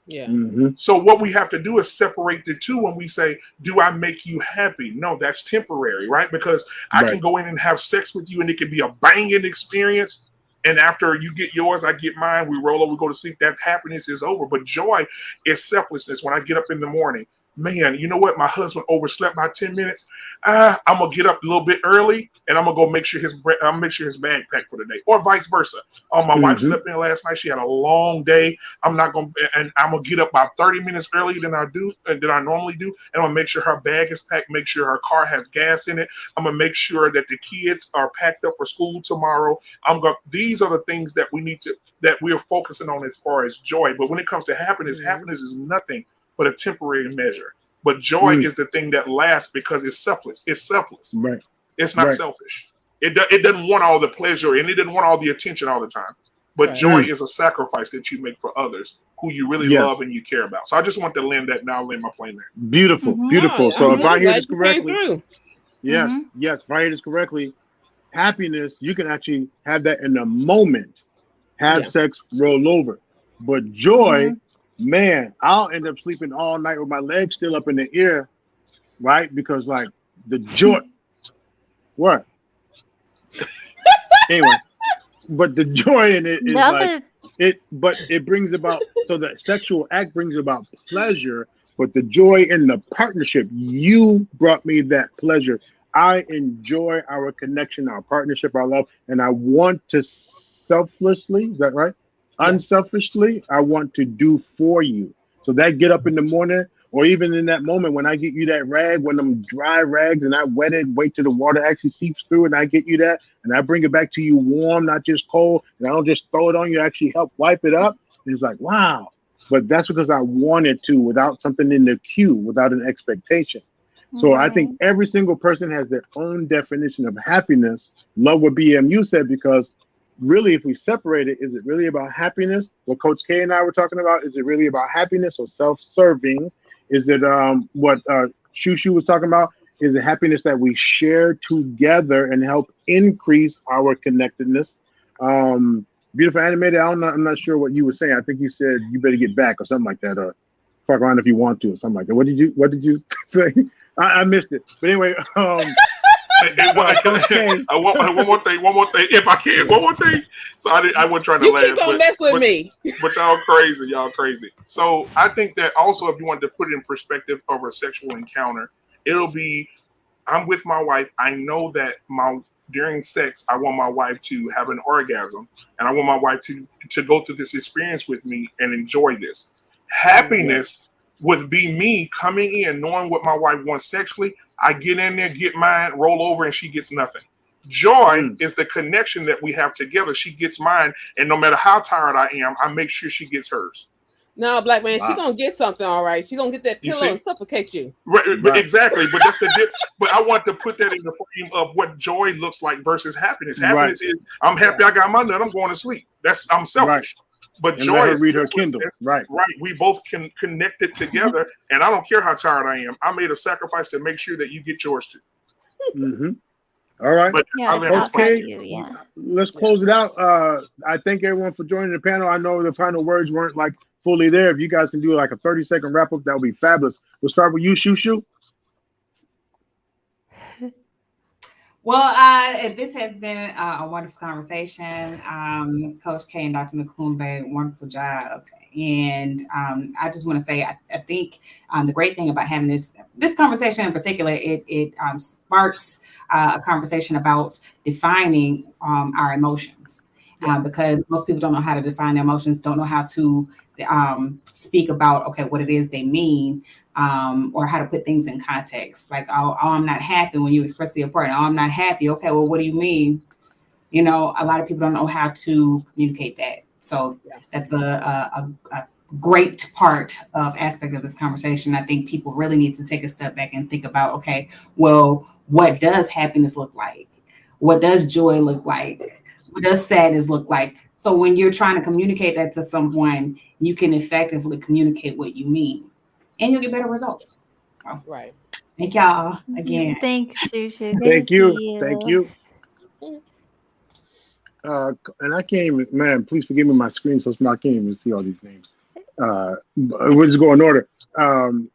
Yeah. Hmm. So what we have to do is separate the two when we say, "Do I make you happy?" No, that's temporary, right? Because I can Right. go in and have sex with you and it can be a banging experience. And after you get yours, I get mine. We roll over, we go to sleep. That happiness is over. But joy is selflessness. When I get up in the morning, man, you know what? My husband overslept by 10 minutes. I'm gonna get up a little bit early and I'm gonna go make sure his bag packed for the day, or vice versa. Oh, my wife Hmm. slept in last night. She had a long day. I'm gonna get up about 30 minutes earlier than I normally do, and I'm gonna make sure her bag is packed, make sure her car has gas in it. I'm gonna make sure that the kids are packed up for school tomorrow. These are the things that we are focusing on as far as joy. But when it comes to happiness, Mhm. happiness is nothing but a temporary measure. But joy Mm. is the thing that lasts because it's selfless. It's selfless. Right. It's not Right. selfish. It doesn't want all the pleasure and it doesn't want all the attention all the time. But Right. joy Mm. is a sacrifice that you make for others who you really Yes. love and you care about. So I just want to land that. Now I'll land my plane there. Beautiful. Mhm. No, Beautiful. So if I I'm hear glad this you came correctly, through. yes, Mhm. yes. If I hear this correctly, happiness you can actually have that in a moment. Have Yeah. sex, roll over. But joy, Mhm. man, I'll end up sleeping all night with my legs still up in the air, right? Because like the joy, what? Anyway, but the joy in it is That's like a but it brings about, so the sexual act brings about pleasure, but the joy in the partnership, you brought me that pleasure. I enjoy our connection, our partnership, our love, and I want to selflessly, is that right? Yeah. Unselfishly, I want to do for you. So that get up in the morning, Or even in that moment when I get you that rag, when them dry rags and I wet it, wait till the water actually seeps through and I get you that and I bring it back to you warm, not just cold, and I don't just throw it on you, I actually help wipe it up. And it's like, wow. But that's because I wanted to without something in the queue, without an expectation. So I think Right. every single person has their own definition of happiness. Love what BMU said, because really, if we separate it, is it really about happiness? What Coach K and I were talking about, is it really about happiness or self-serving? Is it what Shushu was talking about? Is it happiness that we share together and help increase our connectedness? Beautiful animated. I'm not sure what you were saying. I think you said you better get back or something like that, or fuck around if you want to, or something like that. What did you say? I missed it. But anyway, Coach K. I want one more thing, if I can, one more thing. So I wasn't trying to You laugh, keep gonna mess with me. but y'all crazy. So I think that also, if you wanted to put it in perspective of a sexual encounter, it'll be, I'm with my wife. I know that during sex, I want my wife to have an orgasm, and I want my wife to go through this experience with me and enjoy this. Happiness would be me coming in, knowing what my wife wants sexually. I get in there, get mine, roll over, and she gets nothing. Joy is the connection that we have together. She gets mine, and no matter how tired I am, I make sure she gets hers. No, black man, she Wow. gonna get something, all right. She gonna get that You pillow see? and suffocate you. Right. Exactly. But that's the dip. But I want to put that in the frame of what joy looks like versus happiness. Right. Happiness is, I'm happy I got my nut, I'm going to sleep. I'm selfish. But And joy let her is read her Kindle. Right. We both can connect it together, and I don't care how tired I am. I made a sacrifice to make sure that you get yours too. Mm-hmm. All right. But Yeah, I it's let her outside Okay. of you. Yeah. Let's close it out. I thank everyone for joining the panel. I know the final words weren't like fully there. If you guys can do like a 30-second wrap up, that would be fabulous. We'll start with you, Shushu. Well, this has been a wonderful conversation. Coach K and Dr. Nakumbe, wonderful job. And I just want to say, I think the great thing about having this conversation in particular, it sparks a conversation about defining our emotions. Because most people don't know how to define their emotions, don't know how to speak about, okay, what it is they mean. Or how to put things in context. Like, oh, I'm not happy when you express to your partner. Oh, I'm not happy. Okay, well, what do you mean? You know, a lot of people don't know how to communicate that. So that's a great aspect of this conversation. I think people really need to take a step back and think about, okay, well, what does happiness look like? What does joy look like? What does sadness look like? So when you're trying to communicate that to someone, you can effectively communicate what you mean. And you'll get better results. So, Right. thank y'all again. Thanks, Shushu. Good Thank to you. see you. Thank you. And I can't even, man, please forgive me, my screen so small, I can't even see all these names. We'll just go in order. The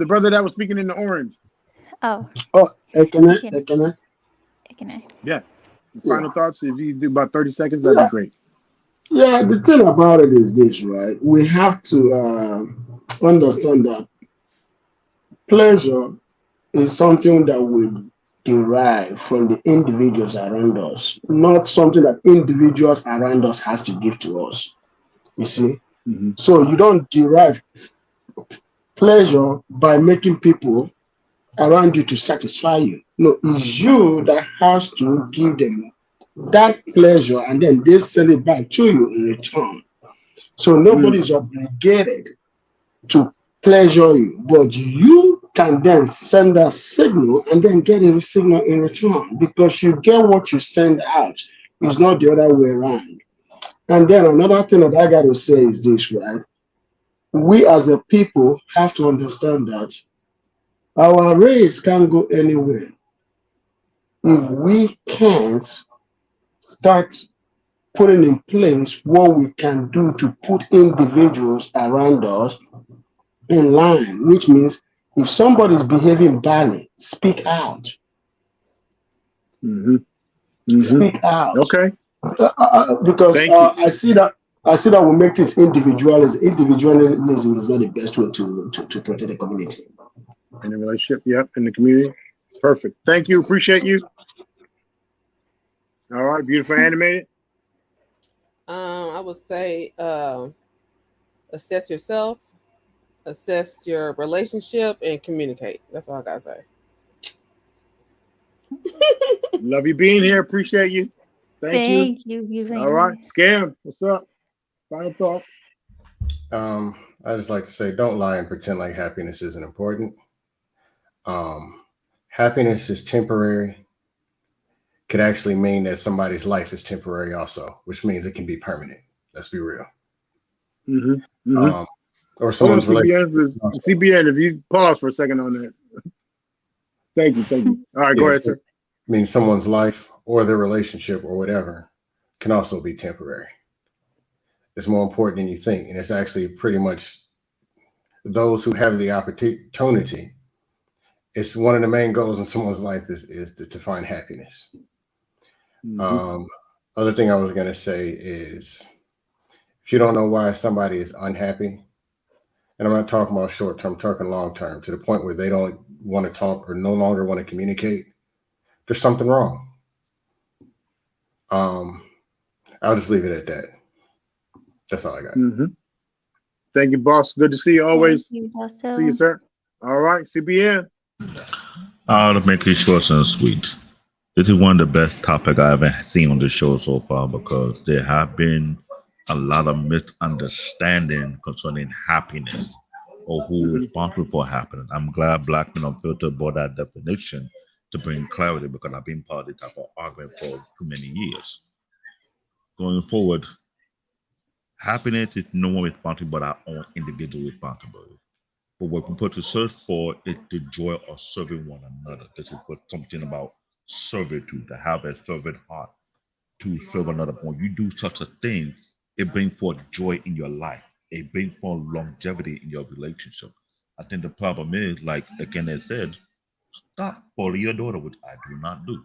brother that was speaking in the orange. Oh, Ekene. Yeah. Final thoughts, if you do about 30 seconds, that'd be great. Yeah, the thing about it is this, right? We have to understand that pleasure is something that we derive from the individuals around us, not something that individuals around us has to give to us. You see? Mm-hmm. So you don't derive pleasure by making people around you to satisfy you. No, it's you that has to give them that pleasure and then they send it back to you in return. So nobody's obligated to pleasure you, but you can then send a signal and then get a signal in return because you get what you send out. It's not the other way around. And then another thing that I got to say is this, right? We as a people have to understand that our race can't go anywhere if we can't start putting in place what we can do to put individuals around us in line, which means if somebody is behaving badly, speak out. Mm-hmm. Mm-hmm. Speak out. Okay. Because I see that we make this individualism. Individualism is not the best way to protect the community. In the relationship, yep, in the community. Perfect. Thank you. Appreciate you. All right, beautiful animated. I would say assess yourself, assess your relationship, and communicate. That's all I gotta say. Love you being here. Appreciate you. Thank you. Thank you, All right. Eugene. Scam. What's up? Final thought. I just like to say, don't lie and pretend like happiness isn't important. Happiness is temporary. Could actually mean that somebody's life is temporary also, which means it can be permanent. Let's be real. Mm-hmm. Or Hold on, someone's relationship. CBN, if you pause for a second on that. Thank you. Thank you. All right, go Yeah, ahead, so, sir. I mean, someone's life or their relationship or whatever can also be temporary. It's more important than you think. And it's actually pretty much those who have the opportunity. It's one of the main goals in someone's life is to find happiness. Mm-hmm. Other thing I was going to say is if you don't know why somebody is unhappy, and I'm not talking about short term, I'm talking long term, to the point where they don't want to talk or no longer want to communicate, there's something wrong. I'll just leave it at that. That's all I got. Mm-hmm. Thank you, boss. Good to see you always. Thank you, See you, Dasso. sir. All right, CBN. I'll make it short and sweet. This is one of the best topics I've ever seen on the show so far because there have been a lot of misunderstanding concerning happiness or who is Mm-hmm. responsible for happiness. I'm glad Black Men Unfiltered brought that definition to bring clarity because I've been part of this type of argument for too many years. Going forward, happiness is no one responsible but our own individual responsibility. But what we put to search for is the joy of serving one another. This is what something about servitude, to have a servant heart, to serve another. When you do such a thing, it brings forth joy in your life. It brings forth longevity in your relationship. I think the problem is, like again, I said, stop bullying your daughter, which I do not do.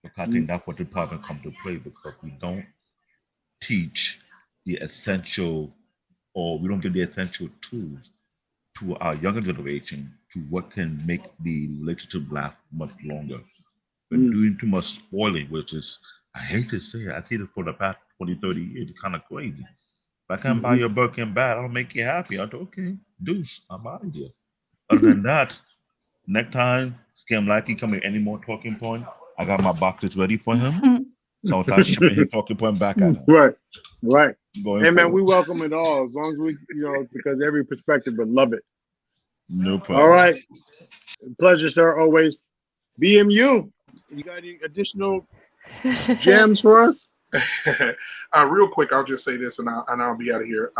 Because I think that's what the problem comes to play because we don't teach the essential or we don't give the essential tools to our younger generation to what can make the relationship last much longer. We're Mm-hmm. doing too much spoiling, which is, I hate to say it, I see this for the past 20, 30 years. It's kind of crazy. If I can't buy Mm-hmm. your Birkin bag, I'll make you happy. I do, okay, deuce, I'm out of here. Other than that, next time Scam Likey come with any more talking point, I got my boxes ready for him. So I'll start shipping his talking point back at him. Right. Right. Going Hey man, we forward. welcome it all as long as we, because every perspective, but love it. No All problem. right. Pleasure, sir. Always. BMU. You got any additional gems for us? Real quick, I'll just say this, and I'll be out of here.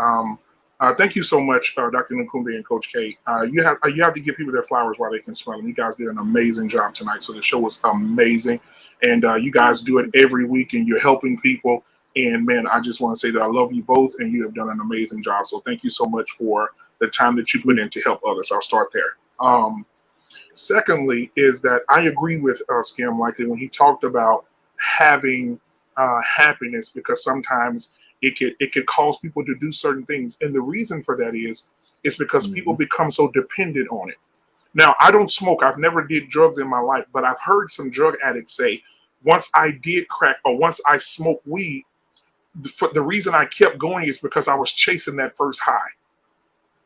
Thank you so much, Dr. Nakumbe and Coach K. You have to give people their flowers while they can smell them. You guys did an amazing job tonight, so the show was amazing, and you guys do it every week, and you're helping people. And man, I just want to say that I love you both, and you have done an amazing job. So thank you so much for the time that you put in to help others. I'll start there. Secondly, is that I agree with Scam Likely when he talked about having happiness because sometimes it could cause people to do certain things, and the reason for that is because people become so dependent on it. Now, I don't smoke. I've never did drugs in my life, but I've heard some drug addicts say, once I did crack or once I smoked weed, the reason I kept going is because I was chasing that first high.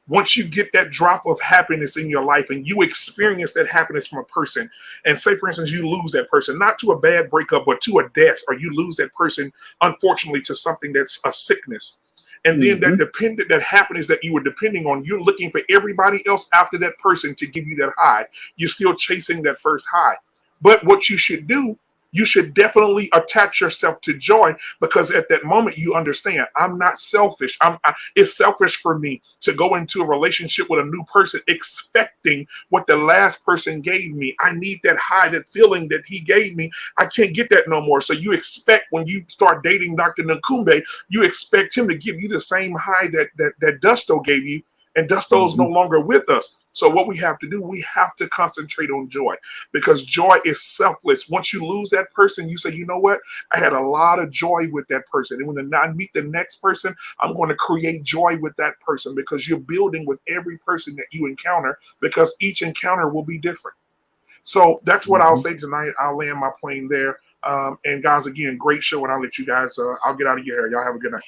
Once you get that drop of happiness in your life and you experience that happiness from a person, and say for instance you lose that person, not to a bad breakup but to a death, or you lose that person unfortunately to something that's a sickness, and then that happiness that you were depending on, you're looking for everybody else after that person to give you that high. You're still chasing that first high. But what you should do, you should definitely attach yourself to joy, because at that moment you understand I'm not selfish. It's selfish for me to go into a relationship with a new person expecting what the last person gave me. I need that high, that feeling that he gave me. I can't get that no more. So you expect, when you start dating Dr. Nakumbe, you expect him to give you the same high that Dusto gave you, and Dusto's no longer with us. So what we have to do, we have to concentrate on joy, because joy is selfless. Once you lose that person, you say, you know what? I had a lot of joy with that person. And when I meet the next person, I'm going to create joy with that person, because you're building with every person that you encounter, because each encounter will be different. So that's what I'll say tonight. I'll land my plane there. And guys, again, great show, and I'll let you guys. I'll get out of your hair. Y'all have a good night.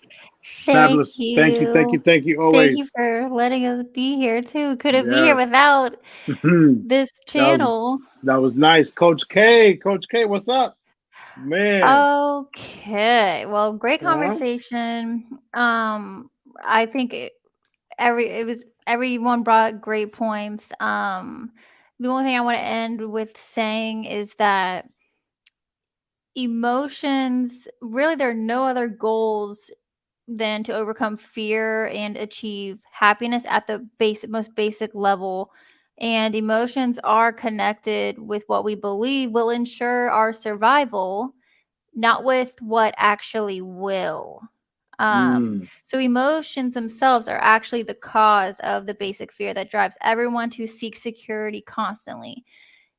Thank Fabulous. Thank you. Thank you. you. Thank you. Thank Always. you for letting us be here too. Couldn't be here Yes. without this that was channel. that was nice. Coach K. Coach K, what's up? Man. Okay. Well, great Uh-huh. conversation. I think everyone brought great points. The only thing I want to end with saying is that emotions, really, there are no other goals than to overcome fear and achieve happiness at the most basic level. And emotions are connected with what we believe will ensure our survival, not with what actually will. Mm, So emotions themselves are actually the cause of the basic fear that drives everyone to seek security constantly.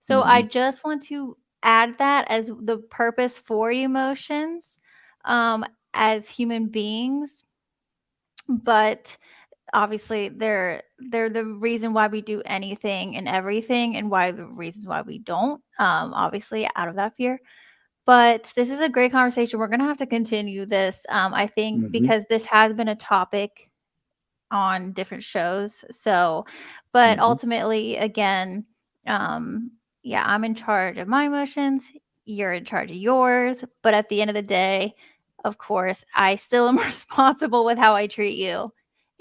So I mhm, just want to add that as the purpose for emotions, um, as human beings, but obviously they're the reason why we do anything and everything, and why the reasons why we don't, obviously out of that fear. But this is a great conversation. We're gonna have to continue this, I think, mhm, because this has been a topic on different shows. So, but mhm. ultimately, again, um, yeah, I'm in charge of my emotions. You're in charge of yours. But at the end of the day, of course, I still am responsible with how I treat you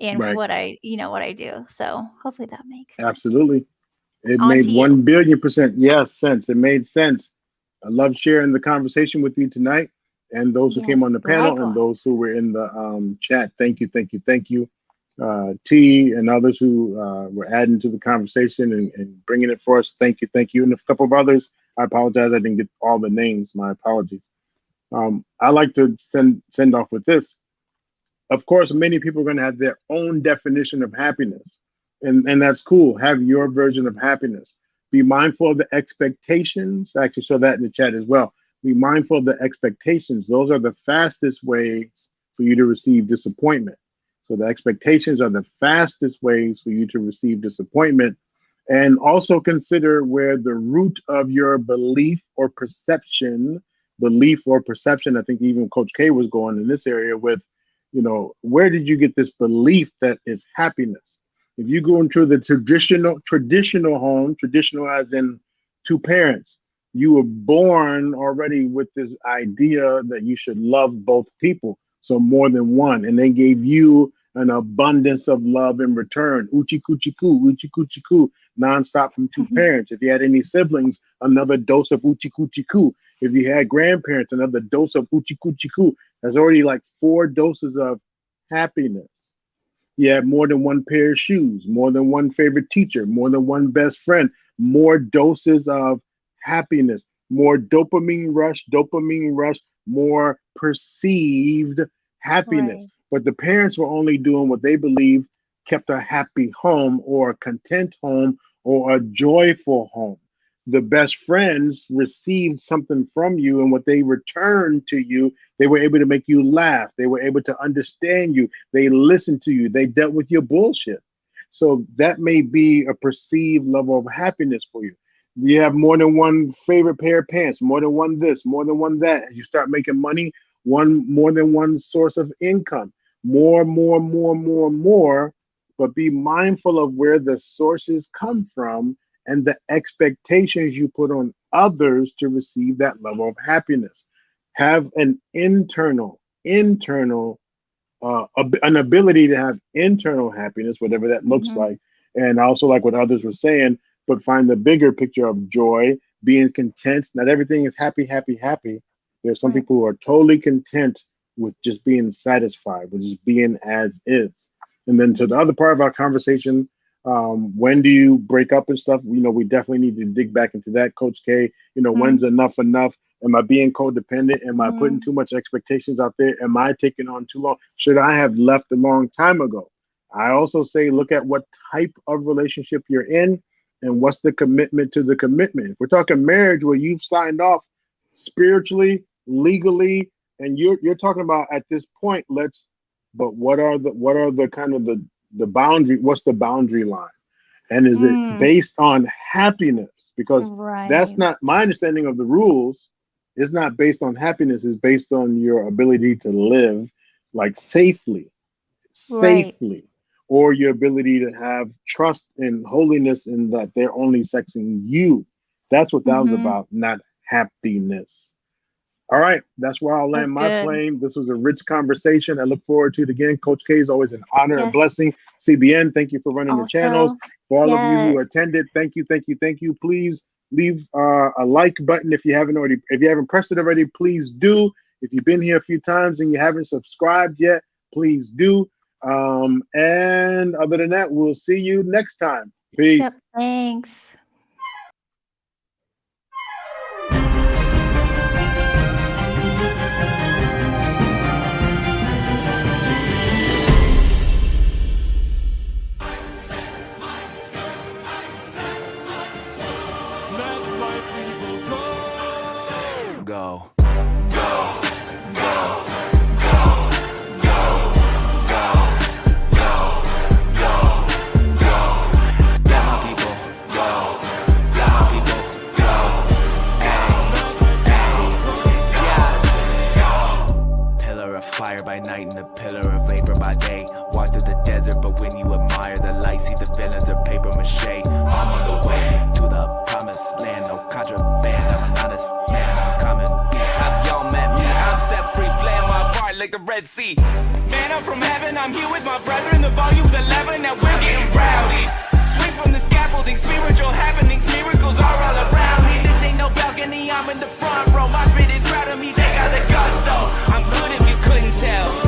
and Right. what I do. So hopefully that makes sense. Absolutely. It On made to you. 1 billion% yes sense. It made sense. I love sharing the conversation with you tonight, and those who Yes, came on the panel and likewise. those who were in the chat. Thank you, thank you, thank you. T and others who were adding to the conversation and bringing it for us. Thank you, and a couple of others. I apologize, I didn't get all the names. My apologies. I like to send off with this. Of course, many people are going to have their own definition of happiness, and that's cool. Have your version of happiness. Be mindful of the expectations. I actually saw that in the chat as well. Be mindful of the expectations. Those are the fastest ways for you to receive disappointment. So the expectations are the fastest ways for you to receive disappointment. And also consider where the root of your belief or perception, I think even Coach K was going in this area with, where did you get this belief that is happiness? If you go into the traditional home, traditional as in two parents, you were born already with this idea that you should love both people, so more than one, and they gave you an abundance of love in return. Uchi coochie coo, nonstop from two parents. If you had any siblings, another dose of uchi coochie coo. If you had grandparents, another dose of uchi coochie coo. That's already like 4 doses of happiness. You have more than one pair of shoes, more than one favorite teacher, more than one best friend, more doses of happiness, more dopamine rush, more perceived happiness. Right. But the parents were only doing what they believe kept a happy home or a content home or a joyful home. The best friends received something from you, and what they returned to you, they were able to make you laugh. They were able to understand you. They listened to you. They dealt with your bullshit. So that may be a perceived level of happiness for you. You have more than one favorite pair of pants, more than one this, more than one that. As you start making money, more than one source of income, more. But be mindful of where the sources come from and the expectations you put on others to receive that level of happiness. Have an internal an ability to have internal happiness, whatever that looks Hmm. like. And I also like what others were saying, but find the bigger picture of joy, being content. Not everything is happy, happy, happy. There's some Right. people who are totally content with just being satisfied, with just being as is. And then to the other part of our conversation, when do you break up and stuff? We definitely need to dig back into that, Coach K. When's enough enough? Am I being codependent? Am I putting Mm-hmm. too much expectations out there? Am I taking on too long? Should I have left a long time ago? I also say look at what type of relationship you're in and what's the commitment to the commitment. If we're talking marriage where you've signed off spiritually, legally, and you're talking about at this point, but what are the kind of the boundary, what's the boundary line? And is it Mm, based on happiness? Because that's right. not my understanding of the rules. It's not based on happiness. It's based on your ability to live like safely, Right. or your ability to have trust and holiness in that they're only sexing you. That's what that was Mm-hmm. about, not happiness. All right, that's where I'll That's land my good. plane. This was a rich conversation. I look forward to it again. Coach K is always an honor and Yes. blessing. CBN, thank you for running the channels. Also, For all of you who yes. attended, thank you, thank you, thank you. Please leave a like button if you haven't already. If you haven't pressed it already, please do. If you've been here a few times and you haven't subscribed yet, please do. And other than that, we'll see you next time. Peace. Yep. Thanks. Go. Fire by night and a pillar of vapor by day. Walk through the desert, but when you admire the light, see the villains are paper mache. I'm on the way to the promised land, no contraband. I'm an honest man, I'm coming. Y'all met me, I'm set free, playing my part like the Red Sea. Man, I'm from heaven, I'm here with my brother, and the volume's 11, now we're getting rowdy. Swing from the scaffolding, spiritual happenings, miracles are all around me. This ain't no balcony, I'm in the front row. My spit is proud of me, they got the gusto. I'm good if you couldn't tell.